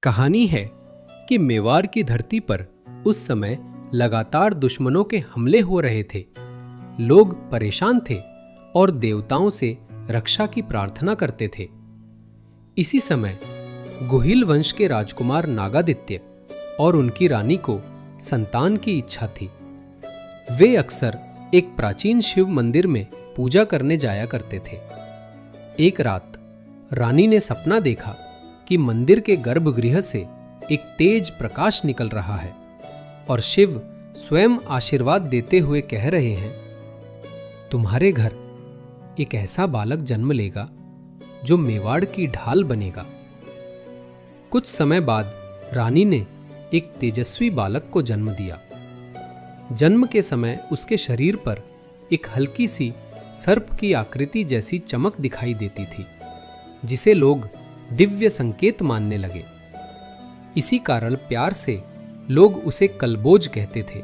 कहानी है कि मेवाड़ की धरती पर उस समय लगातार दुश्मनों के हमले हो रहे थे। लोग परेशान थे और देवताओं से रक्षा की प्रार्थना करते थे। इसी समय गुहिल वंश के राजकुमार नागादित्य और उनकी रानी को संतान की इच्छा थी। वे अक्सर एक प्राचीन शिव मंदिर में पूजा करने जाया करते थे। एक रात रानी ने सपना देखा कि मंदिर के गर्भगृह से एक तेज प्रकाश निकल रहा है और शिव स्वयं आशीर्वाद देते हुए कह रहे हैं, तुम्हारे घर एक ऐसा बालक जन्म लेगा जो मेवाड़ की ढाल बनेगा। कुछ समय बाद रानी ने एक तेजस्वी बालक को जन्म दिया। जन्म के समय उसके शरीर पर एक हल्की सी सर्प की आकृति जैसी चमक दिखाई देती थी, जिसे लोग दिव्य संकेत मानने लगे। इसी कारण प्यार से लोग उसे कलबोज कहते थे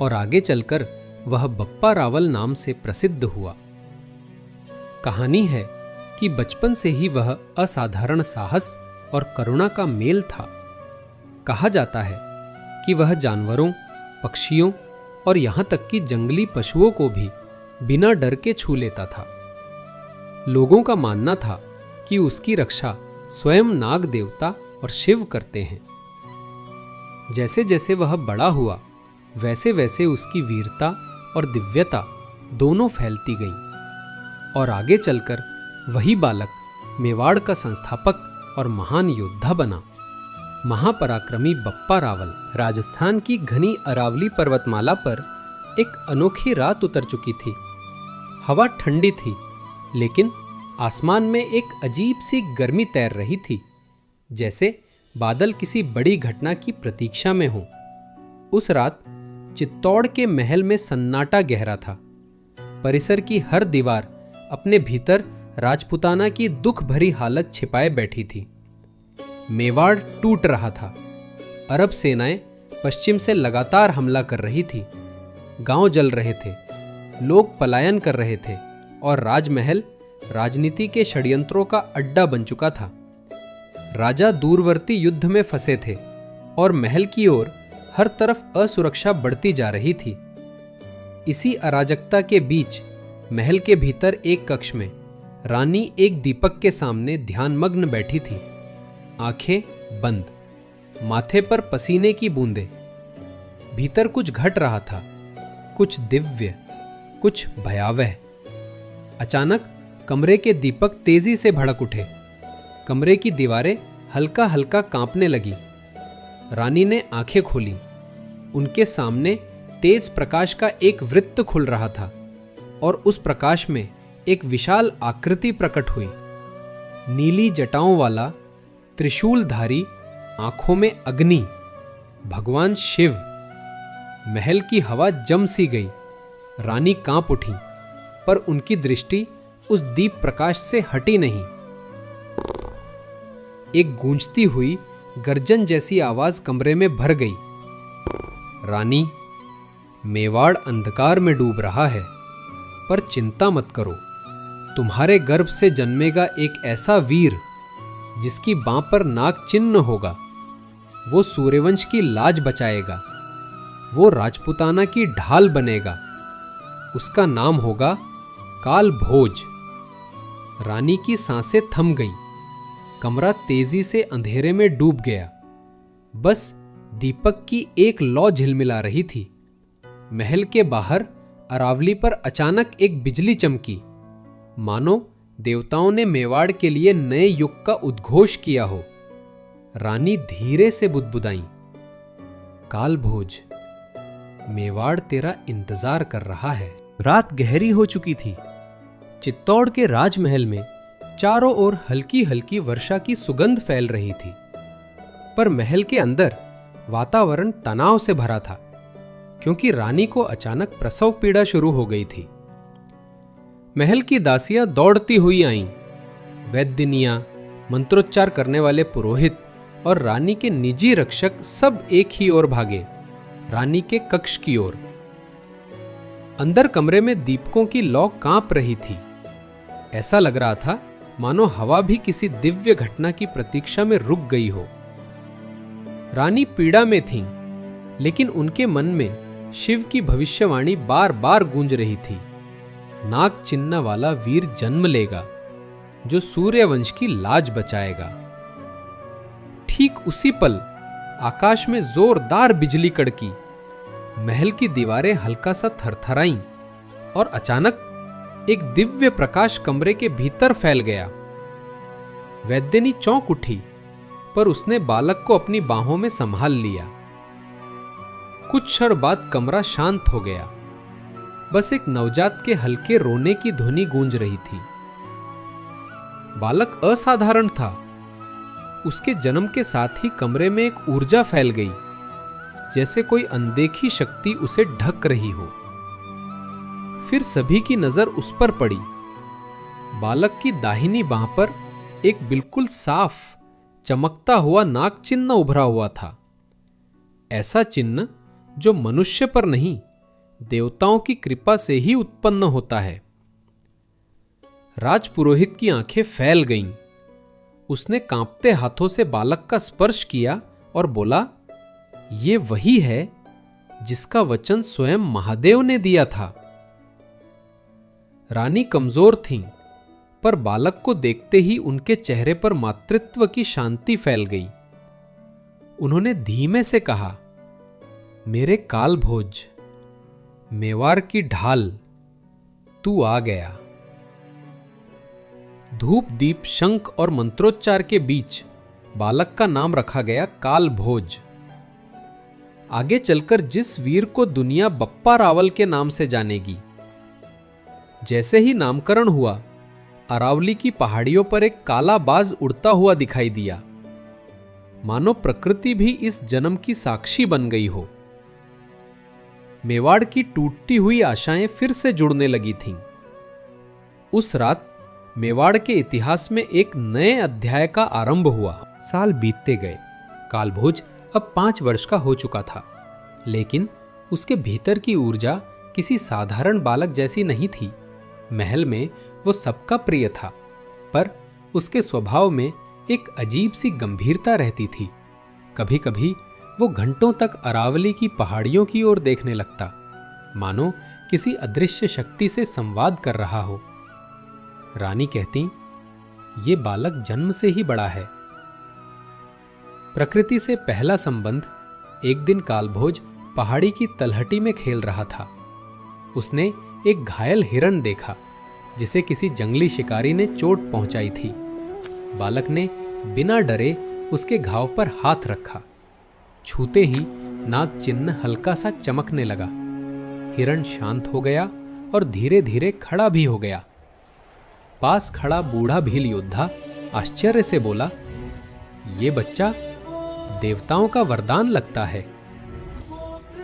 और आगे चलकर वह बप्पा रावल नाम से प्रसिद्ध हुआ। कहानी है कि बचपन से ही वह असाधारण साहस और करुणा का मेल था। कहा जाता है कि वह जानवरों, पक्षियों और यहां तक कि जंगली पशुओं को भी बिना डर के छू लेता था। लोगों का मानना था कि उसकी रक्षा स्वयं नाग देवता और शिव करते हैं। जैसे जैसे वह बड़ा हुआ, वैसे वैसे उसकी वीरता और दिव्यता दोनों फैलती गईं और आगे चलकर वही बालक मेवाड़ का संस्थापक और महान योद्धा बना। महापराक्रमी बप्पा रावल। राजस्थान की घनी अरावली पर्वतमाला पर एक अनोखी रात उतर चुकी थी। हवा ठंडी थी, लेकिन आसमान में एक अजीब सी गर्मी तैर रही थी, जैसे बादल किसी बड़ी घटना की प्रतीक्षा में हो। उस रात चित्तौड़ के महल में सन्नाटा गहरा था। परिसर की हर दीवार अपने भीतर राजपुताना की दुख भरी हालत छिपाए बैठी थी। मेवाड़ टूट रहा था। अरब सेनाएं पश्चिम से लगातार हमला कर रही थी। गांव जल रहे थे, लोग पलायन कर रहे थे और राजमहल राजनीति के षड्यंत्रों का अड्डा बन चुका था। राजा दूरवर्ती युद्ध में फंसे थे और महल की ओर हर तरफ असुरक्षा बढ़ती जा रही थी। इसी अराजकता के बीच महल के भीतर एक कक्ष में रानी एक दीपक के सामने ध्यानमग्न बैठी थी, आंखें बंद, माथे पर पसीने की बूंदें। भीतर कुछ घट रहा था, कुछ दिव्य, कुछ भयावह। अचानक कमरे के दीपक तेजी से भड़क उठे। कमरे की दीवारें हल्का हल्का कांपने लगी। रानी ने आंखें खोली। उनके सामने तेज प्रकाश का एक वृत्त खुल रहा था और उस प्रकाश में एक विशाल आकृति प्रकट हुई। नीली जटाओं वाला, त्रिशूलधारी, आंखों में अग्नि, भगवान शिव। महल की हवा जम सी गई। रानी कांप उठी, पर उनकी दृष्टि उस दीप प्रकाश से हटी नहीं। एक गूंजती हुई गर्जन जैसी आवाज कमरे में भर गई। रानी, मेवाड़ अंधकार में डूब रहा है, पर चिंता मत करो। तुम्हारे गर्भ से जन्मेगा एक ऐसा वीर जिसकी बांह पर नाग चिन्ह होगा। वो सूर्यवंश की लाज बचाएगा। वो राजपुताना की ढाल बनेगा। उसका नाम होगा काल भोज। रानी की सांसें थम गईं। कमरा तेजी से अंधेरे में डूब गया। बस दीपक की एक लौ झिलमिला रही थी। महल के बाहर अरावली पर अचानक एक बिजली चमकी, मानो देवताओं ने मेवाड़ के लिए नए युग का उद्घोष किया हो। रानी धीरे से बुदबुदाई, काल भोज, मेवाड़ तेरा इंतजार कर रहा है। रात गहरी हो चुकी थी। चित्तौड़ के राजमहल में चारों ओर हल्की हल्की वर्षा की सुगंध फैल रही थी, पर महल के अंदर वातावरण तनाव से भरा था, क्योंकि रानी को अचानक प्रसव पीड़ा शुरू हो गई थी। महल की दासियां दौड़ती हुई आईं। वैद्यनियां, मंत्रोच्चार करने वाले पुरोहित और रानी के निजी रक्षक सब एक ही ओर भागे, रानी के कक्ष की ओर। अंदर कमरे में दीपकों की लौ कांप रही थी। ऐसा लग रहा था मानो हवा भी किसी दिव्य घटना की प्रतीक्षा में रुक गई हो। रानी पीड़ा में थीं, लेकिन उनके मन में शिव की भविष्यवाणी बार बार गूंज रही थी। नाग चिन्ह वाला वीर जन्म लेगा जो सूर्यवंश की लाज बचाएगा। ठीक उसी पल आकाश में जोरदार बिजली कड़की, महल की दीवारें हल्का सा थरथराईं और अचानक एक दिव्य प्रकाश कमरे के भीतर फैल गया। वैद्यनी चौंक उठी, पर उसने बालक को अपनी बाहों में संभाल लिया। कुछ क्षण बाद कमरा शांत हो गया। बस एक नवजात के हल्के रोने की ध्वनि गूंज रही थी। बालक असाधारण था। उसके जन्म के साथ ही कमरे में एक ऊर्जा फैल गई, जैसे कोई अनदेखी शक्ति उसे ढक रही हो। फिर सभी की नजर उस पर पड़ी। बालक की दाहिनी बांह पर एक बिल्कुल साफ चमकता हुआ नाग चिन्ह उभरा हुआ था। ऐसा चिन्ह जो मनुष्य पर नहीं, देवताओं की कृपा से ही उत्पन्न होता है। राजपुरोहित की आंखें फैल गईं। उसने कांपते हाथों से बालक का स्पर्श किया और बोला, ये वही है जिसका वचन स्वयं महादेव ने दिया था। रानी कमजोर थीं, पर बालक को देखते ही उनके चेहरे पर मातृत्व की शांति फैल गई। उन्होंने धीमे से कहा, मेरे कालभोज, मेवाड़ की ढाल, तू आ गया। धूप दीप शंख और मंत्रोच्चार के बीच बालक का नाम रखा गया कालभोज। आगे चलकर जिस वीर को दुनिया बप्पा रावल के नाम से जानेगी। जैसे ही नामकरण हुआ, अरावली की पहाड़ियों पर एक काला बाज उड़ता हुआ दिखाई दिया, मानो प्रकृति भी इस जन्म की साक्षी बन गई हो। मेवाड़ की टूटती हुई आशाएं फिर से जुड़ने लगी थीं। उस रात मेवाड़ के इतिहास में एक नए अध्याय का आरंभ हुआ। साल बीतते गए। कालभोज अब 5 वर्ष का हो चुका था, लेकिन उसके भीतर की ऊर्जा किसी साधारण बालक जैसी नहीं थी। महल में वो सबका प्रिय था, पर उसके स्वभाव में एक अजीब सी गंभीरता रहती थी। कभी कभी वो घंटों तक अरावली की पहाड़ियों की ओर देखने लगता, मानो किसी अदृश्य शक्ति से संवाद कर रहा हो। रानी कहती, ये बालक जन्म से ही बड़ा है। प्रकृति से पहला संबंध। एक दिन कालभोज पहाड़ी की तलहटी में खेल रहा था। उसने एक घायल हिरण देखा, जिसे किसी जंगली शिकारी ने चोट पहुंचाई थी। बालक ने बिना डरे उसके घाव पर हाथ रखा। छूते ही नाग चिन्ह हल्का सा चमकने लगा। हिरण शांत हो गया और धीरे धीरे खड़ा भी हो गया। पास खड़ा बूढ़ा भील योद्धा आश्चर्य से बोला, ये बच्चा देवताओं का वरदान लगता है।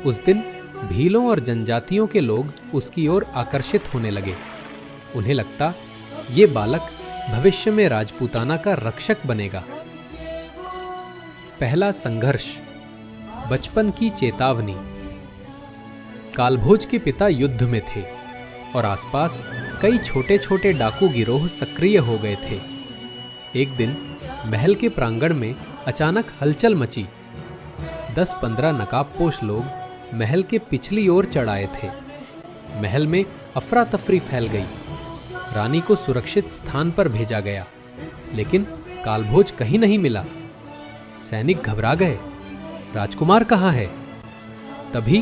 उस दिन भीलों और जनजातियों के लोग उसकी ओर आकर्षित होने लगे। उन्हें लगता, ये बालक भविष्य में राजपूताना का रक्षक बनेगा। पहला संघर्ष। बचपन की चेतावनी। कालभोज के पिता युद्ध में थे और आसपास कई छोटे छोटे डाकू गिरोह सक्रिय हो गए थे। एक दिन महल के प्रांगण में अचानक हलचल मची। 10-15 नकाबपोश लोग महल के पिछली ओर चढ़ आए थे। महल में अफरा तफरी फैल गई। रानी को सुरक्षित स्थान पर भेजा गया, लेकिन कालभोज कहीं नहीं मिला। सैनिक घबरा गए, राजकुमार कहाँ है? तभी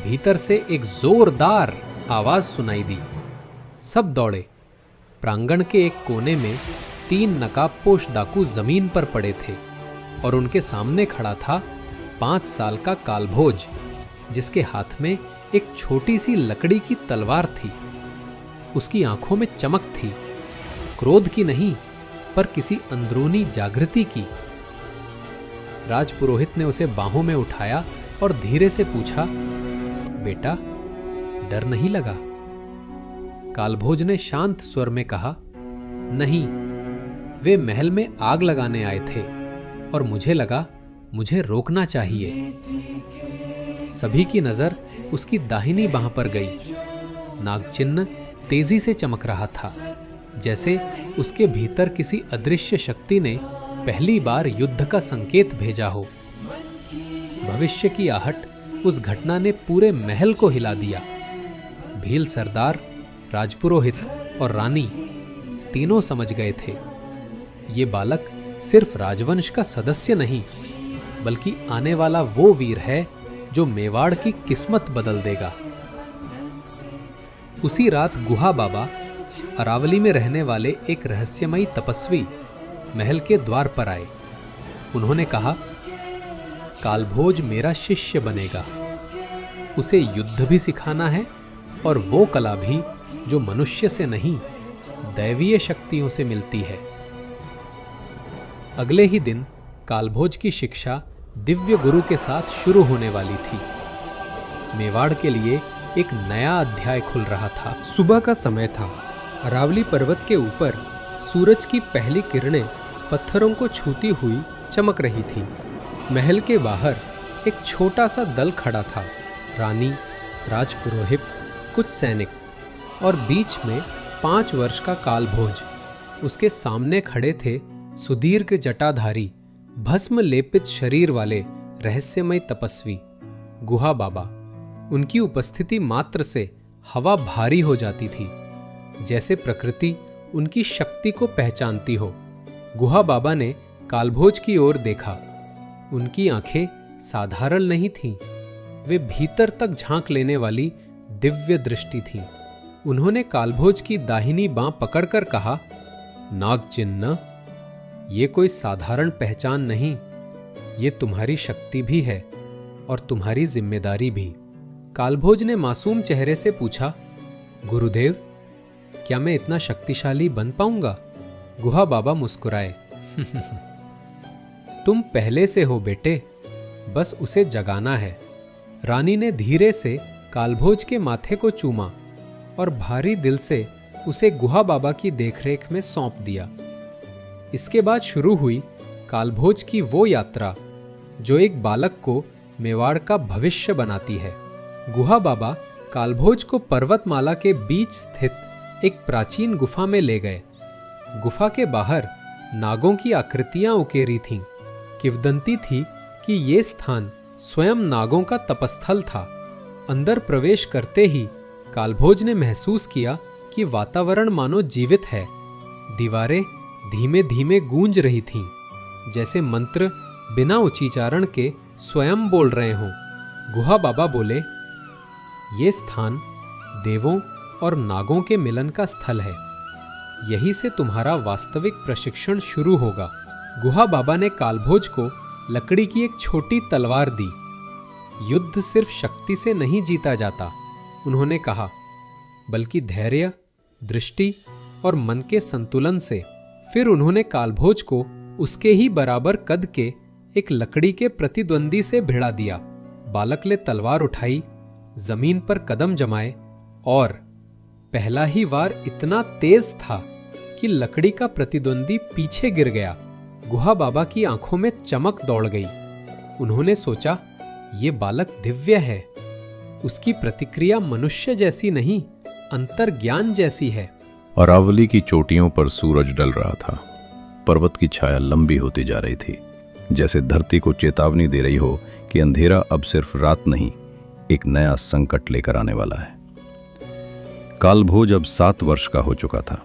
भीतर से एक जोरदार आवाज सुनाई दी। सब दौड़े। प्रांगण के एक कोने में 3 नकाबपोश डाकू जमीन पर पड़े थे और उनके सामने खड़ा था 5 साल का कालभोज, जिसके हाथ में एक छोटी सी लकड़ी की तलवार थी। उसकी आंखों में चमक थी, क्रोध की नहीं, पर किसी अंदरूनी जागृति की। राजपुरोहित ने उसे बाहों में उठाया और धीरे से पूछा, बेटा, डर नहीं लगा? कालभोज ने शांत स्वर में कहा, नहीं, वे महल में आग लगाने आए थे और मुझे लगा मुझे रोकना चाहिए। सभी की नजर उसकी दाहिनी बांह पर गई। नागचिन्ह तेजी से चमक रहा था, जैसे उसके भीतर किसी अदृश्य शक्ति ने पहली बार युद्ध का संकेत भेजा हो। भविष्य की आहट उस घटना ने पूरे महल को हिला दिया। भील सरदार, राजपुरोहित और रानी तीनों समझ गए थे, ये बालक सिर्फ राजवंश का सदस्य नहीं, बल्कि आने वाला वो वीर है जो मेवाड़ की किस्मत बदल देगा। उसी रात गुहा बाबा, अरावली में रहने वाले एक रहस्यमयी तपस्वी, महल के द्वार पर आए। उन्होंने कहा, कालभोज मेरा शिष्य बनेगा। उसे युद्ध भी सिखाना है और वो कला भी जो मनुष्य से नहीं, दैवीय शक्तियों से मिलती है। अगले ही दिन कालभोज की शिक्षा दिव्य गुरु के साथ शुरू होने वाली थी। मेवाड़ के लिए एक नया अध्याय खुल रहा था। सुबह का समय था। अरावली पर्वत के ऊपर सूरज की पहली किरणें पत्थरों को छूती हुई चमक रही थी। महल के बाहर एक छोटा सा दल खड़ा था। रानी, राजपुरोहित, कुछ सैनिक और बीच में 5 वर्ष का कालभोज। उसके सामने खड़े थे सुदीर्घ जटाधारी, भस्म लेपित शरीर वाले रहस्यमय तपस्वी गुहा बाबा। उनकी उपस्थिति मात्र से हवा भारी हो जाती थी, जैसे प्रकृति उनकी शक्ति को पहचानती हो। गुहा बाबा ने कालभोज की ओर देखा। उनकी आंखें साधारण नहीं थीं, वे भीतर तक झांक लेने वाली दिव्य दृष्टि थी। उन्होंने कालभोज की दाहिनी बांह पकड़कर कहा, नागचिन्ह, ये कोई साधारण पहचान नहीं, ये तुम्हारी शक्ति भी है और तुम्हारी जिम्मेदारी भी। कालभोज ने मासूम चेहरे से पूछा, गुरुदेव, क्या मैं इतना शक्तिशाली बन पाऊंगा? गुहा बाबा मुस्कुराए। तुम पहले से हो बेटे, बस उसे जगाना है। रानी ने धीरे से कालभोज के माथे को चूमा और भारी दिल से उसे गुहा बाबा की देखरेख में सौंप दिया। इसके बाद शुरू हुई कालभोज की वो यात्रा जो एक बालक को मेवाड़ का भविष्य बनाती है। गुहा बाबा कालभोज को पर्वतमाला के बीच स्थित एक प्राचीन गुफा में ले गए। गुफा के बाहर नागों की आकृतियां उकेरी थीं। किंवदंती थी कि ये स्थान स्वयं नागों का तपस्थल था। अंदर प्रवेश करते ही कालभोज ने महसूस किया कि वातावरण मानो जीवित है। दीवारें धीमे धीमे गूंज रही थीं, जैसे मंत्र बिना उच्चारण के स्वयं बोल रहे हों। गुहा बाबा बोले, ये स्थान देवों और नागों के मिलन का स्थल है। यहीं से तुम्हारा वास्तविक प्रशिक्षण शुरू होगा। गुहा बाबा ने कालभोज को लकड़ी की एक छोटी तलवार दी। युद्ध सिर्फ शक्ति से नहीं जीता जाता, उन्होंने कहा, बल्कि धैर्य, दृष्टि और मन के संतुलन से। फिर उन्होंने कालभोज को उसके ही बराबर कद के एक लकड़ी के प्रतिद्वंदी से भिड़ा दिया। बालक ने तलवार उठाई, जमीन पर कदम जमाए और पहला ही वार इतना तेज था कि लकड़ी का प्रतिद्वंदी पीछे गिर गया। गुहा बाबा की आंखों में चमक दौड़ गई। उन्होंने सोचा, ये बालक दिव्य है। उसकी प्रतिक्रिया मनुष्य जैसी नहीं, अंतर्ज्ञान जैसी है। अरावली की चोटियों पर सूरज ढल रहा था। पर्वत की छाया लंबी होती जा रही थी, जैसे धरती को चेतावनी दे रही हो कि अंधेरा अब सिर्फ रात नहीं, एक नया संकट लेकर आने वाला है। कालभोज अब 7 वर्ष का हो चुका था।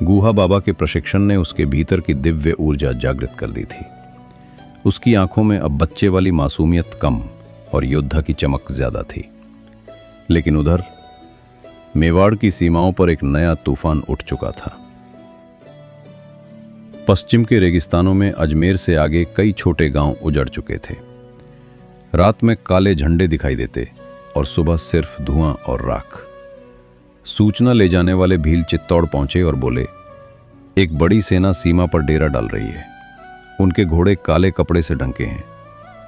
गुहा बाबा के प्रशिक्षण ने उसके भीतर की दिव्य ऊर्जा जागृत कर दी थी। उसकी आंखों में अब बच्चे वाली मासूमियत कम और योद्धा की चमक ज्यादा थी। लेकिन उधर मेवाड़ की सीमाओं पर एक नया तूफान उठ चुका था। पश्चिम के रेगिस्तानों में अजमेर से आगे कई छोटे गांव उजड़ चुके थे। रात में काले झंडे दिखाई देते और सुबह सिर्फ धुआं और राख। सूचना ले जाने वाले भील चित्तौड़ पहुंचे और बोले, एक बड़ी सेना सीमा पर डेरा डाल रही है। उनके घोड़े काले कपड़े से ढंके हैं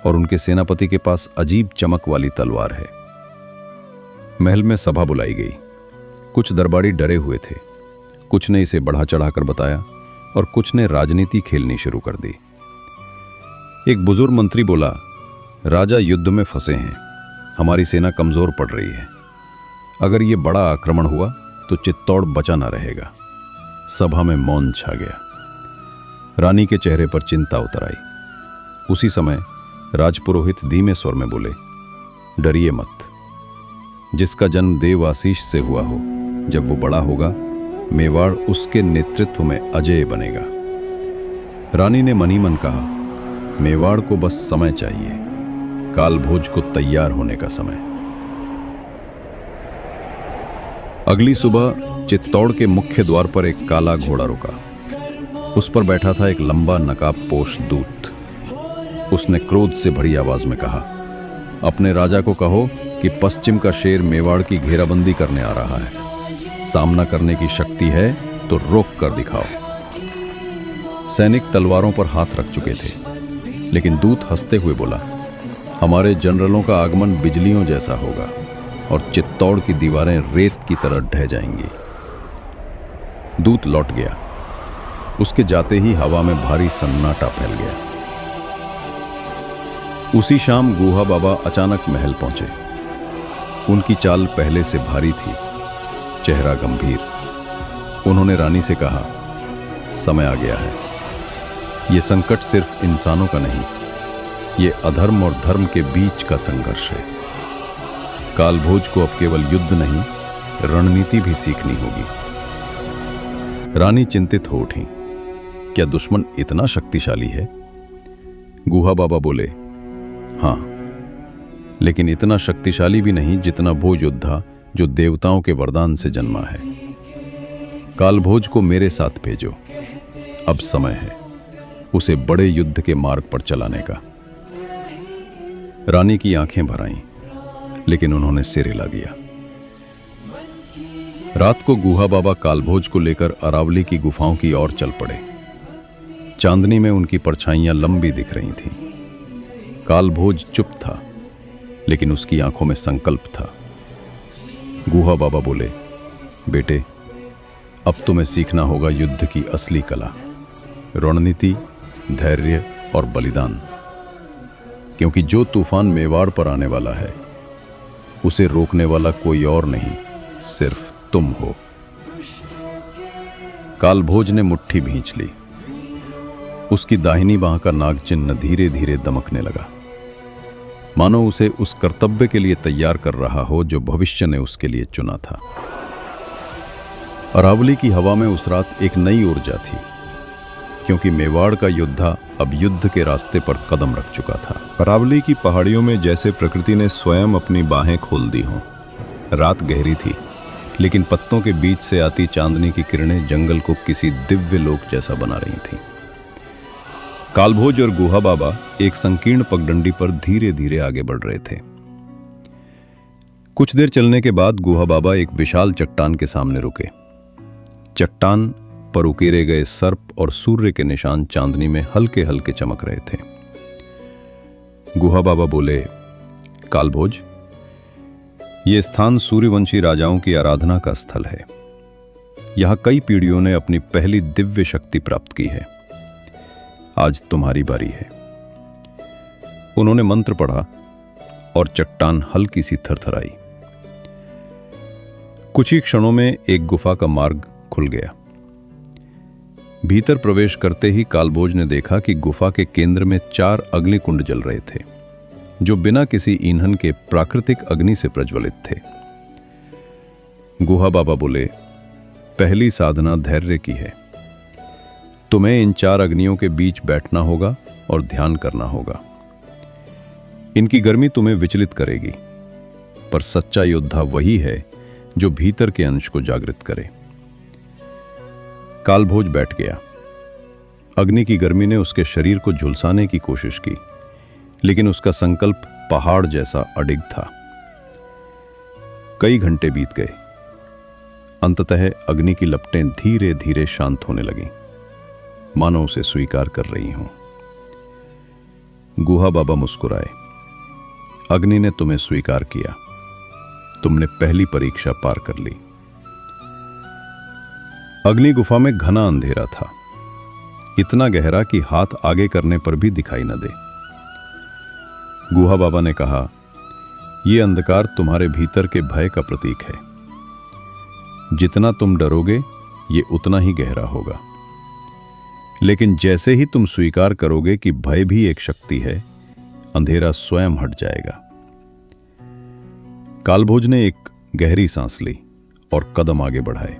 और उनके सेनापति के पास अजीब चमक वाली तलवार है। महल में सभा बुलाई गई। कुछ दरबारी डरे हुए थे, कुछ ने इसे बढ़ा चढ़ाकर बताया और कुछ ने राजनीति खेलनी शुरू कर दी। एक बुजुर्ग मंत्री बोला, राजा युद्ध में फंसे हैं, हमारी सेना कमजोर पड़ रही है। अगर ये बड़ा आक्रमण हुआ तो चित्तौड़ बचा ना रहेगा। सभा में मौन छा गया। रानी के चेहरे पर चिंता उतर आई। उसी समय राजपुरोहित धीमे स्वर में बोले, डरिए मत। जिसका जन्म देव आशीष से हुआ हो, जब वो बड़ा होगा मेवाड़ उसके नेतृत्व में अजय बनेगा। रानी ने मनी मन कहा, मेवाड़ को बस समय चाहिए, कालभोज को तैयार होने का समय। अगली सुबह चित्तौड़ के मुख्य द्वार पर एक काला घोड़ा रुका। उस पर बैठा था एक लंबा नकाबपोश दूत। उसने क्रोध से भरी आवाज में कहा, अपने राजा को कहो कि पश्चिम का शेर मेवाड़ की घेराबंदी करने आ रहा है। सामना करने की शक्ति है तो रोक कर दिखाओ। सैनिक तलवारों पर हाथ रख चुके थे, लेकिन दूत हंसते हुए बोला, हमारे जनरलों का आगमन बिजलियों जैसा होगा और चित्तौड़ की दीवारें रेत की तरह ढह जाएंगी। दूत लौट गया। उसके जाते ही हवा में भारी सन्नाटा फैल गया। उसी शाम गुहा बाबा अचानक महल पहुंचे। उनकी चाल पहले से भारी थी, चेहरा गंभीर। उन्होंने रानी से कहा, समय आ गया है। यह संकट सिर्फ इंसानों का नहीं, ये अधर्म और धर्म के बीच का संघर्ष है। कालभोज को अब केवल युद्ध नहीं, रणनीति भी सीखनी होगी। रानी चिंतित हो उठी। क्या दुश्मन इतना शक्तिशाली है? गुहा बाबा बोले, हां, लेकिन इतना शक्तिशाली भी नहीं जितना वो योद्धा जो देवताओं के वरदान से जन्मा है। कालभोज को मेरे साथ भेजो। अब समय है उसे बड़े युद्ध के मार्ग पर चलाने का। रानी की आंखें भर आईं, लेकिन उन्होंने सिर हिला दिया। रात को गुहा बाबा कालभोज को लेकर अरावली की गुफाओं की ओर चल पड़े। चांदनी में उनकी परछाइयां लंबी दिख रही थीं। कालभोज चुप था, लेकिन उसकी आंखों में संकल्प था। गुहा बाबा बोले, बेटे, अब तुम्हें सीखना होगा युद्ध की असली कला, रणनीति, धैर्य और बलिदान। क्योंकि जो तूफान मेवाड़ पर आने वाला है, उसे रोकने वाला कोई और नहीं, सिर्फ तुम हो। कालभोज ने मुट्ठी भींच ली। उसकी दाहिनी बांह का नाग चिन्ह धीरे धीरे दमकने लगा, मानो उसे उस कर्तव्य के लिए तैयार कर रहा हो जो भविष्य ने उसके लिए चुना था। अरावली की हवा में उस रात एक नई ऊर्जा थी, क्योंकि मेवाड़ का योद्धा अब युद्ध के रास्ते पर कदम रख चुका था। अरावली की पहाड़ियों में जैसे प्रकृति ने स्वयं अपनी बाहें खोल दी हों। रात गहरी थी, लेकिन पत्तों के बीच से आती चांदनी की किरणें जंगल को किसी दिव्य लोक जैसा बना रही थीं। कालभोज और गुहा बाबा एक संकीर्ण पगडंडी पर धीरे धीरे आगे बढ़ रहे थे। कुछ देर चलने के बाद गुहा बाबा एक विशाल चट्टान के सामने रुके। चट्टान पर उकेरे गए सर्प और सूर्य के निशान चांदनी में हल्के हल्के चमक रहे थे। गुहा बाबा बोले, कालभोज, ये स्थान सूर्यवंशी राजाओं की आराधना का स्थल है। यहां कई पीढ़ियों ने अपनी पहली दिव्य शक्ति प्राप्त की है। आज तुम्हारी बारी है। उन्होंने मंत्र पढ़ा और चट्टान हल्की सी थरथराई। कुछ ही क्षणों में एक गुफा का मार्ग खुल गया। भीतर प्रवेश करते ही कालभोज ने देखा कि गुफा के केंद्र में 4 अग्निकुंड जल रहे थे, जो बिना किसी ईंधन के प्राकृतिक अग्नि से प्रज्वलित थे। गुहा बाबा बोले, पहली साधना धैर्य की है। तुम्हें इन 4 अग्नियों के बीच बैठना होगा और ध्यान करना होगा। इनकी गर्मी तुम्हें विचलित करेगी, पर सच्चा योद्धा वही है जो भीतर के अंश को जागृत करे। कालभोज बैठ गया। अग्नि की गर्मी ने उसके शरीर को झुलसाने की कोशिश की, लेकिन उसका संकल्प पहाड़ जैसा अडिग था। कई घंटे बीत गए। अंततः अग्नि की लपटें धीरे धीरे शांत होने लगीं, मानो उसे स्वीकार कर रही हों। गुहा बाबा मुस्कुराए। अग्नि ने तुम्हें स्वीकार किया। तुमने पहली परीक्षा पार कर ली। अग्नि गुफा में घना अंधेरा था, इतना गहरा कि हाथ आगे करने पर भी दिखाई न दे। गुहा बाबा ने कहा, यह अंधकार तुम्हारे भीतर के भय का प्रतीक है। जितना तुम डरोगे, ये उतना ही गहरा होगा। लेकिन जैसे ही तुम स्वीकार करोगे कि भय भी एक शक्ति है, अंधेरा स्वयं हट जाएगा। कालभोज ने एक गहरी सांस ली और कदम आगे बढ़ाए।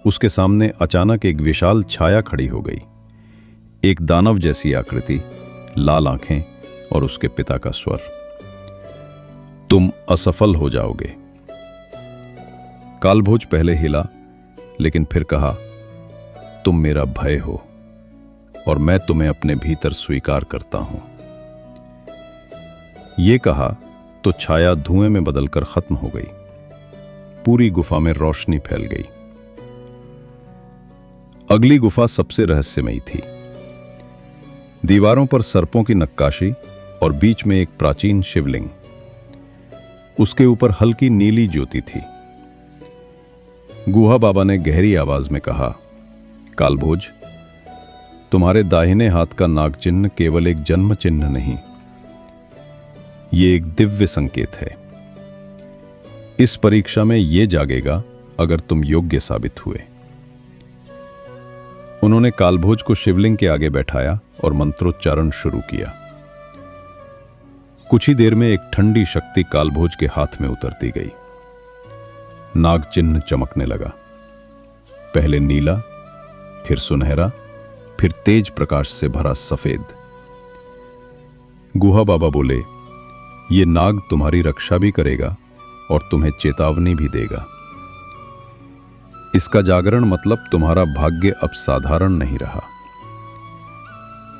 उसके सामने अचानक एक विशाल छाया खड़ी हो गई, एक दानव जैसी आकृति, लाल आंखें और उसके पिता का स्वर, तुम असफल हो जाओगे। कालभोज पहले हिला, लेकिन फिर कहा, तुम मेरा भय हो और मैं तुम्हें अपने भीतर स्वीकार करता हूं। यह कहा तो छाया धुएं में बदलकर खत्म हो गई। पूरी गुफा में रोशनी फैल गई। अगली गुफा सबसे रहस्यमयी थी। दीवारों पर सर्पों की नक्काशी और बीच में एक प्राचीन शिवलिंग। उसके ऊपर हल्की नीली ज्योति थी। गुहा बाबा ने गहरी आवाज में कहा, कालभोज, तुम्हारे दाहिने हाथ का नाग चिन्ह केवल एक जन्म चिन्ह नहीं, ये एक दिव्य संकेत है। इस परीक्षा में यह जागेगा अगर तुम योग्य साबित हुए। उन्होंने कालभोज को शिवलिंग के आगे बैठाया और मंत्रोच्चारण शुरू किया। कुछ ही देर में एक ठंडी शक्ति कालभोज के हाथ में उतरती गई। नाग चिन्ह चमकने लगा, पहले नीला, फिर सुनहरा, फिर तेज प्रकाश से भरा सफेद। गुहा बाबा बोले, ये नाग तुम्हारी रक्षा भी करेगा और तुम्हें चेतावनी भी देगा। इसका जागरण मतलब तुम्हारा भाग्य अब साधारण नहीं रहा।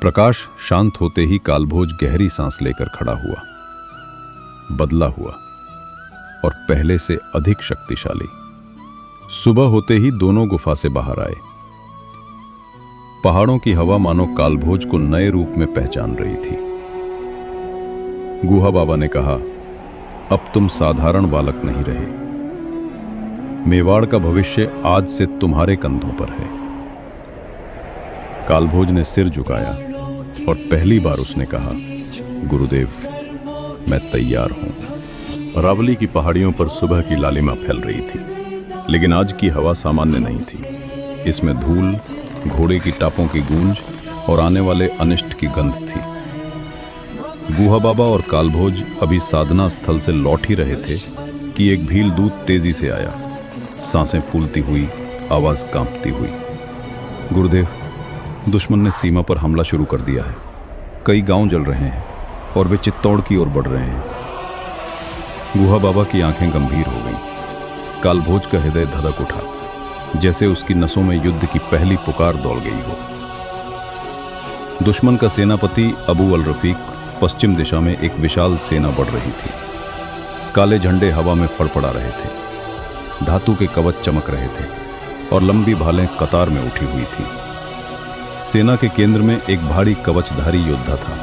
प्रकाश शांत होते ही कालभोज गहरी सांस लेकर खड़ा हुआ, बदला हुआ और पहले से अधिक शक्तिशाली। सुबह होते ही दोनों गुफा से बाहर आए। पहाड़ों की हवा मानो कालभोज को नए रूप में पहचान रही थी। गुहा बाबा ने कहा, अब तुम साधारण बालक नहीं रहे। मेवाड़ का भविष्य आज से तुम्हारे कंधों पर है। कालभोज ने सिर झुकाया और पहली बार उसने कहा, गुरुदेव, मैं तैयार हूं। अरावली की पहाड़ियों पर सुबह की लालिमा फैल रही थी, लेकिन आज की हवा सामान्य नहीं थी। इसमें धूल, घोड़े की टापों की गूंज और आने वाले अनिष्ट की गंध थी। गुहा बाबा और कालभोज अभी साधना स्थल से लौट ही रहे थे कि एक भील दूत तेजी से आया, सांसें फूलती हुई, आवाज कांपती हुई। गुरुदेव, दुश्मन ने सीमा पर हमला शुरू कर दिया है। कई गांव जल रहे हैं और वे चित्तौड़ की ओर बढ़ रहे हैं। गुहा बाबा की आंखें गंभीर हो गईं। कालभोज का हृदय धधक उठा, जैसे उसकी नसों में युद्ध की पहली पुकार दौड़ गई हो। दुश्मन का सेनापति अबू अल रफीक पश्चिम दिशा में एक विशाल सेना बढ़ रही थी। काले झंडे हवा में फड़फड़ा रहे थे, धातु के कवच चमक रहे थे और लंबी भालें कतार में उठी हुई थी। सेना के केंद्र में एक भारी कवचधारी योद्धा था,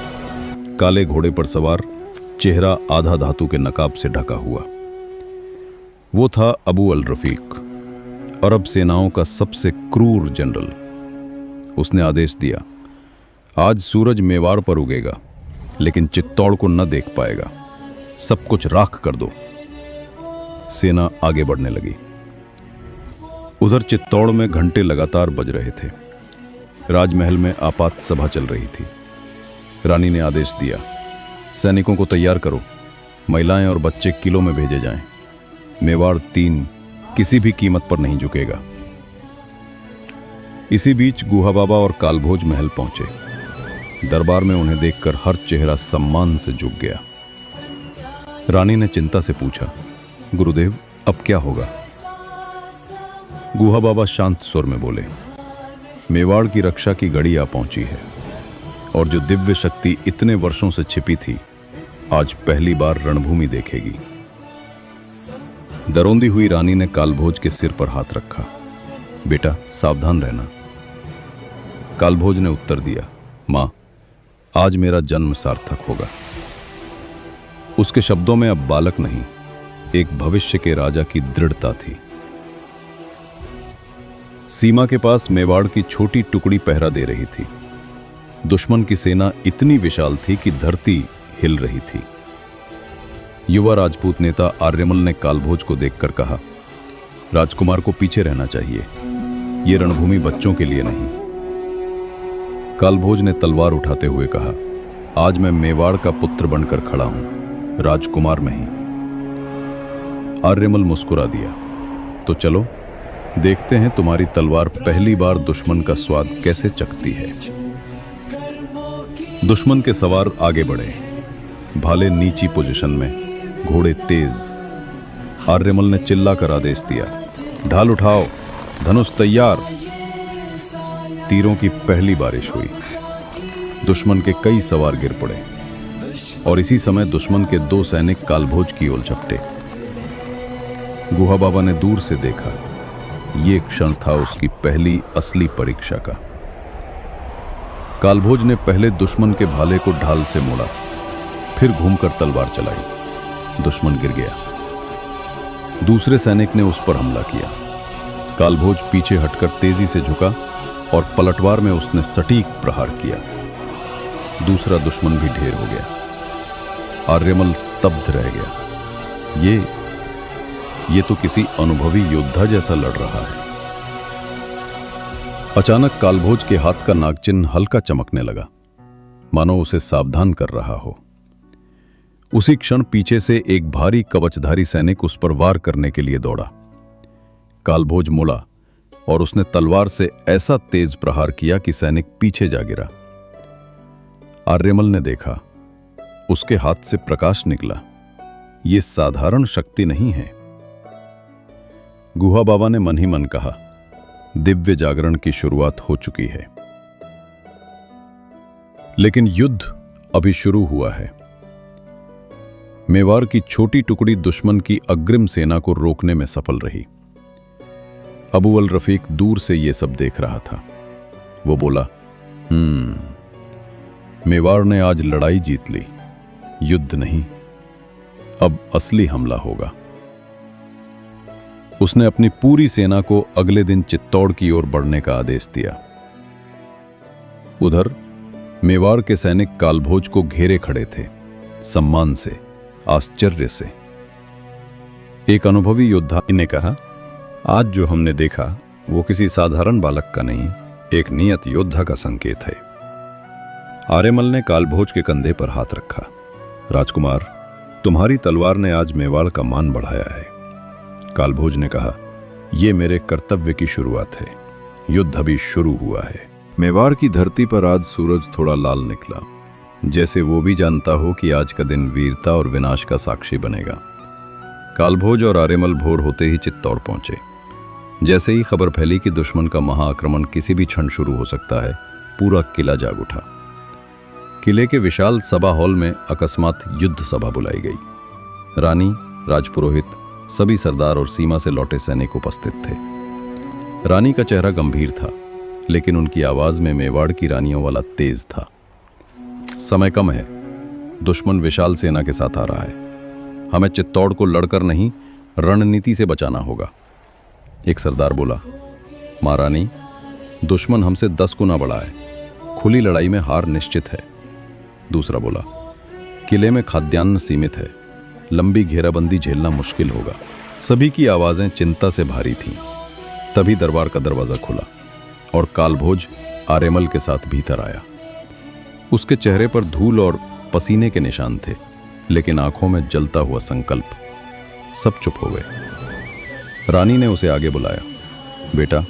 काले घोड़े पर सवार, चेहरा आधा धातु के नकाब से ढका हुआ। वो था अबू अल रफीक, अरब सेनाओं का सबसे क्रूर जनरल। उसने आदेश दिया, आज सूरज मेवाड़ पर उगेगा, लेकिन चित्तौड़ को न देख पाएगा। सब कुछ राख कर दो। सेना आगे बढ़ने लगी। उधर चित्तौड़ में घंटे लगातार बज रहे थे। राजमहल में आपात सभा चल रही थी। रानी ने आदेश दिया, सैनिकों को तैयार करो, महिलाएं और बच्चे किलों में भेजे जाएं। मेवाड़ 3 किसी भी कीमत पर नहीं झुकेगा। इसी बीच गुहा बाबा और कालभोज महल पहुंचे। दरबार में उन्हें देखकर हर चेहरा सम्मान से झुक गया। रानी ने चिंता से पूछा, गुरुदेव, अब क्या होगा? गुहा बाबा शांत स्वर में बोले, मेवाड़ की रक्षा की घड़ी आ पहुंची है और जो दिव्य शक्ति इतने वर्षों से छिपी थी, आज पहली बार रणभूमि देखेगी। दरोंदी हुई रानी ने कालभोज के सिर पर हाथ रखा। बेटा, सावधान रहना। कालभोज ने उत्तर दिया, मां, आज मेरा जन्म सार्थक होगा। उसके शब्दों में अब बालक नहीं, एक भविष्य के राजा की दृढ़ता थी। सीमा के पास मेवाड़ की छोटी टुकड़ी पहरा दे रही थी। दुश्मन की सेना इतनी विशाल थी कि धरती हिल रही थी। युवा राजपूत नेता आर्यमल ने कालभोज को देखकर कहा, राजकुमार को पीछे रहना चाहिए, यह रणभूमि बच्चों के लिए नहीं। कालभोज ने तलवार उठाते हुए कहा, आज मैं मेवाड़ का पुत्र बनकर खड़ा हूं, राजकुमार में ही। आर्यमल मुस्कुरा दिया। तो चलो देखते हैं तुम्हारी तलवार पहली बार दुश्मन का स्वाद कैसे चखती है। दुश्मन के सवार आगे बढ़े, भाले नीची पोजीशन में, घोड़े तेज। आर्यमल ने चिल्लाकर आदेश दिया, ढाल उठाओ, धनुष तैयार। तीरों की पहली बारिश हुई। दुश्मन के कई सवार गिर पड़े और इसी समय दुश्मन के 2 सैनिक कालभोज की ओर झपटे। गुहा बाबा ने दूर से देखा। यह क्षण था उसकी पहली असली परीक्षा का। कालभोज ने पहले दुश्मन के भाले को ढाल से मोड़ा, फिर घूमकर तलवार चलाई। दुश्मन गिर गया। दूसरे सैनिक ने उस पर हमला किया। कालभोज पीछे हटकर तेजी से झुका और पलटवार में उसने सटीक प्रहार किया। दूसरा दुश्मन भी ढेर हो गया। आर्यमल स्तब्ध रह गया। ये तो किसी अनुभवी योद्धा जैसा लड़ रहा है। अचानक कालभोज के हाथ का नागचिन्ह हल्का चमकने लगा, मानो उसे सावधान कर रहा हो। उसी क्षण पीछे से एक भारी कवचधारी सैनिक उस पर वार करने के लिए दौड़ा। कालभोज मुड़ा और उसने तलवार से ऐसा तेज प्रहार किया कि सैनिक पीछे जा गिरा। आर्यमल ने देखा, उसके हाथ से प्रकाश निकला। यह साधारण शक्ति नहीं है। गुहा बाबा ने मन ही मन कहा, दिव्य जागरण की शुरुआत हो चुकी है। लेकिन युद्ध अभी शुरू हुआ है। मेवाड़ की छोटी टुकड़ी दुश्मन की अग्रिम सेना को रोकने में सफल रही। अबू अल रफीक दूर से यह सब देख रहा था। वो बोला, मेवाड़ ने आज लड़ाई जीत ली, युद्ध नहीं, अब असली हमला होगा। उसने अपनी पूरी सेना को अगले दिन चित्तौड़ की ओर बढ़ने का आदेश दिया। उधर मेवाड़ के सैनिक कालभोज को घेरे खड़े थे, सम्मान से, आश्चर्य से। एक अनुभवी योद्धा ने कहा, आज जो हमने देखा वो किसी साधारण बालक का नहीं, एक नियत योद्धा का संकेत है। आर्यमल ने कालभोज के कंधे पर हाथ रखा। राजकुमार, तुम्हारी तलवार ने आज मेवाड़ का मान बढ़ाया है। कालभोज ने कहा, यह मेरे कर्तव्य की शुरुआत है, युद्ध अभी शुरू हुआ है। मेवाड़ की धरती पर आज सूरज थोड़ा लाल निकला, जैसे वो भी जानता हो कि आज का दिन वीरता और विनाश का साक्षी बनेगा। कालभोज और आर्यमल भोर होते ही चित्तौड़ पहुंचे। जैसे ही खबर फैली कि दुश्मन का महाआक्रमण किसी भी क्षण शुरू हो सकता है, पूरा किला जाग उठा। किले के विशाल सभा हॉल में अकस्मात युद्ध सभा बुलाई गई। रानी, राजपुरोहित, सभी सरदार और सीमा से लौटे सैनिक उपस्थित थे। रानी का चेहरा गंभीर था, लेकिन उनकी आवाज में मेवाड़ की रानियों वाला तेज था। समय कम है, दुश्मन विशाल सेना के साथ आ रहा है। हमें चित्तौड़ को लड़कर नहीं, रणनीति से बचाना होगा। एक सरदार बोला, महारानी, दुश्मन हमसे 10 गुना बड़ा है, खुली लड़ाई में हार निश्चित है। दूसरा बोला, किले में खाद्यान्न सीमित है, लंबी घेराबंदी झेलना मुश्किल होगा। सभी की आवाजें चिंता से भारी थीं। तभी दरबार का दरवाजा खुला और कालभोज आर्यमल के साथ भीतर आया। उसके चेहरे पर धूल और पसीने के निशान थे, लेकिन आंखों में जलता हुआ संकल्प। सब चुप हो गए। रानी ने उसे आगे बुलाया। बेटा,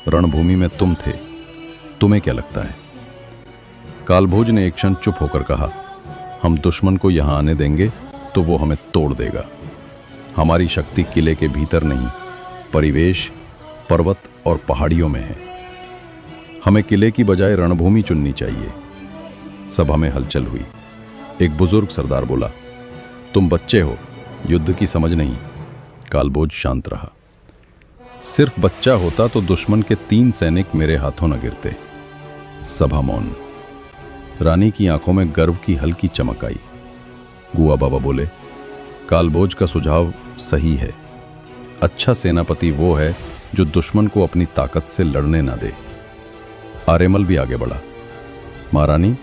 रणभूमि में तुम थे, तुम्हें क्या लगता है? कालभोज ने एक क्षण चुप होकर कहा, हम दुश्मन को यहां आने देंगे तो वो हमें तोड़ देगा। हमारी शक्ति किले के भीतर नहीं, परिवेश, पर्वत और पहाड़ियों में है। हमें किले की बजाय रणभूमि चुननी चाहिए। सभा में हलचल हुई। एक बुजुर्ग सरदार बोला, तुम बच्चे हो, युद्ध की समझ नहीं। कालभोज शांत रहा। सिर्फ बच्चा होता तो दुश्मन के 3 सैनिक मेरे हाथों न गिरते। सभा मौन। रानी की आंखों में गर्व की हल्की चमक आई। गुआ बाबा बोले, कालभोज का सुझाव सही है। अच्छा सेनापति वो है जो दुश्मन को अपनी ताकत से लड़ने ना दे। आर्यमल भी आगे बढ़ा। महारानी,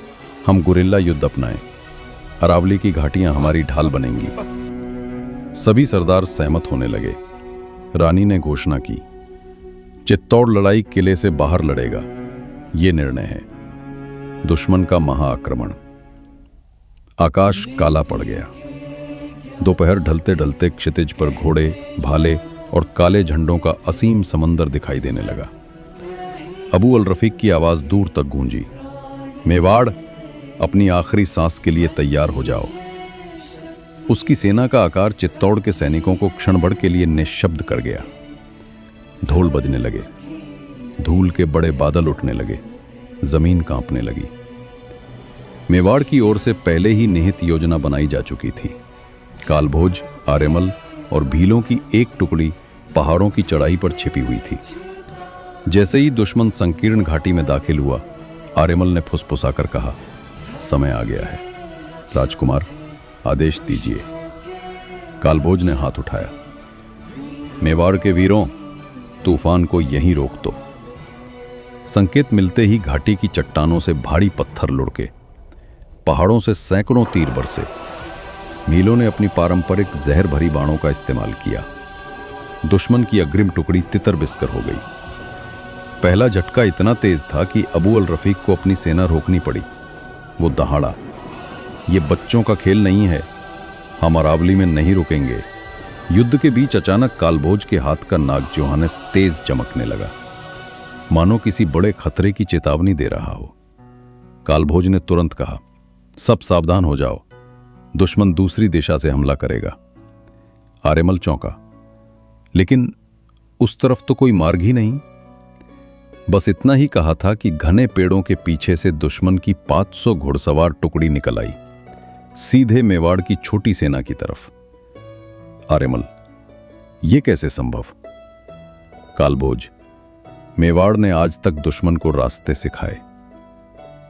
हम गुरिल्ला युद्ध अपनाएं। अरावली की घाटियां हमारी ढाल बनेंगी। सभी सरदार सहमत होने लगे। रानी ने घोषणा की, चित्तौड़ लड़ाई किले से बाहर लड़ेगा। ये निर्णय है। दुश्मन का महाआक्रमण, आकाश काला पड़ गया। दोपहर ढलते ढलते क्षितिज पर घोड़े, भाले और काले झंडों का असीम समंदर दिखाई देने लगा। अबू अल रफीक की आवाज दूर तक गूंजी, मेवाड़, अपनी आखिरी सांस के लिए तैयार हो जाओ। उसकी सेना का आकार चित्तौड़ के सैनिकों को क्षण भर के लिए निशब्द कर गया। ढोल बजने लगे, धूल के बड़े बादल उठने लगे, जमीन कांपने लगी। मेवाड़ की ओर से पहले ही निहित योजना बनाई जा चुकी थी। कालभोज, आर्यमल और भीलों की एक टुकड़ी पहाड़ों की चढ़ाई पर छिपी हुई थी। जैसे ही दुश्मन संकीर्ण घाटी में दाखिल हुआ, आर्यमल ने फुसफुसाकर कहा, समय आ गया है। राजकुमार, आदेश दीजिए। कालभोज ने हाथ उठाया, मेवाड़ के वीरों, तूफान को यहीं रोक दो। संकेत मिलते ही घाटी की चट्टानों से भारी पत्थर लुढ़के, पहाड़ों से सैकड़ों तीर बरसे। भीलों ने अपनी पारंपरिक जहर भरी बाणों का इस्तेमाल किया। दुश्मन की अग्रिम टुकड़ी तितर बिस्कर हो गई। पहला झटका इतना तेज था कि अबू अल रफीक को अपनी सेना रोकनी पड़ी। वो दहाड़ा, ये बच्चों का खेल नहीं है, हम अरावली में नहीं रुकेंगे। युद्ध के बीच अचानक कालभोज के हाथ का नाग जोहानस तेज चमकने लगा, मानो किसी बड़े खतरे की चेतावनी दे रहा हो। कालभोज ने तुरंत कहा, सब सावधान हो जाओ, दुश्मन दूसरी दिशा से हमला करेगा। आर्यमल चौंका, लेकिन उस तरफ तो कोई मार्ग ही नहीं। बस इतना ही कहा था कि घने पेड़ों के पीछे से दुश्मन की 500 घुड़सवार टुकड़ी निकल आई, सीधे मेवाड़ की छोटी सेना की तरफ। आर्यमल, यह कैसे संभव? कालभोज, मेवाड़ ने आज तक दुश्मन को रास्ते सिखाए,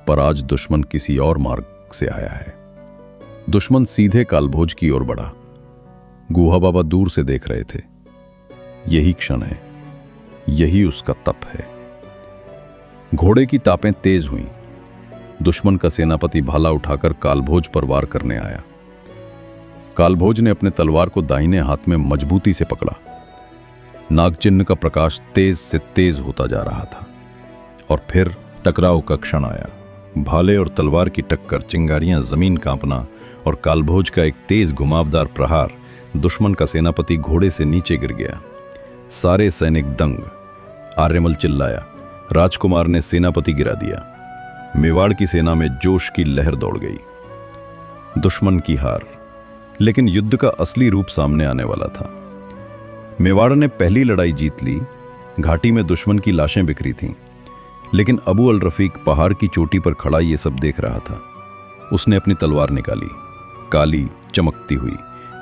पर आज दुश्मन किसी और मार्ग से आया है। दुश्मन सीधे कालभोज की ओर बढ़ा। गुहा बाबा दूर से देख रहे थे। यही क्षण है, यही उसका तप है। घोड़े की तापें तेज हुईं। दुश्मन का सेनापति भाला उठाकर कालभोज पर वार करने आया। कालभोज ने अपने तलवार को दाहिने हाथ में मजबूती से पकड़ा। नागचिन्ह का प्रकाश तेज से तेज होता जा रहा था और फिर टकराव का क्षण आया। भाले और तलवार की टक्कर, चिंगारियां, जमीन कांपना और कालभोज का एक तेज घुमावदार प्रहार। दुश्मन का सेनापति घोड़े से नीचे गिर गया। सारे सैनिक दंग। आर्यमल चिल्लाया, राजकुमार ने सेनापति गिरा दिया। मेवाड़ की सेना में जोश की लहर दौड़ गई। दुश्मन की हार, लेकिन युद्ध का असली रूप सामने आने वाला था। मेवाड़ ने पहली लड़ाई जीत ली। घाटी में दुश्मन की लाशें बिखरी थीं, लेकिन अबू अल रफीक पहाड़ की चोटी पर खड़ा ये सब देख रहा था। उसने अपनी तलवार निकाली, काली, चमकती हुई,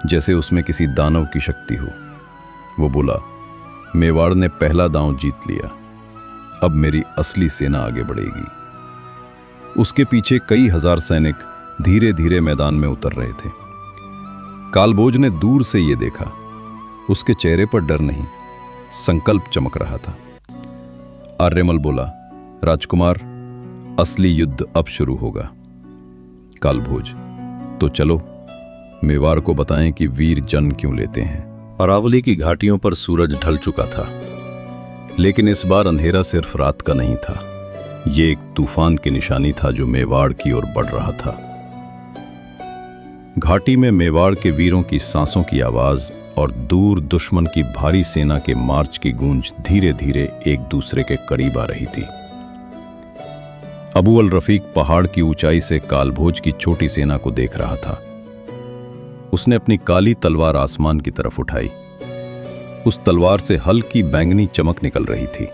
जैसे उसमें किसी दानव की शक्ति हो। वो बोला, मेवाड़ ने पहला दांव जीत लिया, अब मेरी असली सेना आगे बढ़ेगी। उसके पीछे कई हजार सैनिक धीरे धीरे मैदान में उतर रहे थे। कालभोज ने दूर से ये देखा। उसके चेहरे पर डर नहीं, संकल्प चमक रहा था। आर्यमल बोला, राजकुमार, असली युद्ध अब शुरू होगा। कालभोज, तो चलो मेवाड़ को बताएं कि वीर जन्म क्यों लेते हैं। अरावली की घाटियों पर सूरज ढल चुका था, लेकिन इस बार अंधेरा सिर्फ रात का नहीं था। ये एक तूफान की निशानी था जो मेवाड़ की ओर बढ़ रहा था। घाटी में मेवाड़ के वीरों की सांसों की आवाज और दूर दुश्मन की भारी सेना के मार्च की गूंज धीरे धीरे एक दूसरे के करीब आ रही थी। अबू अल रफीक पहाड़ की ऊंचाई से कालभोज की छोटी सेना को देख रहा था। उसने अपनी काली तलवार आसमान की तरफ उठाई। उस तलवार से हल्की बैंगनी चमक निकल रही थी,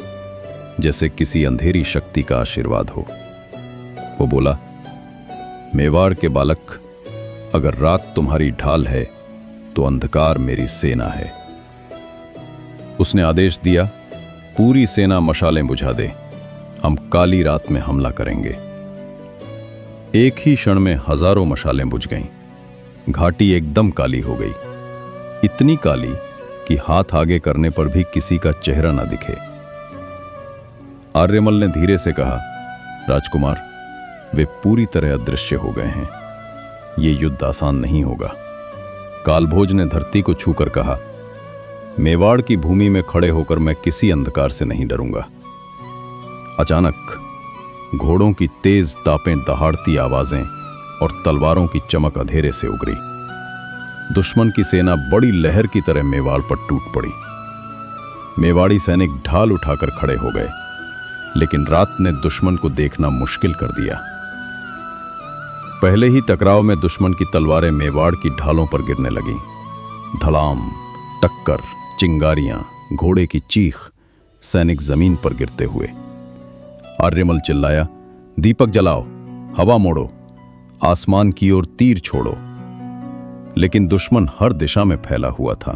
जैसे किसी अंधेरी शक्ति का आशीर्वाद हो। वो बोला, मेवाड़ के बालक, अगर रात तुम्हारी ढाल है तो अंधकार मेरी सेना है। उसने आदेश दिया, पूरी सेना मशालें बुझा दे, हम काली रात में हमला करेंगे। एक ही क्षण में हजारों मशालें बुझ गईं। घाटी एकदम काली हो गई, इतनी काली कि हाथ आगे करने पर भी किसी का चेहरा ना दिखे। आर्यमल ने धीरे से कहा, राजकुमार, वे पूरी तरह अदृश्य हो गए हैं। ये युद्ध आसान नहीं होगा। कालभोज ने धरती को छूकर कहा, मेवाड़ की भूमि में खड़े होकर मैं किसी अंधकार से नहीं डरूंगा। अचानक घोड़ों की तेज तापें, दहाड़ती आवाजें और तलवारों की चमक अंधेरे से उगरी। दुश्मन की सेना बड़ी लहर की तरह मेवाड़ पर टूट पड़ी। मेवाड़ी सैनिक ढाल उठाकर खड़े हो गए, लेकिन रात ने दुश्मन को देखना मुश्किल कर दिया। पहले ही टकराव में दुश्मन की तलवारें मेवाड़ की ढालों पर गिरने लगीं। धड़ाम, टक्कर, चिंगारियां, घोड़े की चीख, सैनिक जमीन पर गिरते हुए। आर्यमल चिल्लाया, दीपक जलाओ, हवा मोड़ो, आसमान की ओर तीर छोड़ो। लेकिन दुश्मन हर दिशा में फैला हुआ था।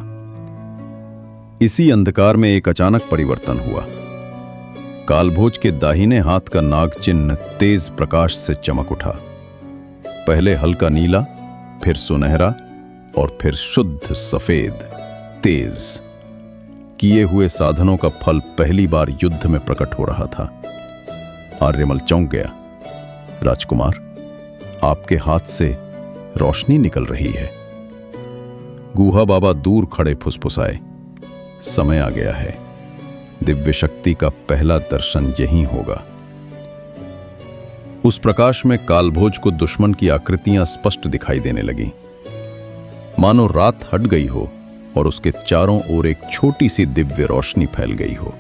इसी अंधकार में एक अचानक परिवर्तन हुआ। कालभोज के दाहिने हाथ का नाग चिन्ह तेज प्रकाश से चमक उठा। पहले हल्का नीला, फिर सुनहरा और फिर शुद्ध सफेद, तेज। किए हुए साधनों का फल पहली बार युद्ध में प्रकट हो रहा था। आर्यमल चौंक गया। राजकुमार, आपके हाथ से रोशनी निकल रही है। गुहा बाबा दूर खड़े फुसफुसाए, समय आ गया है। दिव्य शक्ति का पहला दर्शन यही होगा। उस प्रकाश में कालभोज को दुश्मन की आकृतियां स्पष्ट दिखाई देने लगीं, मानो रात हट गई हो और उसके चारों ओर एक छोटी सी दिव्य रोशनी फैल गई हो।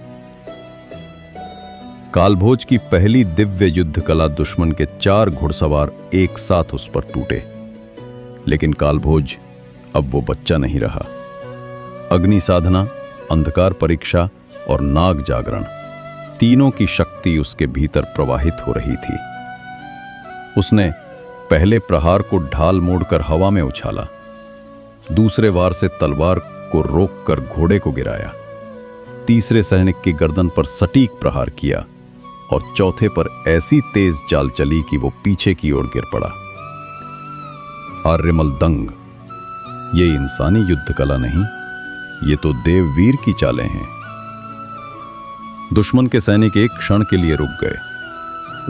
कालभोज की पहली दिव्य युद्ध कला दुश्मन के 4 घुड़सवार एक साथ उस पर टूटे। लेकिन कालभोज अब वो बच्चा नहीं रहा। अग्नि साधना, अंधकार परीक्षा और नाग जागरण, तीनों की शक्ति उसके भीतर प्रवाहित हो रही थी। उसने पहले प्रहार को ढाल मोड़कर हवा में उछाला, दूसरे वार से तलवार को रोककर घोड़े को गिराया, तीसरे सैनिक की गर्दन पर सटीक प्रहार किया और चौथे पर ऐसी तेज चाल चली कि वो पीछे की ओर गिर पड़ा। आर्यमल दंग। ये इंसानी युद्ध कला नहीं, ये तो देववीर की चालें हैं। दुश्मन के सैनिक एक क्षण के लिए रुक गए।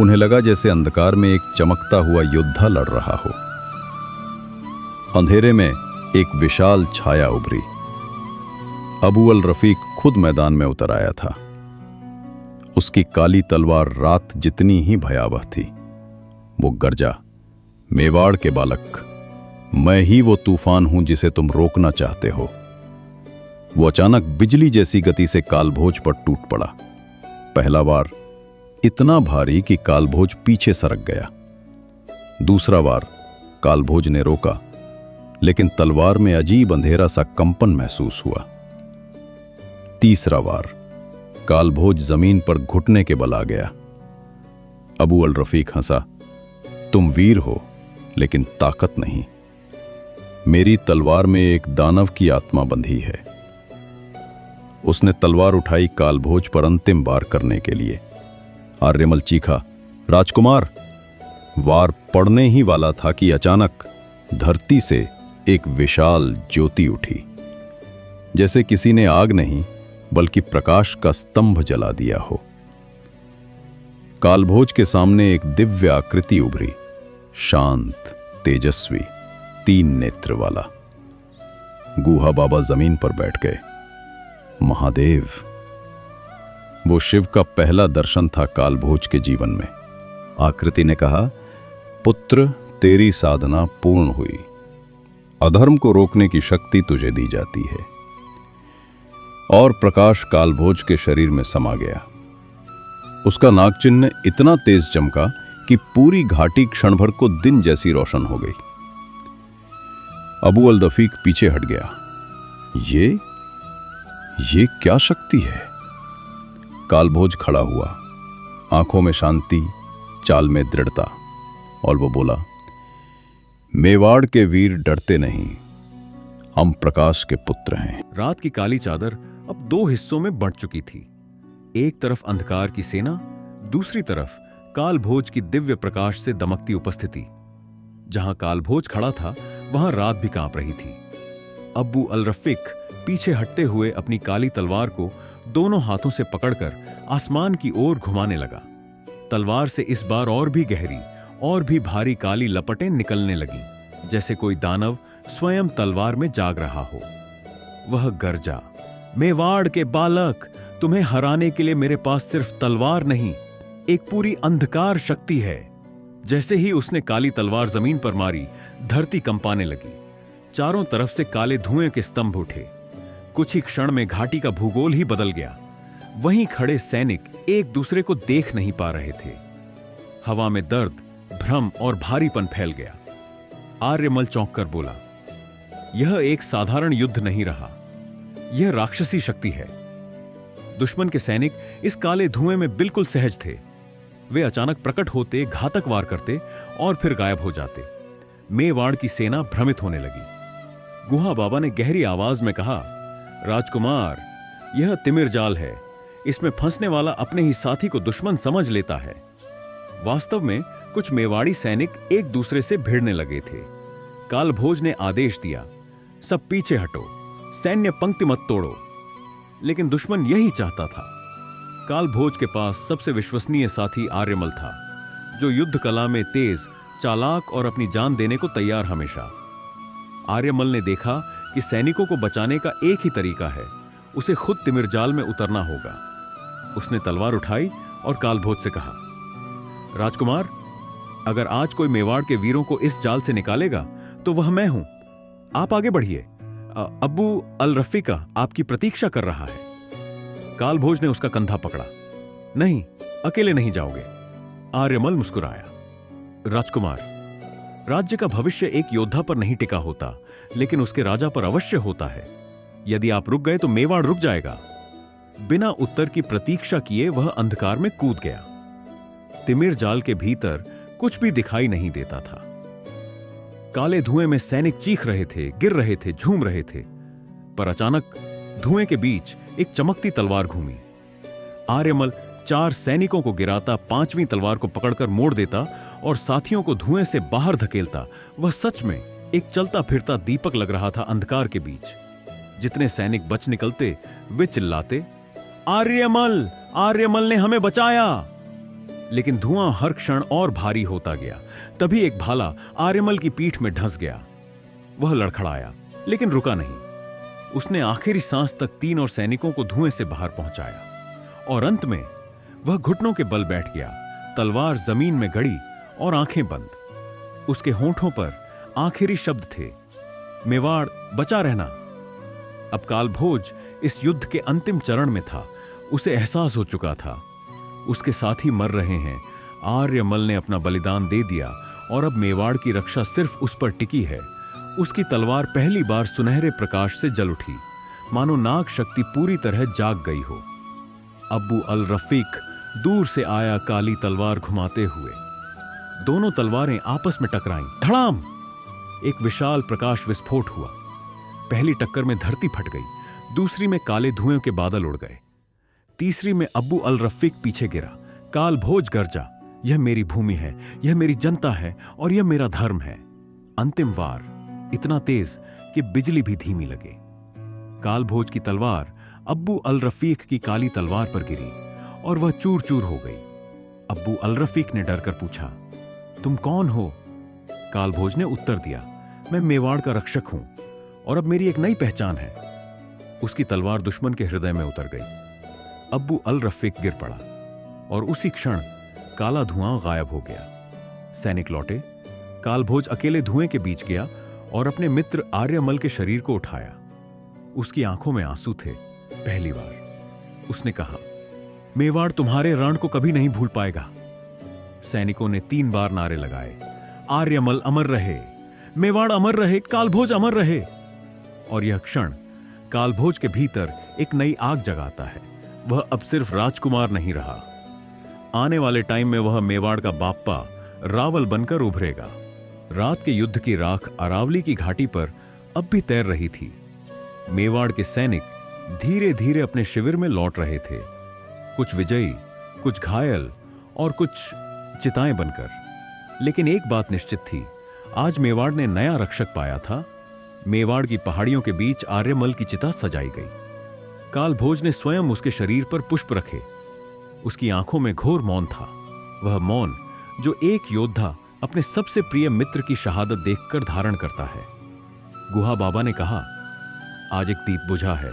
उन्हें लगा जैसे अंधकार में एक चमकता हुआ योद्धा लड़ रहा हो। अंधेरे में एक विशाल छाया उभरी। अबू अल रफीक खुद मैदान में उतर आया था। उसकी काली तलवार रात जितनी ही भयावह थी। वो गरजा, मेवाड़ के बालक, मैं ही वो तूफान हूं जिसे तुम रोकना चाहते हो। वो अचानक बिजली जैसी गति से कालभोज पर टूट पड़ा। पहला वार इतना भारी कि कालभोज पीछे सरक गया। दूसरा वार कालभोज ने रोका, लेकिन तलवार में अजीब अंधेरा सा कंपन महसूस हुआ। तीसरा वार कालभोज जमीन पर घुटने के बल आ गया। अबू अल रफीक हंसा, तुम वीर हो लेकिन ताकत नहीं। मेरी तलवार में एक दानव की आत्मा बंधी है। उसने तलवार उठाई कालभोज पर अंतिम वार करने के लिए। आर्यमल चीखा, राजकुमार। वार पड़ने ही वाला था कि अचानक धरती से एक विशाल ज्योति उठी, जैसे किसी ने आग नहीं बल्कि प्रकाश का स्तंभ जला दिया हो। कालभोज के सामने एक दिव्य आकृति उभरी, शांत, तेजस्वी, 3 नेत्र वाला। गुहा बाबा जमीन पर बैठ गए। महादेव। वो शिव का पहला दर्शन था कालभोज के जीवन में। आकृति ने कहा, पुत्र, तेरी साधना पूर्ण हुई। अधर्म को रोकने की शक्ति तुझे दी जाती है। और प्रकाश कालभोज के शरीर में समा गया। उसका नाग चिन्ह इतना तेज चमका कि पूरी घाटी क्षण भर को दिन जैसी रोशन हो गई। अबू अल रफीक पीछे हट गया। ये क्या शक्ति है? कालभोज खड़ा हुआ, आंखों में शांति, चाल में दृढ़ता, और वो बोला, मेवाड़ के वीर डरते नहीं, हम प्रकाश के पुत्र हैं। रात की काली चादर अब 2 हिस्सों में बंट चुकी थी। एक तरफ अंधकार की सेना, दूसरी तरफ कालभोज की दिव्य प्रकाश से दमकती उपस्थिति। जहां कालभोज खड़ा था वहां रात भी कांप रही थी। अबू अल रफीक पीछे हटते हुए अपनी काली तलवार को दोनों हाथों से पकड़कर आसमान की ओर घुमाने लगा। तलवार से इस बार और भी गहरी और भी भारी काली लपटें निकलने लगीं, जैसे कोई दानव स्वयं तलवार में जाग रहा हो। वह गरजा, मेवाड़ के बालक, तुम्हें हराने के लिए मेरे पास सिर्फ तलवार नहीं, एक पूरी अंधकार शक्ति है। जैसे ही उसने काली तलवार जमीन पर मारी, धरती कंपाने लगी। चारों तरफ से काले धुएं के स्तंभ उठे। कुछ ही क्षण में घाटी का भूगोल ही बदल गया। वहीं खड़े सैनिक एक दूसरे को देख नहीं पा रहे थे। हवा में दर्द, भ्रम और भारीपन फैल गया। आर्यमल चौंक कर बोला, यह एक साधारण युद्ध नहीं रहा, यह राक्षसी शक्ति है। दुश्मन के सैनिक इस काले धुएं में बिल्कुल सहज थे। वे अचानक प्रकट होते, घातक वार करते और फिर गायब हो जाते। मेवाड़ की सेना भ्रमित होने लगी। गुहा बाबा ने गहरी आवाज में कहा, राजकुमार, यह तिमिर जाल है। इसमें फंसने वाला अपने ही साथी को दुश्मन समझ लेता है। वास्तव में कुछ मेवाड़ी सैनिक एक दूसरे से भिड़ने लगे थे। कालभोज ने आदेश दिया, सब पीछे हटो, सैन्य पंक्ति मत तोड़ो। लेकिन दुश्मन यही चाहता था। कालभोज के पास सबसे विश्वसनीय साथी आर्यमल था, जो युद्ध कला में तेज, चालाक और अपनी जान देने को तैयार हमेशा। आर्यमल ने देखा कि सैनिकों को बचाने का एक ही तरीका है, उसे खुद तिमिर जाल में उतरना होगा। उसने तलवार उठाई और कालभोज से कहा, राजकुमार, अगर आज कोई मेवाड़ के वीरों को इस जाल से निकालेगा तो वह मैं हूं। आप आगे बढ़िए, अब्बू अल रफीका आपकी प्रतीक्षा कर रहा है। कालभोज ने उसका कंधा पकड़ा। नहीं, अकेले नहीं जाओगे। आर्यमल मुस्कुराया। राजकुमार, राज्य का भविष्य एक योद्धा पर नहीं टिका होता, लेकिन उसके राजा पर अवश्य होता है। यदि आप रुक गए तो मेवाड़ रुक जाएगा। बिना उत्तर की प्रतीक्षा किए वह अंधकार में कूद गया। तिमिर जाल के भीतर कुछ भी दिखाई नहीं देता था। काले धुएं में सैनिक चीख रहे थे, गिर रहे थे, झूम रहे थे। पर अचानक धुएं के बीच एक चमकती तलवार घूमी। आर्यमल 4 सैनिकों को गिराता, 5वीं तलवार को पकड़कर मोड़ देता और साथियों को धुएं से बाहर धकेलता। वह सच में एक चलता फिरता दीपक लग रहा था अंधकार के बीच। जितने सैनिक बच निकलते वे चिल्लाते, आर्यमल, आर्यमल ने हमें बचाया। लेकिन धुआं हर क्षण और भारी होता गया। तभी एक भाला आर्यमल की पीठ में ढंस गया। वह लड़खड़ाया, लेकिन रुका नहीं। उसने आखिरी सांस तक 3 और सैनिकों को धुएं से बाहर पहुंचाया और अंत में वह घुटनों के बल बैठ गया, तलवार जमीन में गड़ी और आंखें बंद। उसके होंठों पर आखिरी शब्द थे, मेवाड़ बचा रहना। अब कालभोज इस युद्ध के अंतिम चरण में था। उसे एहसास हो चुका था, उसके साथी मर रहे हैं। आर्यमल ने अपना बलिदान दे दिया और अब मेवाड़ की रक्षा सिर्फ उस पर टिकी है। उसकी तलवार पहली बार सुनहरे प्रकाश से जल उठी, मानो नाग शक्ति पूरी तरह जाग गई हो। अब्बू अल रफीक दूर से आया, काली तलवार घुमाते हुए। दोनों तलवारें आपस में टकराईं। धड़ाम! एक विशाल प्रकाश विस्फोट हुआ। पहली टक्कर में धरती फट गई, दूसरी में काले धुएं के बादल उड़ गए, तीसरी में अब्बू अल रफीक पीछे गिरा। कालभोज गरजा, यह मेरी भूमि है, यह मेरी जनता है और यह मेरा धर्म है। अंतिम वार इतना तेज कि बिजली भी धीमी लगे। कालभोज की तलवार अब्बू अल रफीक की काली तलवार पर गिरी और वह चूर चूर हो गई। अब्बू अल रफीक ने डरकर पूछा, तुम कौन हो? कालभोज ने उत्तर दिया, मैं मेवाड़ का रक्षक हूं और अब मेरी एक नई पहचान है। उसकी तलवार दुश्मन के हृदय में उतर गई। अब्बू अल रफीक गिर पड़ा और उसी क्षण काला धुआं गायब हो गया। सैनिक लौटे। कालभोज अकेले धुएं के बीच गया और अपने मित्र आर्यमल के शरीर को उठाया। उसकी आंखों में आंसू थे। पहली बार उसने कहा, मेवाड़ तुम्हारे रण को कभी नहीं भूल पाएगा। सैनिकों ने 3 बार नारे लगाए, आर्यमल अमर रहे, मेवाड़ अमर रहे, कालभोज अमर रहे। और यह क्षण कालभोज के भीतर एक नई आग जगाता है। वह अब सिर्फ राजकुमार नहीं रहा, आने वाले टाइम में वह मेवाड़ का बाप्पा रावल बनकर उभरेगा। रात के युद्ध की राख अरावली की घाटी पर अब भी तैर रही थी। मेवाड़ के सैनिक धीरे धीरे अपने शिविर में लौट रहे थे, कुछ विजयी, कुछ घायल और कुछ चिताएं बनकर। लेकिन एक बात निश्चित थी, आज मेवाड़ ने नया रक्षक पाया था। मेवाड़ की पहाड़ियों के बीच आर्यमल की चिता सजाई गई। कालभोज ने स्वयं उसके शरीर पर पुष्प रखे। उसकी आंखों में घोर मौन था, वह मौन जो एक योद्धा अपने सबसे प्रिय मित्र की शहादत देखकर धारण करता है। गुहा बाबा ने कहा, आज एक दीप बुझा है,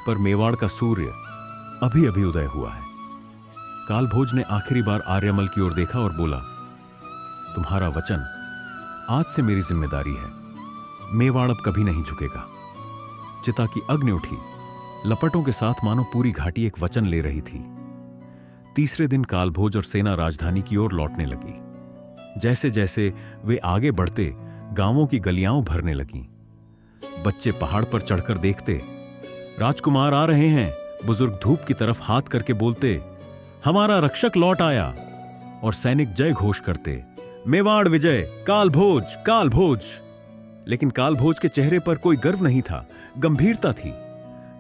पर मेवाड़ का सूर्य अभी अभी उदय हुआ है। कालभोज ने आखिरी बार आर्यमल की ओर देखा और बोला, तुम्हारा वचन आज से मेरी जिम्मेदारी है। मेवाड़ अब कभी नहीं झुकेगा। चिता की अग्नि उठी, लपटों के साथ मानो पूरी घाटी एक वचन ले रही थी। तीसरे दिन कालभोज और सेना राजधानी की ओर लौटने लगी। जैसे जैसे वे आगे बढ़ते, गांवों की गलियां भरने लगीं। बच्चे पहाड़ पर चढ़कर देखते, राजकुमार आ रहे हैं। बुजुर्ग धूप की तरफ हाथ करके बोलते, हमारा रक्षक लौट आया। और सैनिक जय घोष करते, मेवाड़ विजय, कालभोज, कालभोज। लेकिन कालभोज के चेहरे पर कोई गर्व नहीं था, गंभीरता थी।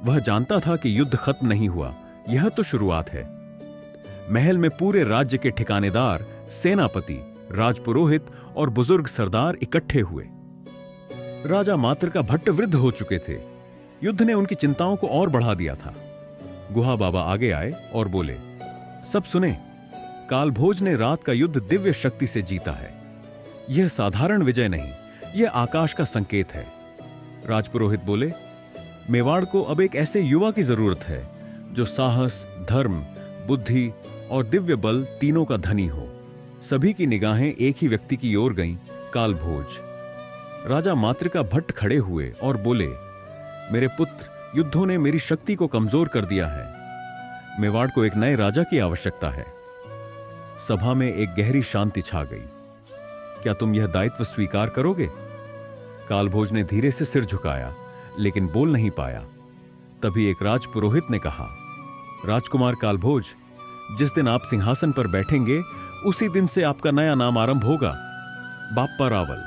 वह जानता था कि युद्ध खत्म नहीं हुआ, यह तो शुरुआत है। महल में पूरे राज्य के ठिकानेदार, सेनापति, राजपुरोहित और बुजुर्ग सरदार इकट्ठे हुए। राजा मातृका भट्ट वृद्ध हो चुके थे। युद्ध ने उनकी चिंताओं को और बढ़ा दिया था। गुहा बाबा आगे आए और बोले, सब सुने, कालभोज ने रात का युद्ध दिव्य शक्ति से जीता है। यह साधारण विजय नहीं, यह आकाश का संकेत है। राजपुरोहित बोले, मेवाड़ को अब एक ऐसे युवा की जरूरत है जो साहस, धर्म, बुद्धि और दिव्य बल तीनों का धनी हो। सभी की निगाहें एक ही व्यक्ति की ओर गईं, कालभोज। राजा मातृका भट्ट खड़े हुए और बोले, मेरे पुत्र, युद्धों ने मेरी शक्ति को कमजोर कर दिया है। मेवाड़ को एक नए राजा की आवश्यकता है। सभा में एक गहरी शांति छा गई। क्या तुम यह दायित्व स्वीकार करोगे? कालभोज ने धीरे से सिर झुकाया, लेकिन बोल नहीं पाया। तभी एक राजपुरोहित ने कहा, राजकुमार कालभोज, जिस दिन आप सिंहासन पर बैठेंगे उसी दिन से आपका नया नाम आरंभ होगा, बाप्पा रावल।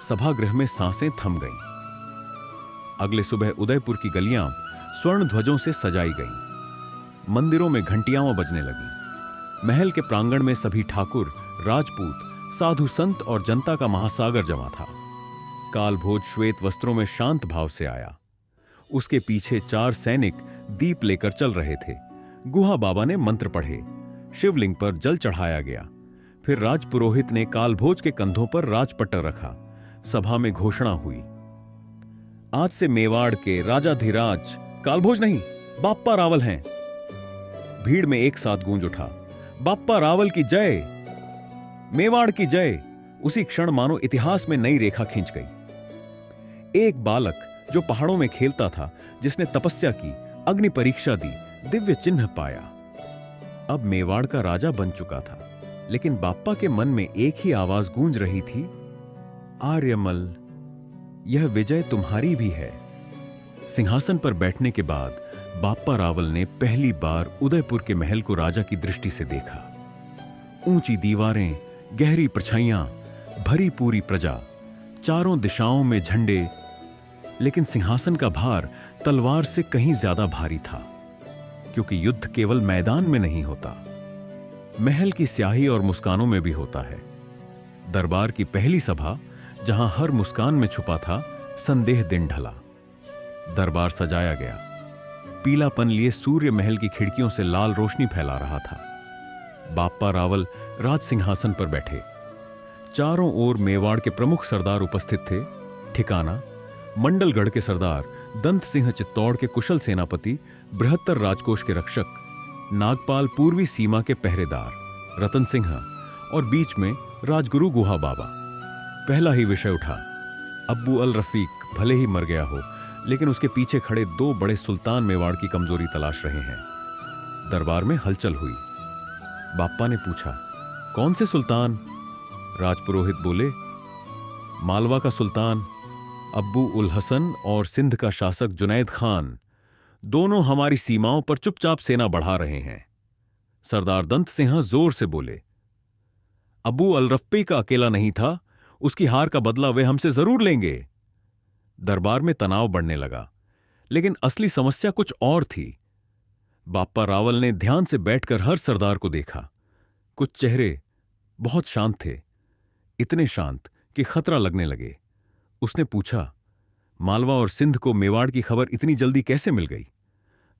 सभागृह में सांसें थम गईं। अगले सुबह उदयपुर की गलियां स्वर्ण ध्वजों से सजाई गईं। मंदिरों में घंटियां बजने लगीं। महल के प्रांगण में सभी ठाकुर, राजपूत, साधु संत और जनता का महासागर जमा था। कालभोज श्वेत वस्त्रों में शांत भाव से आया। उसके पीछे 4 सैनिक दीप लेकर चल रहे थे। गुहा बाबा ने मंत्र पढ़े, शिवलिंग पर जल चढ़ाया गया। फिर राजपुरोहित ने कालभोज के कंधों पर राजपट्टा रखा। सभा में घोषणा हुई, आज से मेवाड़ के राजाधिराज कालभोज नहीं, बाप्पा रावल हैं। भीड़ में एक साथ गूंज उठा, बाप्पा रावल की जय, मेवाड़ की जय। उसी क्षण मानो इतिहास में नई रेखा खींच गई। एक बालक जो पहाड़ों में खेलता था, जिसने तपस्या की, अग्नि परीक्षा दी, दिव्य चिन्ह पाया, अब मेवाड़ का राजा बन चुका था। लेकिन बाप्पा के मन में एक ही आवाज गूंज रही थी, आर्यमल, यह विजय तुम्हारी भी है। सिंहासन पर बैठने के बाद बाप्पा रावल ने पहली बार उदयपुर के महल को राजा की दृष्टि से देखा। ऊंची दीवारें, गहरी परछाइयां, भरी पूरी प्रजा, चारों दिशाओं में झंडे। लेकिन सिंहासन का भार तलवार से कहीं ज्यादा भारी था, क्योंकि युद्ध केवल मैदान में नहीं होता, महल की स्याही और मुस्कानों में भी होता है। दरबार की पहली सभा, जहां हर मुस्कान में छुपा था संदेह, दिन ढला। दरबार सजाया गया। पीलापन लिए सूर्य महल की खिड़कियों से लाल रोशनी फैला रहा था। बाप्पा रावल राज सिंहासन पर बैठे। चारों ओर मेवाड़ के प्रमुख सरदार उपस्थित थे। ठिकाना, मंडलगढ़ के सरदार, दंत सिंह चित्तौड़ के कुशल सेनापति, बृहत्तर राजकोष के रक्षक, नागपाल पूर्वी सीमा के पहरेदार, रतन सिंह, और बीच में राजगुरु गुहा बाबा। पहला ही विषय उठा, अब्बू अल रफीक भले ही मर गया हो, लेकिन उसके पीछे खड़े 2 बड़े सुल्तान मेवाड़ की कमजोरी तलाश रहे हैं। दरबार में हलचल हुई। बाप्पा ने पूछा, कौन से सुल्तान? राजपुरोहित बोले, मालवा का सुल्तान अब्बू उल हसन और सिंध का शासक जुनैद खान, दोनों हमारी सीमाओं पर चुपचाप सेना बढ़ा रहे हैं। सरदार दंत सिंह जोर से बोले, अब्बू अल रफ्पी का अकेला नहीं था, उसकी हार का बदला वे हमसे जरूर लेंगे। दरबार में तनाव बढ़ने लगा, लेकिन असली समस्या कुछ और थी। बाप्पा रावल ने ध्यान से बैठकर हर सरदार को देखा। कुछ चेहरे बहुत शांत थे, इतने शांत कि खतरा लगने लगे। उसने पूछा, मालवा और सिंध को मेवाड़ की खबर इतनी जल्दी कैसे मिल गई?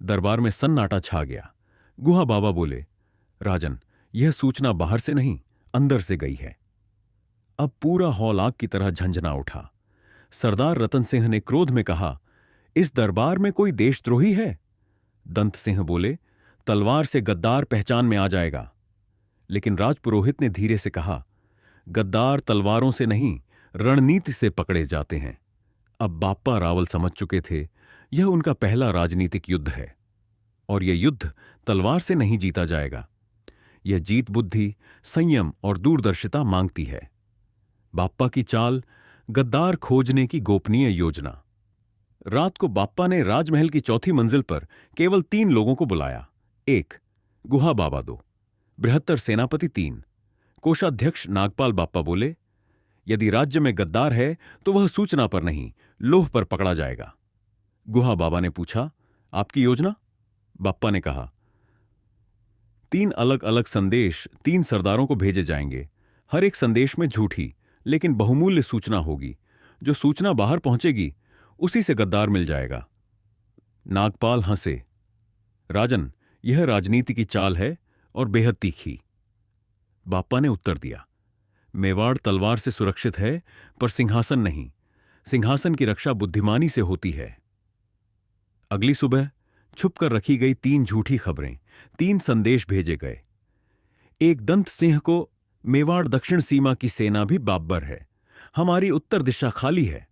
दरबार में सन्नाटा छा गया। गुहा बाबा बोले, राजन, यह सूचना बाहर से नहीं, अंदर से गई है। अब पूरा हॉल आग की तरह झंझना उठा। सरदार रतन सिंह ने क्रोध में कहा, इस दरबार में कोई देशद्रोही है? दंत सिंह बोले, तलवार से गद्दार पहचान में आ जाएगा। लेकिन राजपुरोहित ने धीरे से कहा, गद्दार तलवारों से नहीं, रणनीति से पकड़े जाते हैं। अब बाप्पा रावल समझ चुके थे यह उनका पहला राजनीतिक युद्ध है, और यह युद्ध तलवार से नहीं जीता जाएगा। यह जीत बुद्धि, संयम और दूरदर्शिता मांगती है। बाप्पा की चाल, गद्दार खोजने की गोपनीय योजना। रात को बाप्पा ने राजमहल की चौथी मंजिल पर केवल 3 लोगों को बुलाया। 1 गुहा बाबा, 2 बृहत्तर सेनापति, 3 कोषाध्यक्ष नागपाल। बाप्पा बोले, यदि राज्य में गद्दार है तो वह सूचना पर नहीं, लोह पर पकड़ा जाएगा। गुहा बाबा ने पूछा, आपकी योजना? बाप्पा ने कहा, 3 अलग अलग संदेश 3 सरदारों को भेजे जाएंगे। हर एक संदेश में झूठी लेकिन बहुमूल्य सूचना होगी। जो सूचना बाहर पहुंचेगी उसी से गद्दार मिल जाएगा। नागपाल हंसे, राजन, यह राजनीति की चाल है और बेहद तीखी। बाप्पा ने उत्तर दिया, मेवाड़ तलवार से सुरक्षित है पर सिंहासन नहीं। सिंहासन की रक्षा बुद्धिमानी से होती है। अगली सुबह छुपकर रखी गई 3 झूठी खबरें, 3 संदेश भेजे गए। 1 दंत सिंह को मेवाड़ दक्षिण सीमा की सेना भी बाब्बर है, हमारी उत्तर दिशा खाली है।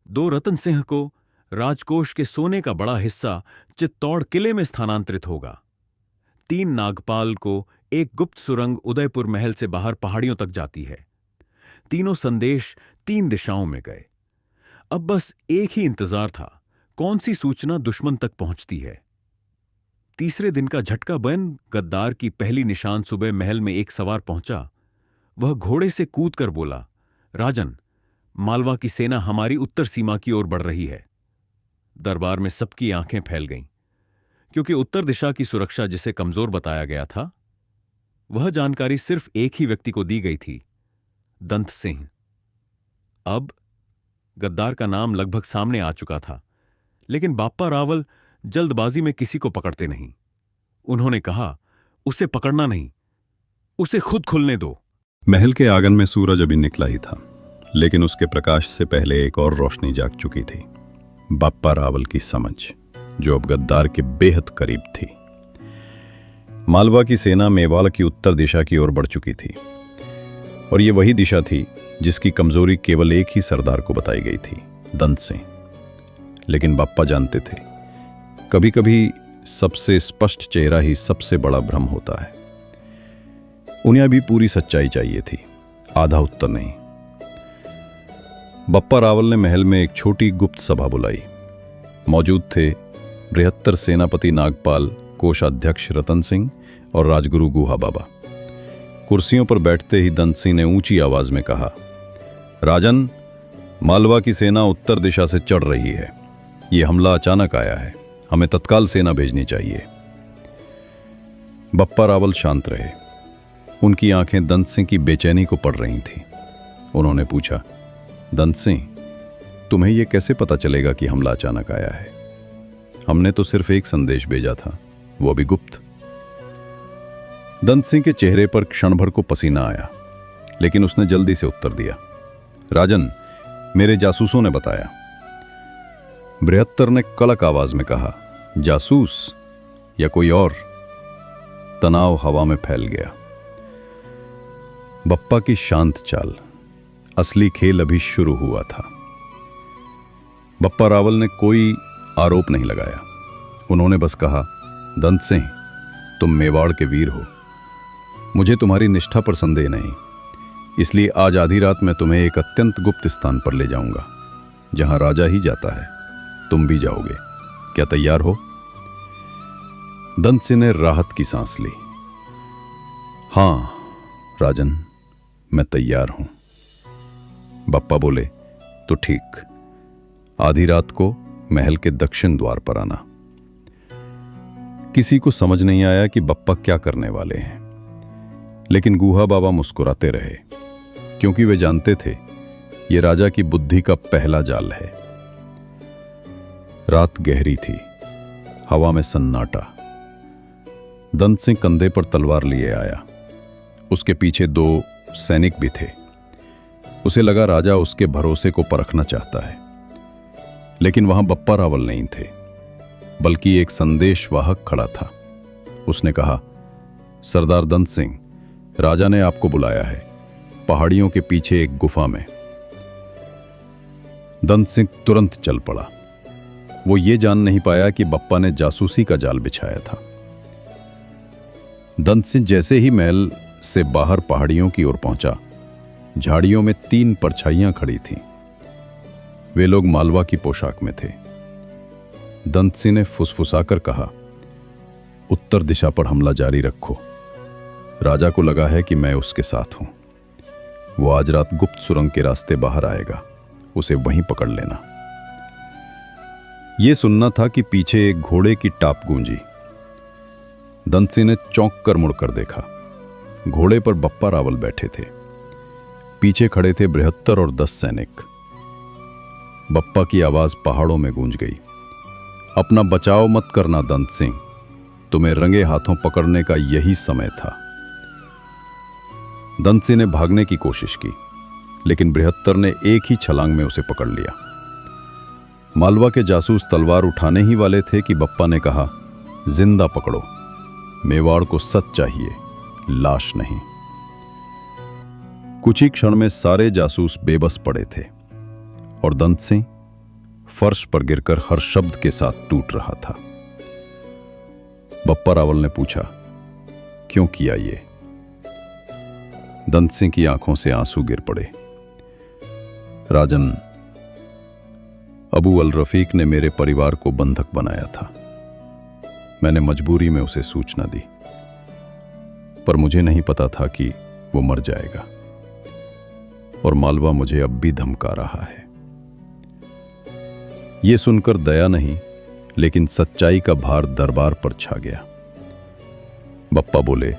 2 रतन सिंह को राजकोष के सोने का बड़ा हिस्सा चित्तौड़ किले में स्थानांतरित होगा। 3 नागपाल को एक गुप्त सुरंग उदयपुर महल से बाहर पहाड़ियों तक जाती है। तीनों संदेश 3 दिशाओं में गए। अब बस एक ही इंतजार था, कौन सी सूचना दुश्मन तक पहुंचती है। तीसरे दिन का झटका बन गद्दार की पहली निशान सुबह महल में एक सवार पहुंचा। वह घोड़े से कूदकर बोला, राजन, मालवा की सेना हमारी उत्तर सीमा की ओर बढ़ रही है। दरबार में सबकी आंखें फैल गईं, क्योंकि उत्तर दिशा की सुरक्षा जिसे कमजोर बताया गया था, वह जानकारी सिर्फ एक ही व्यक्ति को दी गई थी, दंत सिंह। अब गद्दार का नाम लगभग सामने आ चुका था, लेकिन बाप्पा रावल जल्दबाजी में किसी को पकड़ते नहीं। उन्होंने कहा, उसे पकड़ना नहीं, उसे खुद खुलने दो। महल के आंगन में सूरज अभी निकला ही था, लेकिन उसके प्रकाश से पहले एक और रोशनी जाग चुकी थी, बाप्पा रावल की समझ, जो अब गद्दार के बेहद करीब थी। मालवा की सेना मेवाड़ की उत्तर दिशा की ओर बढ़ चुकी थी, और ये वही दिशा थी जिसकी कमजोरी केवल एक ही सरदार को बताई गई थी, दंत सिंह। लेकिन बाप्पा जानते थे, कभी कभी सबसे स्पष्ट चेहरा ही सबसे बड़ा भ्रम होता है। उन्हें अभी पूरी सच्चाई चाहिए थी, आधा उत्तर नहीं। बाप्पा रावल ने महल में एक छोटी गुप्त सभा बुलाई। मौजूद थे बृहत्तर सेनापति नागपाल, कोषाध्यक्ष रतन सिंह और राजगुरु गुहा बाबा। कुर्सियों पर बैठते ही दंत सिंह ने ऊंची आवाज में कहा, राजन, मालवा की सेना उत्तर दिशा से चढ़ रही है। यह हमला अचानक आया है, हमें तत्काल सेना भेजनी चाहिए। बाप्पा रावल शांत रहे। उनकी आंखें दंत सिंह की बेचैनी को पढ़ रही थीं। उन्होंने पूछा, दंत सिंह, तुम्हें यह कैसे पता चलेगा कि हमला अचानक आया है? हमने तो सिर्फ एक संदेश भेजा था, वो भी गुप्त। दंत सिंह के चेहरे पर क्षण भर को पसीना आया, लेकिन उसने जल्दी से उत्तर दिया, राजन, मेरे जासूसों ने बताया। बृहत्तर ने कड़क आवाज में कहा, जासूस या कोई और? तनाव हवा में फैल गया। बप्पा की शांत चाल, असली खेल अभी शुरू हुआ था। बप्पा रावल ने कोई आरोप नहीं लगाया। उन्होंने बस कहा, दंत सिंह, तुम मेवाड़ के वीर हो, मुझे तुम्हारी निष्ठा पर संदेह नहीं, इसलिए आज आधी रात मैं तुम्हें एक अत्यंत गुप्त स्थान पर ले जाऊंगा, जहां राजा ही जाता है। तुम भी जाओगे, क्या तैयार हो? दंत सिंह ने राहत की सांस ली। हां राजन, मैं तैयार हूं। बप्पा बोले, तो ठीक, आधी रात को महल के दक्षिण द्वार पर आना। किसी को समझ नहीं आया कि बप्पा क्या करने वाले हैं, लेकिन गुहा बाबा मुस्कुराते रहे, क्योंकि वे जानते थे यह राजा की बुद्धि का पहला जाल है। रात गहरी थी, हवा में सन्नाटा। दंत सिंह कंधे पर तलवार लिए आया। उसके पीछे 2 सैनिक भी थे। उसे लगा राजा उसके भरोसे को परखना चाहता है, लेकिन वहां बप्पा रावल नहीं थे, बल्कि एक संदेशवाहक खड़ा था। उसने कहा, सरदार दंत सिंह, राजा ने आपको बुलाया है। पहाड़ियों के पीछे एक गुफा में। दंत सिंह तुरंत चल पड़ा। वो ये जान नहीं पाया कि बप्पा ने जासूसी का जाल बिछाया था। दंत सिंह जैसे ही महल से बाहर पहाड़ियों की ओर पहुंचा, झाड़ियों में 3 परछाइयां खड़ी थीं। वे लोग मालवा की पोशाक में थे। दंत सिंह ने फुसफुसाकर कहा, उत्तर दिशा पर हमला जारी रखो। राजा को लगा है कि मैं उसके साथ हूं। वो आज रात गुप्त सुरंग के रास्ते बाहर आएगा, उसे वहीं पकड़ लेना। यह सुनना था कि पीछे एक घोड़े की टाप गूंजी। दंत सिंह ने चौंक कर मुड़कर देखा। घोड़े पर बप्पा रावल बैठे थे। पीछे खड़े थे बृहत्तर और 10 सैनिक। बप्पा की आवाज पहाड़ों में गूंज गई, अपना बचाव मत करना दंत सिंह, तुम्हें रंगे हाथों पकड़ने का यही समय था। दंत सिंह ने भागने की कोशिश की, लेकिन बृहत्तर ने एक ही छलांग में उसे पकड़ लिया। मालवा के जासूस तलवार उठाने ही वाले थे कि बप्पा ने कहा, जिंदा पकड़ो, मेवाड़ को सच चाहिए, लाश नहीं। कुछ ही क्षण में सारे जासूस बेबस पड़े थे और दंत सिंह फर्श पर गिरकर हर शब्द के साथ टूट रहा था। बप्पा रावल ने पूछा, क्यों किया ये? दंत सिंह की आंखों से आंसू गिर पड़े। राजन, अबू अल रफीक ने मेरे परिवार को बंधक बनाया था। मैंने मजबूरी में उसे सूचना दी, पर मुझे नहीं पता था कि वो मर जाएगा, और मालवा मुझे अब भी धमका रहा है। यह सुनकर दया नहीं, लेकिन सच्चाई का भार दरबार पर छा गया। बप्पा बोले,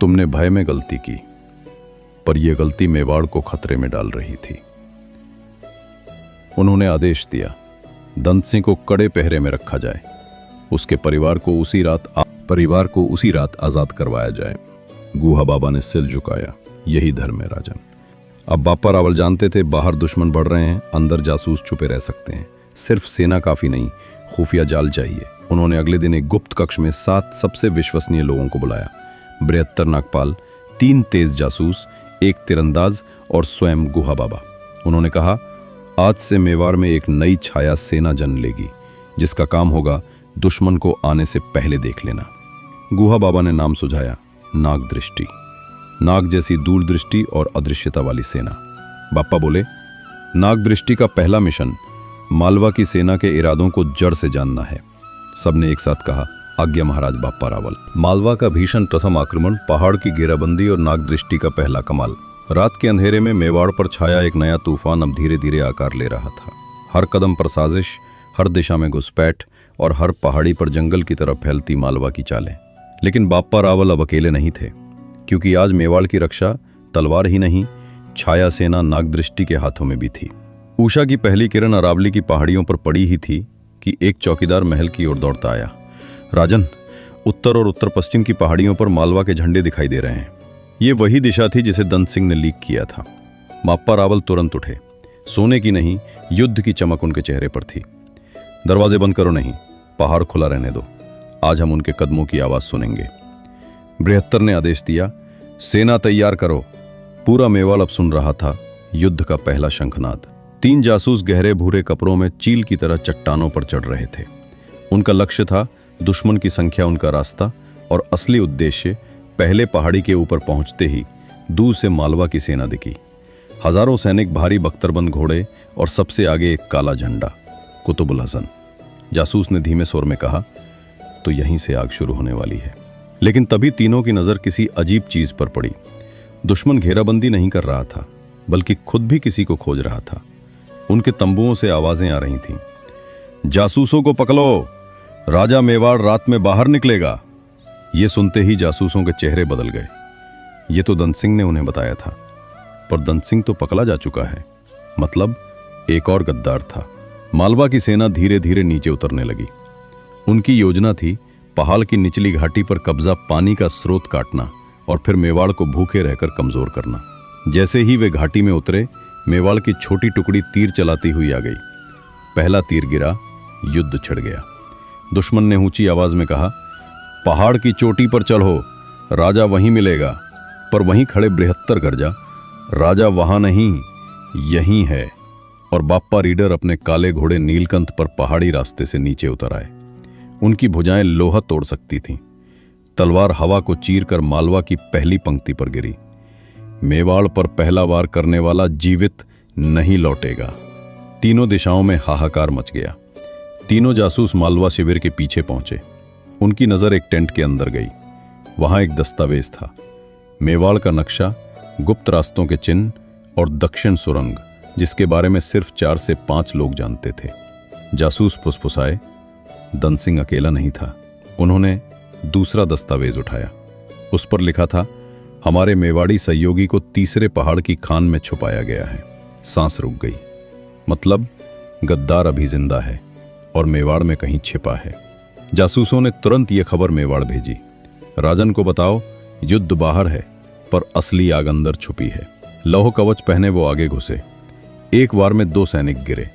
तुमने भय में गलती की, पर यह गलती मेवाड़ को खतरे में डाल रही थी। उन्होंने आदेश दिया, दंत सिंह को कड़े पहरे में रखा जाए, उसके परिवार को उसी रात आजाद करवाया जाए। गुहा बाबा ने सिर झुकाया, यही धर्म है राजन। अब बापा रावल जानते थे बाहर दुश्मन बढ़ रहे हैं, अंदर जासूस छुपे रह सकते हैं। सिर्फ सेना काफी नहीं, खुफिया जाल चाहिए। उन्होंने अगले दिन एक गुप्त कक्ष में 7 सबसे विश्वसनीय लोगों को बुलाया। बृहत्तर नागपाल, 3 तेज जासूस, 1 तीरंदाज और स्वयं गुहा बाबा। उन्होंने कहा, आज से मेवाड़ में एक नई छाया सेना जन्म लेगी, जिसका काम होगा दुश्मन को आने से पहले देख लेना। गुहा बाबा ने नाम सुझाया, नाग दृष्टि। नाग जैसी दूरदृष्टि और अदृश्यता वाली सेना। बापा बोले, नाग दृष्टि का पहला मिशन मालवा की सेना के इरादों को जड़ से जानना है। सबने एक साथ कहा, आज्ञा महाराज बापा रावल। मालवा का भीषण प्रथम आक्रमण, पहाड़ की घेराबंदी और नाग दृष्टि का पहला कमाल। रात के अंधेरे में मेवाड़ पर छाया एक नया तूफान अब धीरे धीरे आकार ले रहा था। हर कदम पर साजिश, हर दिशा में घुसपैठ और हर पहाड़ी पर जंगल की तरफ फैलती मालवा की चालें। लेकिन बापा रावल अब अकेले नहीं थे, क्योंकि आज मेवाड़ की रक्षा तलवार ही नहीं, छाया सेना नागदृष्टि के हाथों में भी थी। उषा की पहली किरण अरावली की पहाड़ियों पर पड़ी ही थी कि एक चौकीदार महल की ओर दौड़ता आया। राजन, उत्तर और उत्तर पश्चिम की पहाड़ियों पर मालवा के झंडे दिखाई दे रहे हैं। ये वही दिशा थी जिसे दंत सिंह ने लीक किया था। बापा रावल तुरंत उठे। सोने की नहीं, युद्ध की चमक उनके चेहरे पर थी। दरवाजे बंद करो नहीं, पहाड़ खुला रहने दो, आज हम उनके कदमों की आवाज सुनेंगे। बृहत्तर ने आदेश दिया, सेना तैयार करो। पूरा मेवाड़ अब सुन रहा था युद्ध का पहला शंखनाद। 3 जासूस गहरे भूरे कपड़ों में चील की तरह चट्टानों पर चढ़ रहे थे। उनका लक्ष्य था दुश्मन की संख्या, उनका रास्ता, और असली उद्देश्य पहले पहाड़ी के ऊपर पहुंचते ही दूर से मालवा की सेना दिखी। हजारों सैनिक, भारी बख्तरबंद घोड़े और सबसे आगे एक काला झंडा, कुतुबुल हसन। जासूस ने धीमे स्वर में कहा, तो यहीं से आग शुरू होने वाली है। लेकिन तभी तीनों की नजर किसी अजीब चीज पर पड़ी। दुश्मन घेराबंदी नहीं कर रहा था, बल्कि खुद भी किसी को खोज रहा था। उनके तंबुओं से आवाजें आ रही थीं, जासूसों को पकड़ो, राजा मेवाड़ रात में बाहर निकलेगा। ये सुनते ही जासूसों के चेहरे बदल गए। ये तो दंत सिंह ने उन्हें बताया था, पर दंत सिंह तो पकड़ा जा चुका है, मतलब एक और गद्दार था। मालवा की सेना धीरे धीरे नीचे उतरने लगी। उनकी योजना थी पहाड़ की निचली घाटी पर कब्जा, पानी का स्रोत काटना और फिर मेवाड़ को भूखे रहकर कमजोर करना। जैसे ही वे घाटी में उतरे, मेवाड़ की छोटी टुकड़ी तीर चलाती हुई आ गई। पहला तीर गिरा, युद्ध छिड़ गया। दुश्मन ने ऊंची आवाज में कहा, पहाड़ की चोटी पर चढ़ो, राजा वहीं मिलेगा। पर वहीं खड़े बृहत्तर गरजा, राजा वहां नहीं, यहीं है। और बाप्पा रीडर अपने काले घोड़े नीलकंठ पर पहाड़ी रास्ते से नीचे उतर आए। उनकी भुजाएं लोहा तोड़ सकती थीं। तलवार हवा को चीरकर मालवा की पहली पंक्ति पर गिरी। मेवाड़ पर पहला वार करने वाला जीवित नहीं लौटेगा। तीनों दिशाओं में हाहाकार मच गया। तीनों जासूस मालवा शिविर के पीछे पहुंचे। उनकी नजर एक टेंट के अंदर गई। वहां एक दस्तावेज था, मेवाड़ का नक्शा, गुप्त रास्तों के चिन्ह और दक्षिण सुरंग, जिसके बारे में सिर्फ 4 से 5 लोग जानते थे। जासूस फुसफुसाए। दंत सिंह अकेला नहीं था। उन्होंने दूसरा दस्तावेज उठाया। उस पर लिखा था, हमारे मेवाड़ी सहयोगी को तीसरे पहाड़ की खान में छुपाया गया है। सांस रुक गई। मतलब गद्दार अभी जिंदा है और मेवाड़ में कहीं छिपा है। जासूसों ने तुरंत यह खबर मेवाड़ भेजी, राजन को बताओ युद्ध बाहर है पर असली आग अंदर छुपी है। लौह कवच पहने वो आगे घुसे। एक वार में 2 सैनिक गिरे।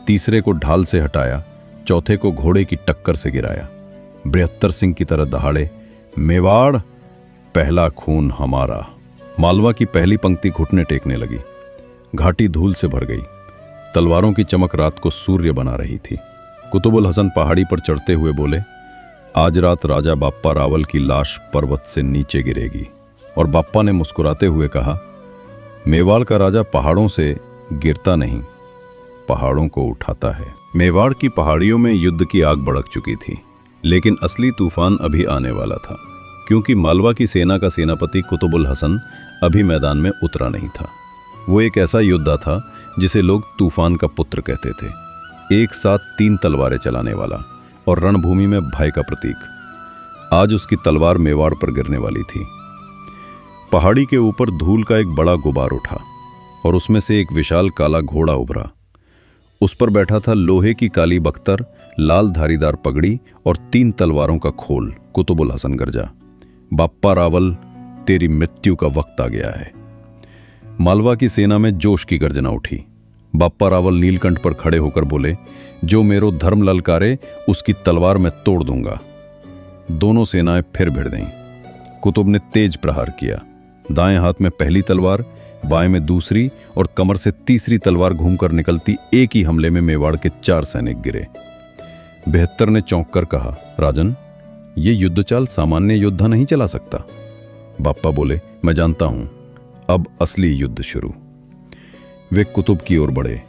तीसरे को ढाल से हटाया, चौथे को घोड़े की टक्कर से गिराया। बृहत्तर सिंह की तरह दहाड़े, मेवाड़ पहला खून हमारा। मालवा की पहली पंक्ति घुटने टेकने लगी। घाटी धूल से भर गई। तलवारों की चमक रात को सूर्य बना रही थी। कुतुबुल हसन पहाड़ी पर चढ़ते हुए बोले, आज रात राजा बाप्पा रावल की लाश पर्वत से नीचे गिरेगी। और बाप्पा ने मुस्कुराते हुए कहा, मेवाड़ का राजा पहाड़ों से गिरता नहीं, पहाड़ों को उठाता है। मेवाड़ की पहाड़ियों में युद्ध की आग भड़क चुकी थी, लेकिन असली तूफान अभी आने वाला था, क्योंकि मालवा की सेना का सेनापति कुतुबुल हसन अभी मैदान में उतरा नहीं था। वो एक ऐसा योद्धा था जिसे लोग तूफान का पुत्र कहते थे। एक साथ 3 तलवारें चलाने वाला और रणभूमि में भय का प्रतीक। आज उसकी तलवार मेवाड़ पर गिरने वाली थी। पहाड़ी के ऊपर धूल का एक बड़ा गुबार उठा और उसमें से एक विशाल काला घोड़ा उभरा। उस पर बैठा था लोहे की काली बख्तर, लाल धारीदार पगड़ी और 3 तलवारों का खोल। कुतुबुल हसन गरजा, बाप्पा रावल, तेरी मृत्यु का वक्त आ गया है। मालवा की सेना में जोश की गर्जना उठी। बाप्पा रावल नीलकंठ पर खड़े होकर बोले, जो मेरो धर्म ललकारे उसकी तलवार मैं तोड़ दूंगा। दोनों सेनाएं फिर भिड़ गईं। कुतुब ने तेज प्रहार किया। दाएं हाथ में पहली तलवार, बाएं में दूसरी और कमर से तीसरी तलवार घूमकर निकलती एक ही हमले में मेवाड़ के 4 सैनिक गिरे। 72 ने चौंक कर कहा, राजन, ये युद्ध चाल सामान्य योद्धा नहीं चला सकता। बाप्पा बोले, मैं जानता हूं, अब असली युद्ध शुरू। वे कुतुब की ओर बढ़े।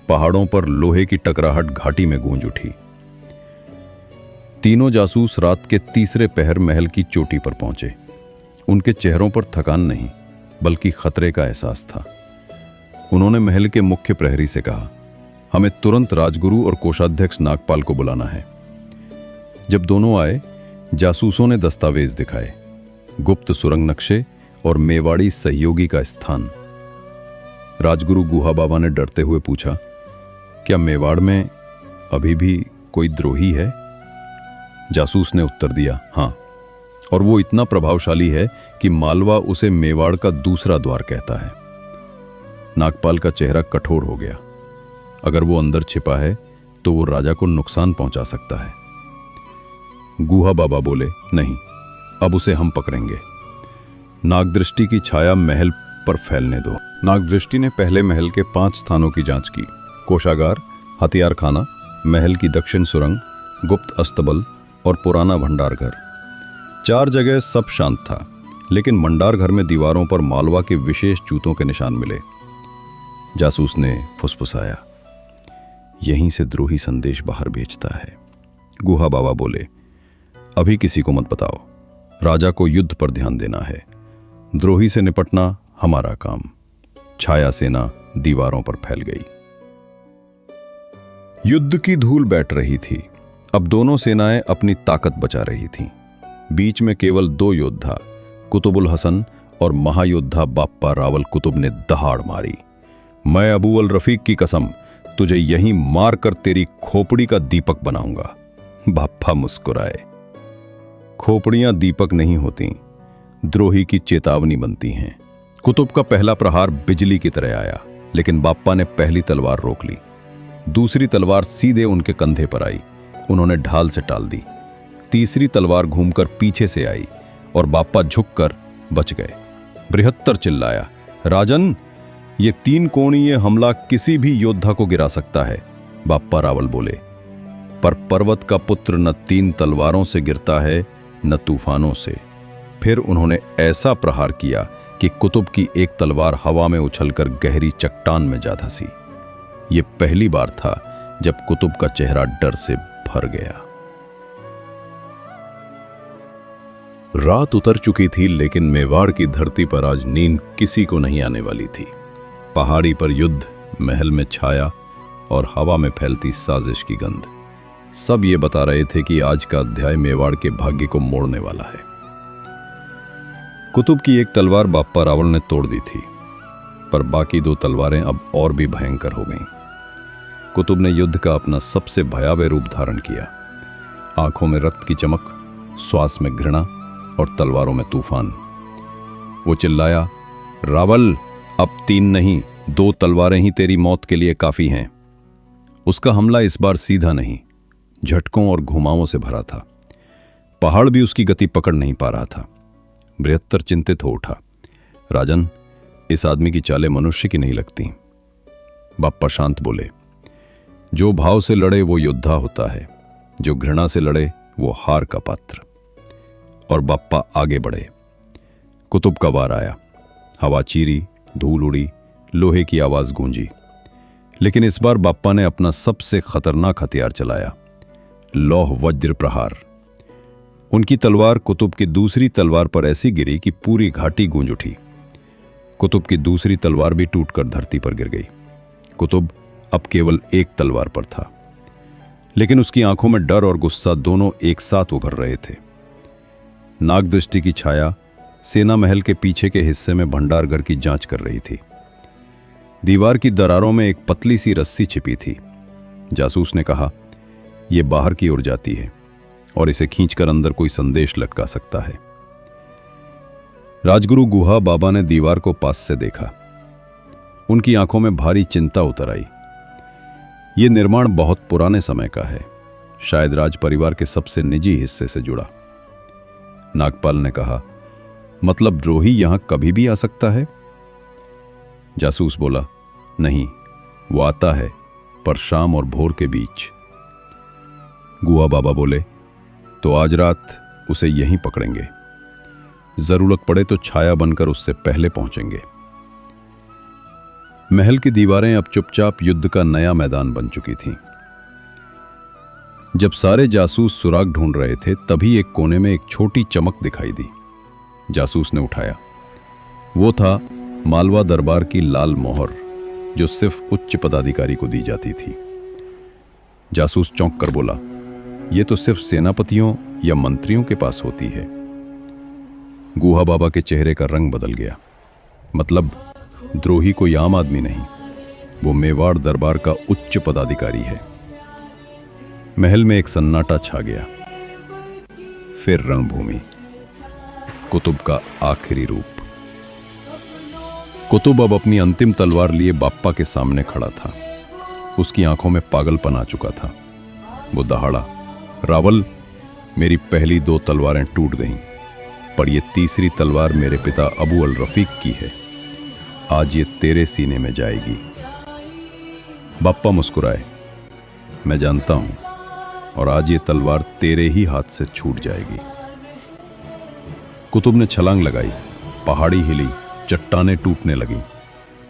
पहाड़ों पर लोहे की टकराहट घाटी में गूंज उठी। तीनों जासूस रात के तीसरे पहर महल की चोटी पर पहुंचे। उनके चेहरों पर थकान नहीं, बल्कि खतरे का एहसास था। उन्होंने महल के मुख्य प्रहरी से कहा, हमें तुरंत राजगुरु और कोषाध्यक्ष नागपाल को बुलाना है। जब दोनों आए, जासूसों ने दस्तावेज दिखाए, गुप्त सुरंग नक्शे और मेवाड़ी सहयोगी का स्थान। राजगुरु गुहा बाबा ने डरते हुए पूछा, क्या मेवाड़ में अभी भी कोई द्रोही है? जासूस ने उत्तर दिया, हाँ, और वो इतना प्रभावशाली है कि मालवा उसे मेवाड़ का दूसरा द्वार कहता है। नागपाल का चेहरा कठोर हो गया। अगर वो अंदर छिपा है तो वो राजा को नुकसान पहुंचा सकता है। गुहा बाबा बोले, नहीं, अब उसे हम पकड़ेंगे। नागदृष्टि की छाया महल पर फैलने दो। नागदृष्टि ने पहले महल के 5 स्थानों की जांच की, कोषागार, हथियार खाना, महल की दक्षिण सुरंग, गुप्त अस्तबल और पुराना भंडार घर। 4 जगह सब शांत था, लेकिन भंडार घर में दीवारों पर मालवा के विशेष जूतों के निशान मिले। जासूस ने फुसफुसाया, यहीं से द्रोही संदेश बाहर भेजता है। गुहा बाबा बोले, अभी किसी को मत बताओ, राजा को युद्ध पर ध्यान देना है। द्रोही से निपटना हमारा काम। छाया सेना दीवारों पर फैल गई। युद्ध की धूल बैठ रही थी। अब दोनों सेनाएं अपनी ताकत बचा रही थीं। बीच में केवल 2 योद्धा, कुतुबुल हसन और महायोद्धा बाप्पा रावल कुतुब ने दहाड़ मारी। मैं अबू अल रफीक की कसम, तुझे यहीं मार कर तेरी खोपड़ी का दीपक बनाऊंगा। बाप्पा मुस्कुराए। खोपड़ियां दीपक नहीं होती, द्रोही की चेतावनी बनती हैं। कुतुब का पहला प्रहार बिजली की तरह आया, लेकिन बाप्पा ने पहली तलवार रोक ली। दूसरी तलवार सीधे उनके कंधे पर आई। उन्होंने ढाल से टाल दी। तीसरी तलवार घूमकर पीछे से आई और बाप्पा झुककर बच गए। बृहत्तर चिल्लाया, राजन, ये 3 कोणीय हमला किसी भी योद्धा को गिरा सकता है, बाप्पा रावल बोले। पर पर्वत का पुत्र न 3 तलवारों से गिरता है न तूफानों से। फिर उन्होंने ऐसा प्रहार किया कि कुतुब की एक तलवार हवा में उछलकर गहरी चट्टान में जा धंसी। ये पहली बार था जब कुतुब का चेहरा डर से भर गया। रात उतर चुकी थी, लेकिन मेवाड़ की धरती पर आज नींद किसी को नहीं आने वाली थी। पहाड़ी पर युद्ध, महल में छाया और हवा में फैलती साजिश की गंध, सब ये बता रहे थे कि आज का अध्याय मेवाड़ के भाग्य को मोड़ने वाला है। कुतुब की एक तलवार बाप्पा रावल ने तोड़ दी थी, पर बाकी 2 तलवारें अब और भी भयंकर हो गईं। कुतुब ने युद्ध का अपना सबसे भयावह रूप धारण किया। आंखों में रक्त की चमक, श्वास में घृणा और तलवारों में तूफान। वो चिल्लाया, रावल, अब 3 नहीं 2 तलवारें ही तेरी मौत के लिए काफी हैं। उसका हमला इस बार सीधा नहीं, झटकों और घुमावों से भरा था। पहाड़ भी उसकी गति पकड़ नहीं पा रहा था। बृहत्तर चिंतित हो उठा। राजन, इस आदमी की चालें मनुष्य की नहीं लगती। बाप्पा शांत बोले, जो भाव से लड़े वो योद्धा होता है, जो घृणा से लड़े वो हार का पात्र। और बाप्पा आगे बढ़े। कुतुब का वार आया। हवा चीरी, धूल उड़ी, लोहे की आवाज गूंजी। लेकिन इस बार बाप्पा ने अपना सबसे खतरनाक हथियार चलाया, लौह वज्र प्रहार। उनकी तलवार कुतुब की दूसरी तलवार पर ऐसी गिरी कि पूरी घाटी गूंज उठी। कुतुब की दूसरी तलवार भी टूटकर धरती पर गिर गई। कुतुब अब केवल एक तलवार पर था, लेकिन उसकी आंखों में डर और गुस्सा दोनों एक साथ उभर रहे थे। नागदृष्टि की छाया सेना महल के पीछे के हिस्से में भंडारघर की जांच कर रही थी। दीवार की दरारों में एक पतली सी रस्सी छिपी थी। जासूस ने कहा, यह बाहर की ओर जाती है और इसे खींचकर अंदर कोई संदेश लटका सकता है। राजगुरु गुहा बाबा ने दीवार को पास से देखा। उनकी आंखों में भारी चिंता उतर आई। यह निर्माण बहुत पुराने समय का है, शायद राज परिवार के सबसे निजी हिस्से से जुड़ा। नागपाल ने कहा, मतलब द्रोही यहां कभी भी आ सकता है? जासूस बोला, नहीं, वो आता है, पर शाम और भोर के बीच। गुहा बाबा बोले, तो आज रात उसे यहीं पकड़ेंगे। जरूरत पड़े तो छाया बनकर उससे पहले पहुंचेंगे। महल की दीवारें अब चुपचाप युद्ध का नया मैदान बन चुकी थीं। जब सारे जासूस सुराग ढूंढ रहे थे, तभी एक कोने में एक छोटी चमक दिखाई दी। जासूस ने उठाया। वो था मालवा दरबार की लाल मोहर, जो सिर्फ उच्च पदाधिकारी को दी जाती थी। जासूस चौंक कर बोला, ये तो सिर्फ सेनापतियों या मंत्रियों के पास होती है। गुहा बाबा के चेहरे का रंग बदल गया। मतलब द्रोही कोई आम आदमी नहीं, वो मेवाड़ दरबार का उच्च पदाधिकारी है। महल में एक सन्नाटा छा गया। फिर रणभूमि, कुतुब का आखिरी रूप। कुतुब अब अपनी अंतिम तलवार लिए बाप्पा के सामने खड़ा था। उसकी आंखों में पागलपन आ चुका था। वो दहाड़ा, रावल, मेरी पहली 2 तलवारें टूट गईं, पर यह तीसरी तलवार मेरे पिता अबू अल रफीक की है। आज ये तेरे सीने में जाएगी। बाप्पा मुस्कुराए, मैं जानता हूं, और आज ये तलवार तेरे ही हाथ से छूट जाएगी। कुतुब ने छलांग लगाई। पहाड़ी हिली, चट्टानें टूटने लगीं,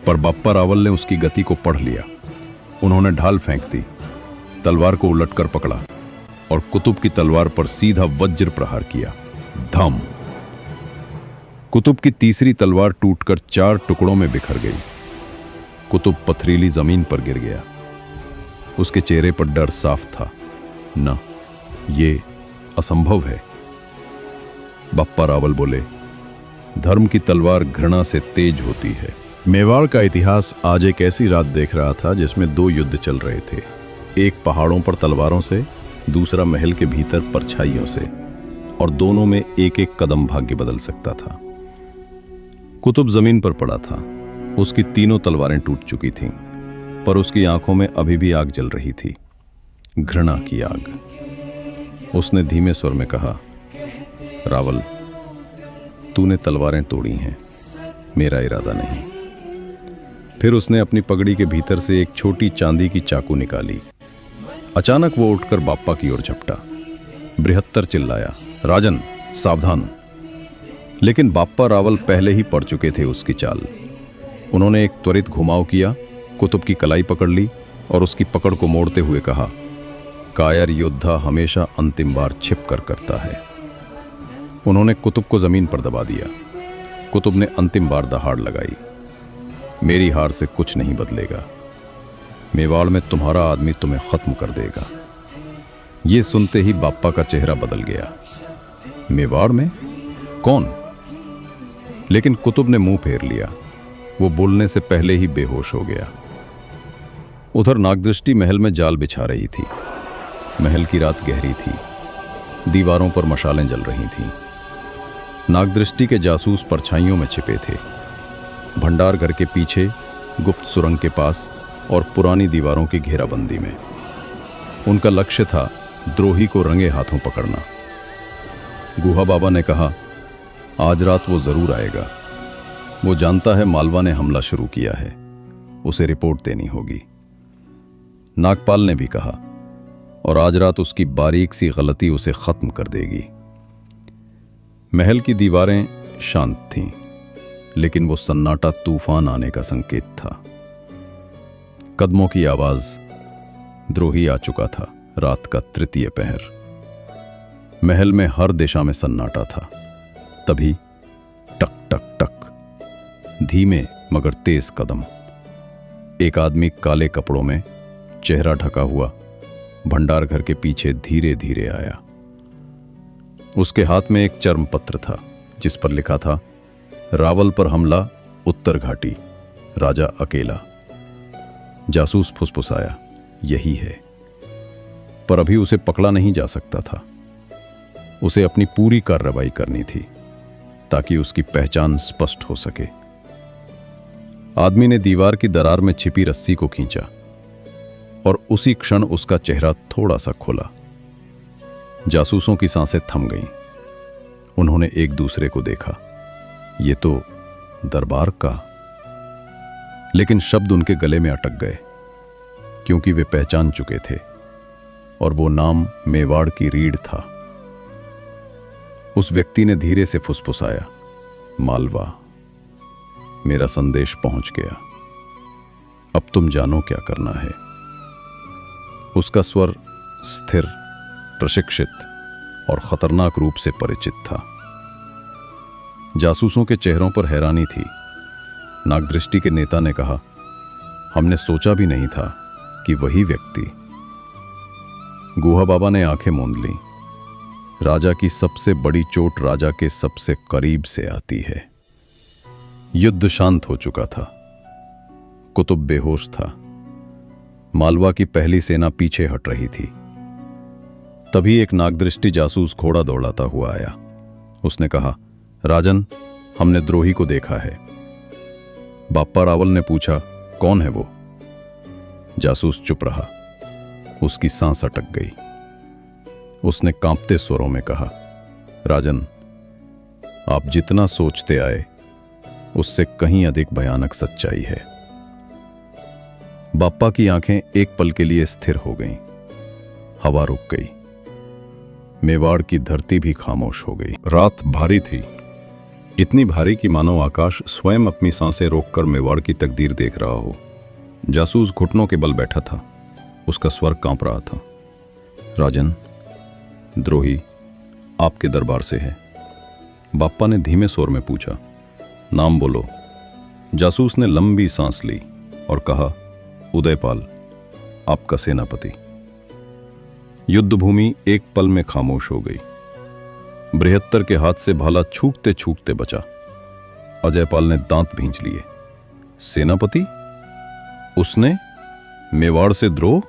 पर बाप्पा रावल ने उसकी गति को पढ़ लिया। उन्होंने ढाल फेंक दी, तलवार को उलटकर पकड़ा और कुतुब की तलवार पर सीधा वज्र प्रहार किया। धम! कुतुब की तीसरी तलवार टूटकर 4 टुकड़ों में बिखर गई। कुतुब पथरीली जमीन पर गिर गया। उसके चेहरे पर डर साफ था। न, ये असंभव है। बाप्पा रावल बोले, धर्म की तलवार घृणा से तेज होती है। मेवाड़ का इतिहास आज एक ऐसी रात देख रहा था जिसमें 2 युद्ध चल रहे थे। एक पहाड़ों पर तलवारों से, दूसरा महल के भीतर परछाइयों से, और दोनों में एक एक कदम भाग्य बदल सकता था। कुतुब जमीन पर पड़ा था। उसकी 3 तलवारें टूट चुकी थीं, पर उसकी आंखों में अभी भी आग जल रही थी, घृणा की आग। उसने धीमे स्वर में कहा, रावल, तूने तलवारें तोड़ी हैं, मेरा इरादा नहीं। फिर उसने अपनी पगड़ी के भीतर से एक छोटी चांदी की चाकू निकाली। अचानक वो उठकर बाप्पा की ओर झपटा। बृहत्तर चिल्लाया, राजन सावधान। लेकिन बाप्पा रावल पहले ही पड़ चुके थे उसकी चाल। उन्होंने एक त्वरित घुमाव किया, कुतुब की कलाई पकड़ ली और उसकी पकड़ को मोड़ते हुए कहा, कायर योद्धा हमेशा अंतिम बार छिप कर करता है। उन्होंने कुतुब को जमीन पर दबा दिया। कुतुब ने अंतिम बार दहाड़ लगाई, मेरी हार से कुछ नहीं बदलेगा। मेवाड़ में तुम्हारा आदमी तुम्हें खत्म कर देगा। ये सुनते ही बाप्पा का चेहरा बदल गया। मेवाड़ में? कौन? लेकिन कुतुब ने मुंह फेर लिया। वो बोलने से पहले ही बेहोश हो गया। उधर नागदृष्टि महल में जाल बिछा रही थी। महल की रात गहरी थी, दीवारों पर मशालें जल रही थीं। नागदृष्टि के जासूस परछाइयों में छिपे थे, भंडार घर के पीछे, गुप्त सुरंग के पास और पुरानी दीवारों की घेराबंदी में। उनका लक्ष्य था द्रोही को रंगे हाथों पकड़ना। गुहा बाबा ने कहा, आज रात वो जरूर आएगा। वो जानता है मालवा ने हमला शुरू किया है, उसे रिपोर्ट देनी होगी। नागपाल ने भी कहा, और आज रात उसकी बारीक सी गलती उसे खत्म कर देगी। महल की दीवारें शांत थीं, लेकिन वो सन्नाटा तूफान आने का संकेत था। कदमों की आवाज। द्रोही आ चुका था। रात का तृतीय पहर। महल में हर दिशा में सन्नाटा था। तभी टक टक टक, धीमे मगर तेज कदम। एक आदमी काले कपड़ों में, चेहरा ढका हुआ, भंडार घर के पीछे धीरे धीरे आया। उसके हाथ में एक चर्म पत्र था जिस पर लिखा था, रावल पर हमला, उत्तर घाटी, राजा अकेला। जासूस फुसफुसाया, यही है। पर अभी उसे पकड़ा नहीं जा सकता था। उसे अपनी पूरी कार्रवाई करनी थी ताकि उसकी पहचान स्पष्ट हो सके। आदमी ने दीवार की दरार में छिपी रस्सी को खींचा और उसी क्षण उसका चेहरा थोड़ा सा खुला। जासूसों की सांसें थम गईं। उन्होंने एक दूसरे को देखा। ये तो दरबार का। लेकिन शब्द उनके गले में अटक गए, क्योंकि वे पहचान चुके थे, और वो नाम मेवाड़ की रीढ़ था। उस व्यक्ति ने धीरे से फुसफुसाया, मालवा, मेरा संदेश पहुंच गया। अब तुम जानो क्या करना है। उसका स्वर स्थिर, प्रशिक्षित और खतरनाक रूप से परिचित था। जासूसों के चेहरों पर हैरानी थी। नागदृष्टि के नेता ने कहा, हमने सोचा भी नहीं था कि वही व्यक्ति। गुहा बाबा ने आंखें मूंद लीं। राजा की सबसे बड़ी चोट राजा के सबसे करीब से आती है। युद्ध शांत हो चुका था। कुतुब बेहोश था। मालवा की पहली सेना पीछे हट रही थी। तभी एक नागदृष्टि जासूस घोड़ा दौड़ाता हुआ आया। उसने कहा, राजन, हमने द्रोही को देखा है। बाप्पा रावल ने पूछा, कौन है वो? जासूस चुप रहा। उसकी सांस अटक गई। उसने कांपते स्वरों में कहा, राजन, आप जितना सोचते आए उससे कहीं अधिक भयानक सच्चाई है। बाप्पा की आंखें एक पल के लिए स्थिर हो गईं। हवा रुक गई। मेवाड़ की धरती भी खामोश हो गई। रात भारी थी, इतनी भारी कि मानो आकाश स्वयं अपनी सांसें रोककर मेवाड़ की तकदीर देख रहा हो। जासूस घुटनों के बल बैठा था। उसका स्वर कांप रहा था। राजन, द्रोही आपके दरबार से है। बाप्पा ने धीमे स्वर में पूछा, नाम बोलो। जासूस ने लंबी सांस ली और कहा, उदयपाल, आपका सेनापति। युद्धभूमि एक पल में खामोश हो गई। बृहत्तर के हाथ से भाला छूटते छूटते बचा। अजयपाल ने दांत भींच लिए। सेनापति? उसने मेवाड़ से द्रोह?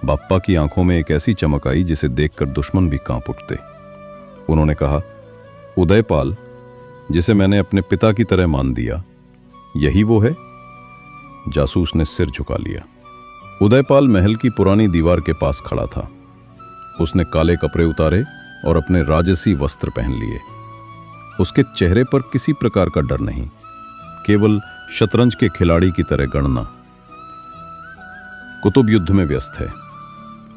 बाप्पा की आंखों में एक ऐसी चमक आई जिसे देखकर दुश्मन भी कांप उठते। उन्होंने कहा, उदयपाल, जिसे मैंने अपने पिता की तरह मान दिया, यही वो है? जासूस ने सिर झुका लिया। उदयपाल महल की पुरानी दीवार के पास खड़ा था। उसने काले कपड़े उतारे और अपने राजसी वस्त्र पहन लिए। उसके चेहरे पर किसी प्रकार का डर नहीं, केवल शतरंज के खिलाड़ी की तरह गणना। कुतुब युद्ध में व्यस्त है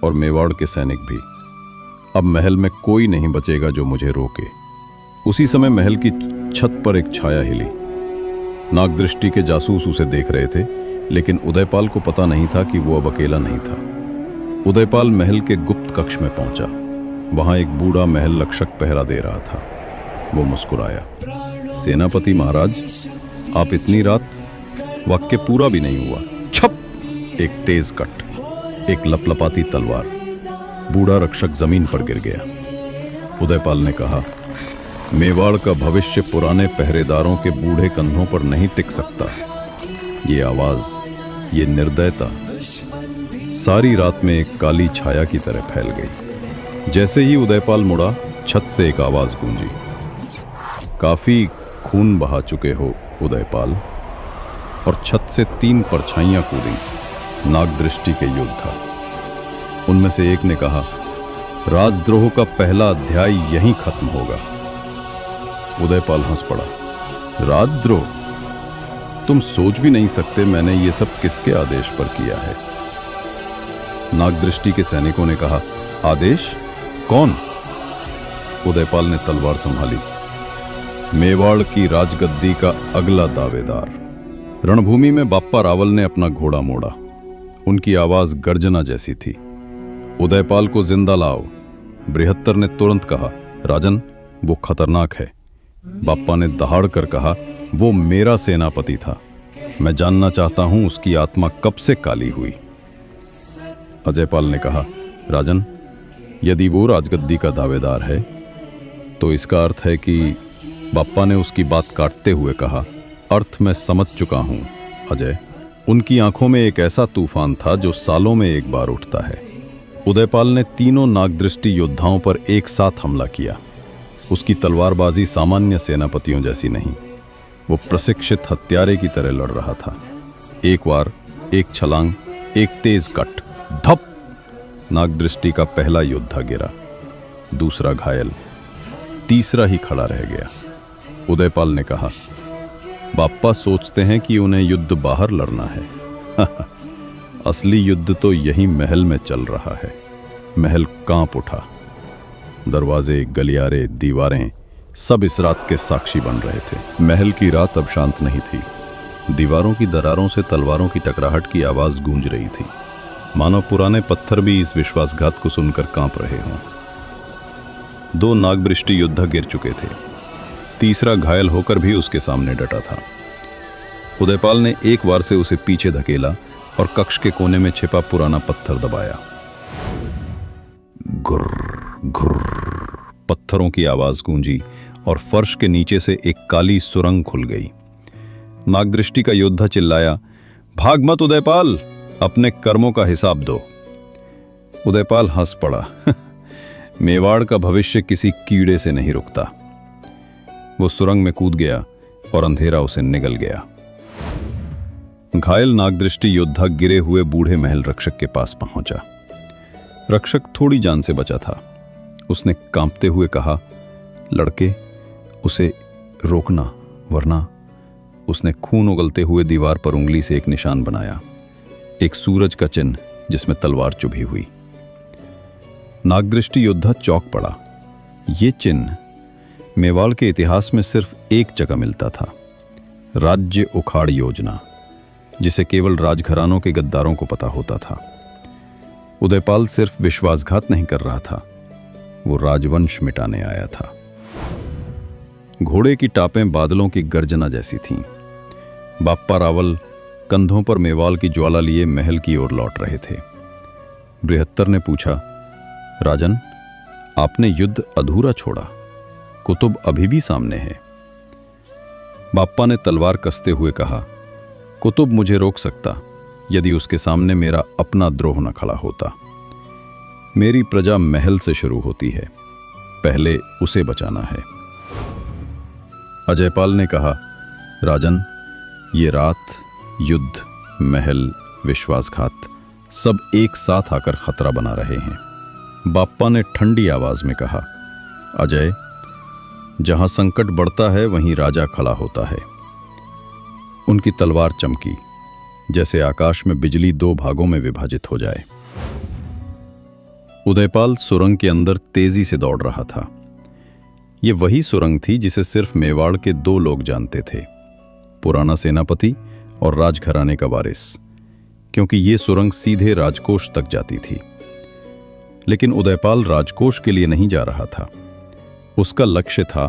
और मेवाड़ के सैनिक भी। अब महल में कोई नहीं बचेगा जो मुझे रोके। उसी समय महल की छत पर एक छाया हिली। नागदृष्टि के जासूस उसे देख रहे थे, लेकिन उदयपाल को पता नहीं था कि वो अब अकेला नहीं था। उदयपाल महल के गुप्त कक्ष में पहुंचा। वहां एक बूढ़ा महल रक्षक पहरा दे रहा था। वो मुस्कुराया। सेनापति महाराज, आप इतनी रात? वाक्य पूरा भी नहीं हुआ, छप! एक तेज कट, एक लपलपाती तलवार। बूढ़ा रक्षक जमीन पर गिर गया। उदयपाल ने कहा, मेवाड़ का भविष्य पुराने पहरेदारों के बूढ़े कंधों पर नहीं टिक सकता। ये आवाज, ये निर्दयता सारी रात में एक काली छाया की तरह फैल गई। जैसे ही उदयपाल मुड़ा, छत से एक आवाज गूंजी, काफी खून बहा चुके हो उदयपाल। और छत से 3 परछाइयां कूदी। नागदृष्टि के योद्धा। उनमें से एक ने कहा, राजद्रोह का पहला अध्याय यहीं खत्म होगा। उदयपाल हंस पड़ा। राजद्रोह? तुम सोच भी नहीं सकते मैंने ये सब किसके आदेश पर किया है। नागदृष्टि के सैनिकों ने कहा, आदेश? कौन? उदयपाल ने तलवार संभाली। मेवाड़ की राजगद्दी का अगला दावेदार। रणभूमि में बाप्पा रावल ने अपना घोड़ा मोड़ा। उनकी आवाज गर्जना जैसी थी। उदयपाल को जिंदा लाओ। बृहत्तर ने तुरंत कहा, राजन, वो खतरनाक है। बाप्पा ने दहाड़ कर कहा, वो मेरा सेनापति था। मैं जानना चाहता हूं उसकी आत्मा कब से काली हुई। अजयपाल ने कहा, राजन, यदि वो राजगद्दी का दावेदार है तो इसका अर्थ है कि बाप्पा ने उसकी बात काटते हुए कहा, अर्थ मैं समझ चुका हूं अजय। उनकी आंखों में एक ऐसा तूफान था जो सालों में एक बार उठता है। उदयपाल ने तीनों नागदृष्टि योद्धाओं पर एक साथ हमला किया। उसकी तलवारबाजी सामान्य सेनापतियों जैसी नहीं, वो प्रशिक्षित हत्यारे की तरह लड़ रहा था। एक वार, एक छलांग, एक तेज कट, धप! नागदृष्टि का पहला योद्धा गिरा, दूसरा घायल, तीसरा ही खड़ा रह गया। उदयपाल ने कहा, बाप्पा सोचते हैं कि उन्हें युद्ध बाहर लड़ना है। असली युद्ध तो यही महल में चल रहा है। महल कांप उठा। दरवाजे, गलियारे, दीवारें सब इस रात के साक्षी बन रहे थे। महल की रात अब शांत नहीं थी। दीवारों की दरारों से तलवारों की टकराहट की आवाज गूंज रही थी, मानो पुराने पत्थर भी इस विश्वासघात को सुनकर कांप रहे हों। 2 नागदृष्टि योद्धा गिर चुके थे। तीसरा घायल होकर भी उसके सामने डटा था। उदयपाल ने एक वार से उसे पीछे धकेला और कक्ष के कोने में छिपा पुराना पत्थर दबाया। गुर्र गुर्र पत्थरों की आवाज गूंजी और फर्श के नीचे से एक काली सुरंग खुल गई। नागदृष्टि का योद्धा चिल्लाया, भाग मत उदयपाल, अपने कर्मों का हिसाब दो। उदयपाल हंस पड़ा। मेवाड़ का भविष्य किसी कीड़े से नहीं रुकता। वो सुरंग में कूद गया और अंधेरा उसे निगल गया। घायल नागदृष्टि योद्धा गिरे हुए बूढ़े महल रक्षक के पास पहुंचा। रक्षक थोड़ी जान से बचा था। उसने कांपते हुए कहा, लड़के, उसे रोकना, वरना। उसने खून उगलते हुए दीवार पर उंगली से एक निशान बनाया, एक सूरज का चिन्ह जिसमें तलवार चुभी हुई। नागदृष्टि योद्धा चौंक पड़ा। यह चिन्ह मेवाड़ के इतिहास में सिर्फ एक जगह मिलता था, राज्य उखाड़ योजना, जिसे केवल राजघरानों के गद्दारों को पता होता था। उदयपाल सिर्फ विश्वासघात नहीं कर रहा था, वो राजवंश मिटाने आया था। घोड़े की टापें बादलों की गर्जना जैसी थीं। बाप्पा रावल कंधों पर मेवाड़ की ज्वाला लिए महल की ओर लौट रहे थे। बृहत्तर ने पूछा, राजन, आपने युद्ध अधूरा छोड़ा, कुतुब अभी भी सामने है। बाप्पा ने तलवार कसते हुए कहा, कुतुब मुझे रोक सकता यदि उसके सामने मेरा अपना द्रोह न खड़ा होता। मेरी प्रजा महल से शुरू होती है, पहले उसे बचाना है। अजयपाल ने कहा, राजन, ये रात, युद्ध, महल, विश्वासघात सब एक साथ आकर खतरा बना रहे हैं। बाप्पा ने ठंडी आवाज में कहा, अजय, जहां संकट बढ़ता है वहीं राजा खड़ा होता है। उनकी तलवार चमकी, जैसे आकाश में बिजली दो भागों में विभाजित हो जाए। उदयपाल सुरंग के अंदर तेजी से दौड़ रहा था। ये वही सुरंग थी जिसे सिर्फ मेवाड़ के दो लोग जानते थे, पुराना सेनापति और राजघराने का वारिस, क्योंकि ये सुरंग सीधे राजकोष तक जाती थी। लेकिन उदयपाल राजकोष के लिए नहीं जा रहा था। उसका लक्ष्य था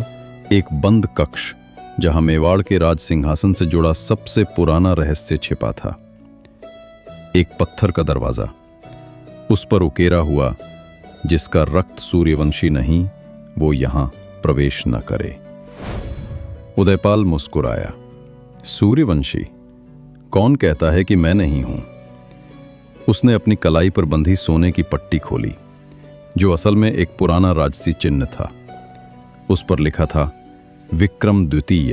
एक बंद कक्ष, जहां मेवाड़ के राज सिंहासन से जुड़ा सबसे पुराना रहस्य छिपा था। एक पत्थर का दरवाजा, उस पर उकेरा हुआ, जिसका रक्त सूर्यवंशी नहीं, वो यहां प्रवेश न करे। उदयपाल मुस्कुराया। सूर्यवंशी? कौन कहता है कि मैं नहीं हूं? उसने अपनी कलाई पर बंधी सोने की पट्टी खोली, जो असल में एक पुराना राजसी चिन्ह था। उस पर लिखा था विक्रम द्वितीय,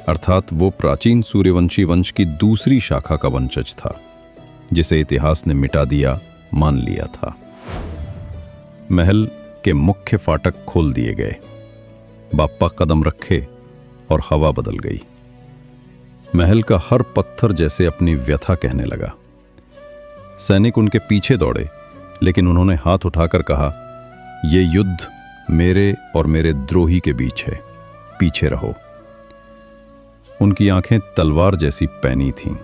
अर्थात वो प्राचीन सूर्यवंशी वंश की दूसरी शाखा का वंशज था, जिसे इतिहास ने मिटा दिया, मान लिया था। महल के मुख्य फाटक खोल दिए गए। बाप्पा कदम रखे और हवा बदल गई। महल का हर पत्थर जैसे अपनी व्यथा कहने लगा। सैनिक उनके पीछे दौड़े, लेकिन उन्होंने हाथ उठाकर कहा, यह युद्ध मेरे और मेरे द्रोही के बीच है, पीछे रहो। उनकी आंखें तलवार जैसी पैनी थीं।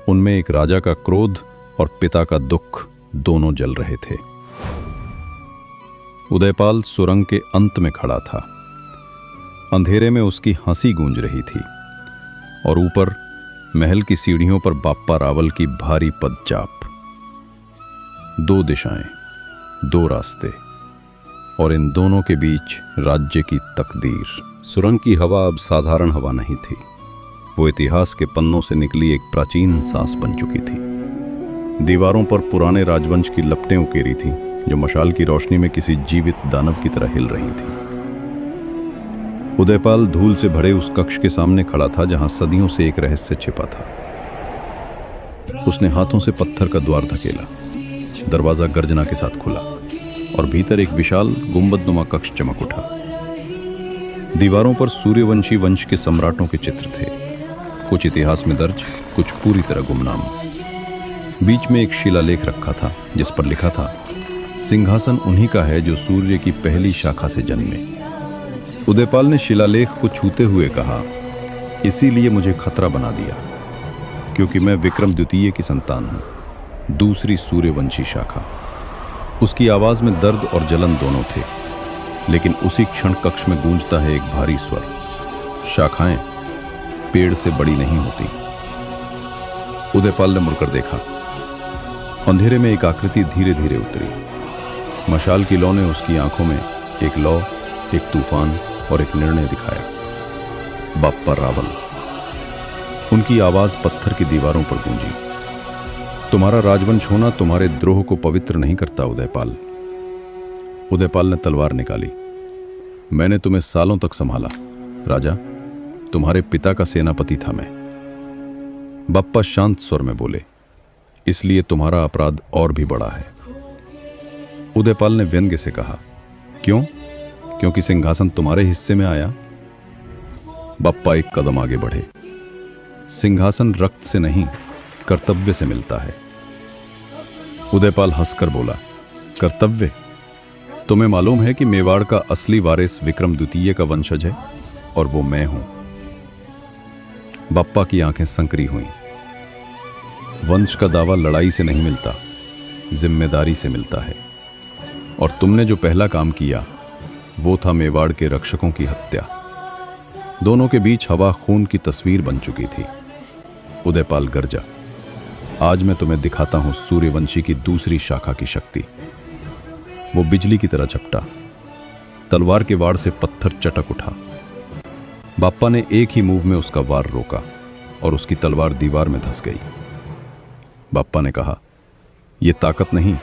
उनमें एक राजा का क्रोध और पिता का दुख दोनों जल रहे थे। उदयपाल सुरंग के अंत में खड़ा था। अंधेरे में उसकी हंसी गूंज रही थी और ऊपर महल की सीढ़ियों पर बाप्पा रावल की भारी पदचाप। दो दिशाएं, दो रास्ते, और इन दोनों के बीच राज्य की तकदीर। सुरंग की हवा अब साधारण हवा नहीं थी। वो इतिहास के पन्नों से निकली एक प्राचीन सांस बन चुकी थी। दीवारों पर पुराने राजवंश की लपटें उकेरी थीं, जो मशाल की रोशनी में किसी जीवित दानव की तरह हिल रही थीं। उदयपाल धूल से भरे उस कक्ष के सामने खड़ा था, जहां सदियों से एक रहस्य छिपा था। उसने हाथों से पत्थर का द्वार धकेला। दरवाजा गर्जना के साथ खुला और भीतर एक विशाल गुंबदनुमा कक्ष चमक उठा। दीवारों पर सूर्यवंशी वंश के सम्राटों के चित्र थे, कुछ इतिहास में दर्ज, कुछ पूरी तरह गुमनाम। बीच में एक शिलालेख रखा था, जिस पर लिखा था, सिंहासन उन्हीं का है जो सूर्य की पहली शाखा से जन्मे। उदयपाल ने शिलालेख को छूते हुए कहा, इसीलिए मुझे खतरा बना दिया, क्योंकि मैं विक्रम द्वितीय की संतान हूं, दूसरी सूर्यवंशी शाखा। उसकी आवाज में दर्द और जलन दोनों थे, लेकिन उसी क्षण कक्ष में गूंजता है एक भारी स्वर, शाखाएं पेड़ से बड़ी नहीं होती। उदयपाल ने मुड़कर देखा। अंधेरे में एक आकृति धीरे धीरे उतरी। मशाल की लौ ने उसकी आंखों में एक लौ, एक तूफान और एक निर्णय दिखाया। बाप्पा रावल। उनकी आवाज पत्थर की दीवारों पर गूंजी। तुम्हारा राजवंश होना तुम्हारे द्रोह को पवित्र नहीं करता उदयपाल। उदयपाल ने तलवार निकाली। मैंने तुम्हें सालों तक संभाला राजा, तुम्हारे पिता का सेनापति था मैं। बाप्पा शांत स्वर में बोले, इसलिए तुम्हारा अपराध और भी बड़ा है। उदयपाल ने व्यंग्य से कहा, क्यों? क्योंकि सिंहासन तुम्हारे हिस्से में आया? बाप्पा एक कदम आगे बढ़े। सिंहासन रक्त से नहीं, कर्तव्य से मिलता है। उदयपाल हंसकर बोला, कर्तव्य? तुम्हें मालूम है कि मेवाड़ का असली वारिस विक्रम द्वितीय का वंशज है, और वो मैं हूं। बाप्पा की आंखें संकरी हुईं। वंश का दावा लड़ाई से नहीं मिलता, जिम्मेदारी से मिलता है। और तुमने जो पहला काम किया, वो था मेवाड़ के रक्षकों की हत्या। दोनों के बीच हवा खून की तस्वीर बन चुकी थी। उदयपाल गरजा, आज मैं तुम्हें दिखाता हूं सूर्यवंशी की दूसरी शाखा की शक्ति। वो बिजली की तरह झपटा। तलवार के वार से पत्थर चटक उठा। बाप्पा ने एक ही मूव में उसका वार रोका और उसकी तलवार दीवार में धंस गई। बाप्पा ने कहा, यह ताकत नहीं,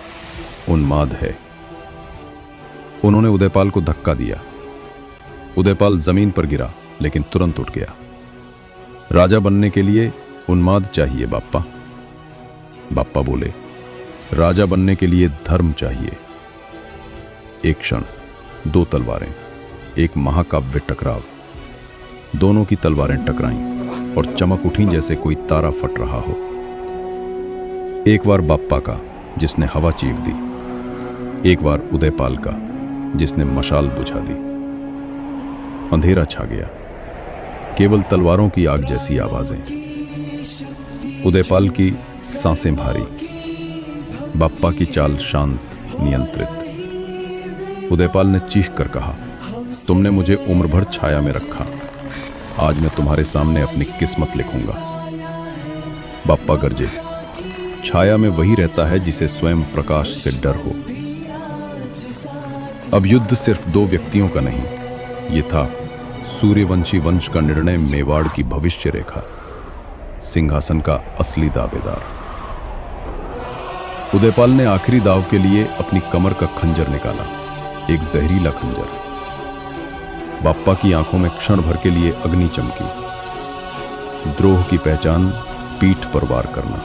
उन्माद है। उन्होंने उदयपाल को धक्का दिया। उदयपाल जमीन पर गिरा, लेकिन तुरंत उठ गया। राजा बनने के लिए उन्माद चाहिए बाप्पा। बाप्पा बोले, राजा बनने के लिए धर्म चाहिए। एक क्षण, दो तलवारें, एक महाकाव्य टकराव। दोनों की तलवारें टकराईं। और चमक उठी जैसे कोई तारा फट रहा हो। एक बार बाप्पा का, जिसने हवा चीर दी, एक बार उदयपाल का, जिसने मशाल बुझा दी। अंधेरा छा गया, केवल तलवारों की आग जैसी आवाजें। उदयपाल की सांसें भारी, बाप्पा की चाल शांत, नियंत्रित। उदयपाल ने चीख कर कहा, तुमने मुझे उम्र भर छाया में रखा, आज मैं तुम्हारे सामने अपनी किस्मत लिखूंगा। बाप्पा गरजे, छाया में वही रहता है जिसे स्वयं प्रकाश से डर हो। अब युद्ध सिर्फ दो व्यक्तियों का नहीं, ये था सूर्यवंशी वंश का निर्णय, मेवाड़ की भविष्य रेखा, सिंहासन का असली दावेदार। उदयपाल ने आखिरी दाव के लिए अपनी कमर का खंजर निकाला, एक जहरीला खंजर। बाप्पा की आंखों में क्षण भर के लिए अग्नि चमकी। द्रोह की पहचान पीठ पर वार करना।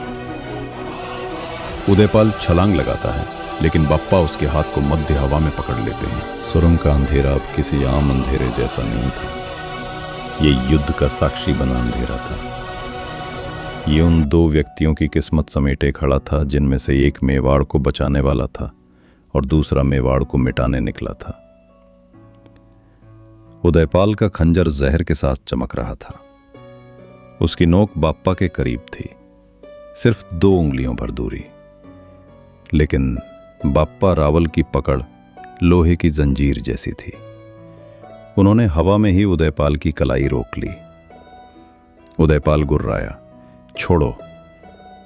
उदयपाल छलांग लगाता है, लेकिन बाप्पा उसके हाथ को मध्य हवा में पकड़ लेते हैं। सुरंग का अंधेरा अब किसी आम अंधेरे जैसा नहीं था, ये युद्ध का साक्षी बना अंधेरा था। ये उन दो व्यक्तियों की किस्मत समेटे खड़ा था, जिनमें से एक मेवाड़ को बचाने वाला था और दूसरा मेवाड़ को मिटाने निकला था। उदयपाल का खंजर जहर के साथ चमक रहा था। उसकी नोक बाप्पा के करीब थी, सिर्फ 2 उंगलियों भर दूरी। लेकिन बाप्पा रावल की पकड़ लोहे की जंजीर जैसी थी। उन्होंने हवा में ही उदयपाल की कलाई रोक ली। उदयपाल गुर्राया, छोड़ो,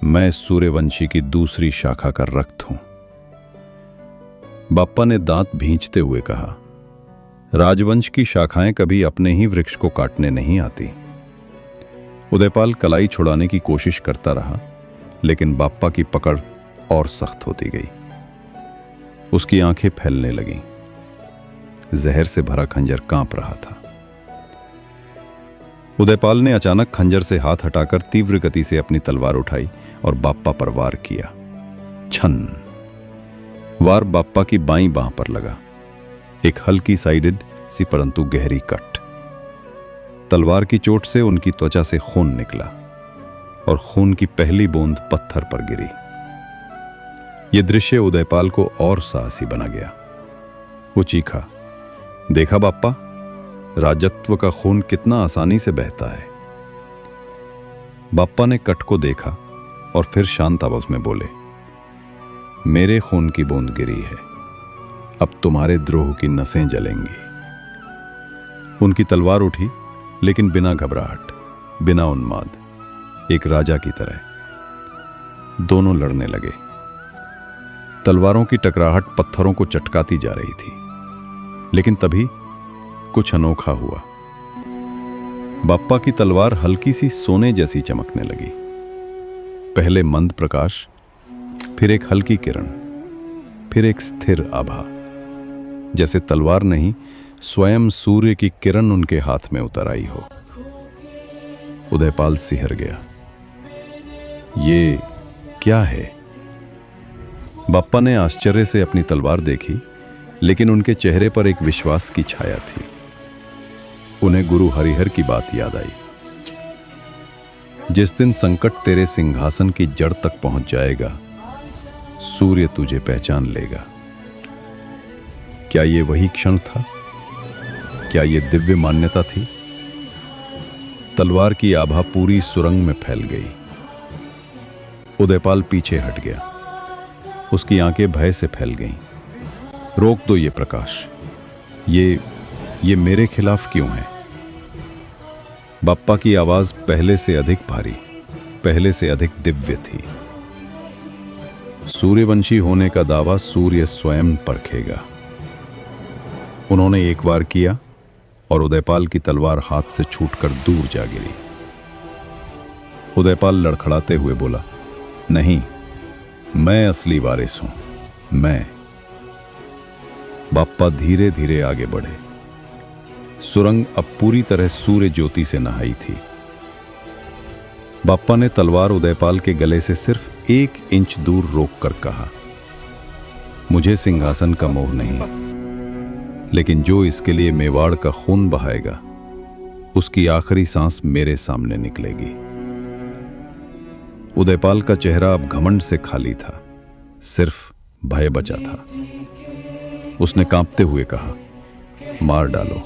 मैं सूर्यवंशी की दूसरी शाखा का रक्त हूं। बाप्पा ने दांत भींचते हुए कहा, राजवंश की शाखाएं कभी अपने ही वृक्ष को काटने नहीं आती। उदयपाल कलाई छुड़ाने की कोशिश करता रहा, लेकिन बाप्पा की पकड़ और सख्त होती गई। उसकी आंखें फैलने लगीं। जहर से भरा खंजर कांप रहा था। उदयपाल ने अचानक खंजर से हाथ हटाकर तीव्र गति से अपनी तलवार उठाई और बाप्पा पर वार किया। छन! वार बाप्पा की बाईं बांह पर लगा, एक हल्की साइडेड सी परंतु गहरी कट। तलवार की चोट से उनकी त्वचा से खून निकला और खून की पहली बूंद पत्थर पर गिरी। यह दृश्य उदयपाल को और साहसी बना गया। वो चीखा, देखा बाप्पा, राजत्व का खून कितना आसानी से बहता है। बाप्पा ने कट को देखा और फिर शांत आवाज में बोले, मेरे खून की बूंद गिरी है, अब तुम्हारे द्रोह की नसें जलेंगी। उनकी तलवार उठी, लेकिन बिना घबराहट, बिना उन्माद, एक राजा की तरह। दोनों लड़ने लगे। तलवारों की टकराहट पत्थरों को चटकाती जा रही थी, लेकिन तभी कुछ अनोखा हुआ। बाप्पा की तलवार हल्की सी सोने जैसी चमकने लगी। पहले मंद प्रकाश, फिर एक हल्की किरण, फिर एक स्थिर आभा, जैसे तलवार नहीं, स्वयं सूर्य की किरण उनके हाथ में उतर आई हो। उदयपाल सिहर गया। ये क्या है? बाप्पा ने आश्चर्य से अपनी तलवार देखी, लेकिन उनके चेहरे पर एक विश्वास की छाया थी। उन्हें गुरु हरिहर की बात याद आई, जिस दिन संकट तेरे सिंहासन की जड़ तक पहुंच जाएगा, सूर्य तुझे पहचान लेगा। क्या यह वही क्षण था? क्या यह दिव्य मान्यता थी? तलवार की आभा पूरी सुरंग में फैल गई। उदयपाल पीछे हट गया। उसकी आंखें भय से फैल गईं। रोक दो ये प्रकाश, ये मेरे खिलाफ क्यों है? बाप्पा की आवाज पहले से अधिक भारी, पहले से अधिक दिव्य थी। सूर्यवंशी होने का दावा सूर्य स्वयं परखेगा। उन्होंने एक बार किया और उदयपाल की तलवार हाथ से छूटकर दूर जा गिरी। उदयपाल लड़खड़ाते हुए बोला, नहीं, मैं असली वारिस हूं, मैं। बाप्पा धीरे धीरे आगे बढ़े। सुरंग अब पूरी तरह सूर्य ज्योति से नहाई थी। बाप्पा ने तलवार उदयपाल के गले से सिर्फ 1 इंच दूर रोककर कहा, मुझे सिंहासन का मोह नहीं, लेकिन जो इसके लिए मेवाड़ का खून बहाएगा, उसकी आखिरी सांस मेरे सामने निकलेगी। उदयपाल का चेहरा अब घमंड से खाली था, सिर्फ भय बचा था। उसने कांपते हुए कहा, मार डालो,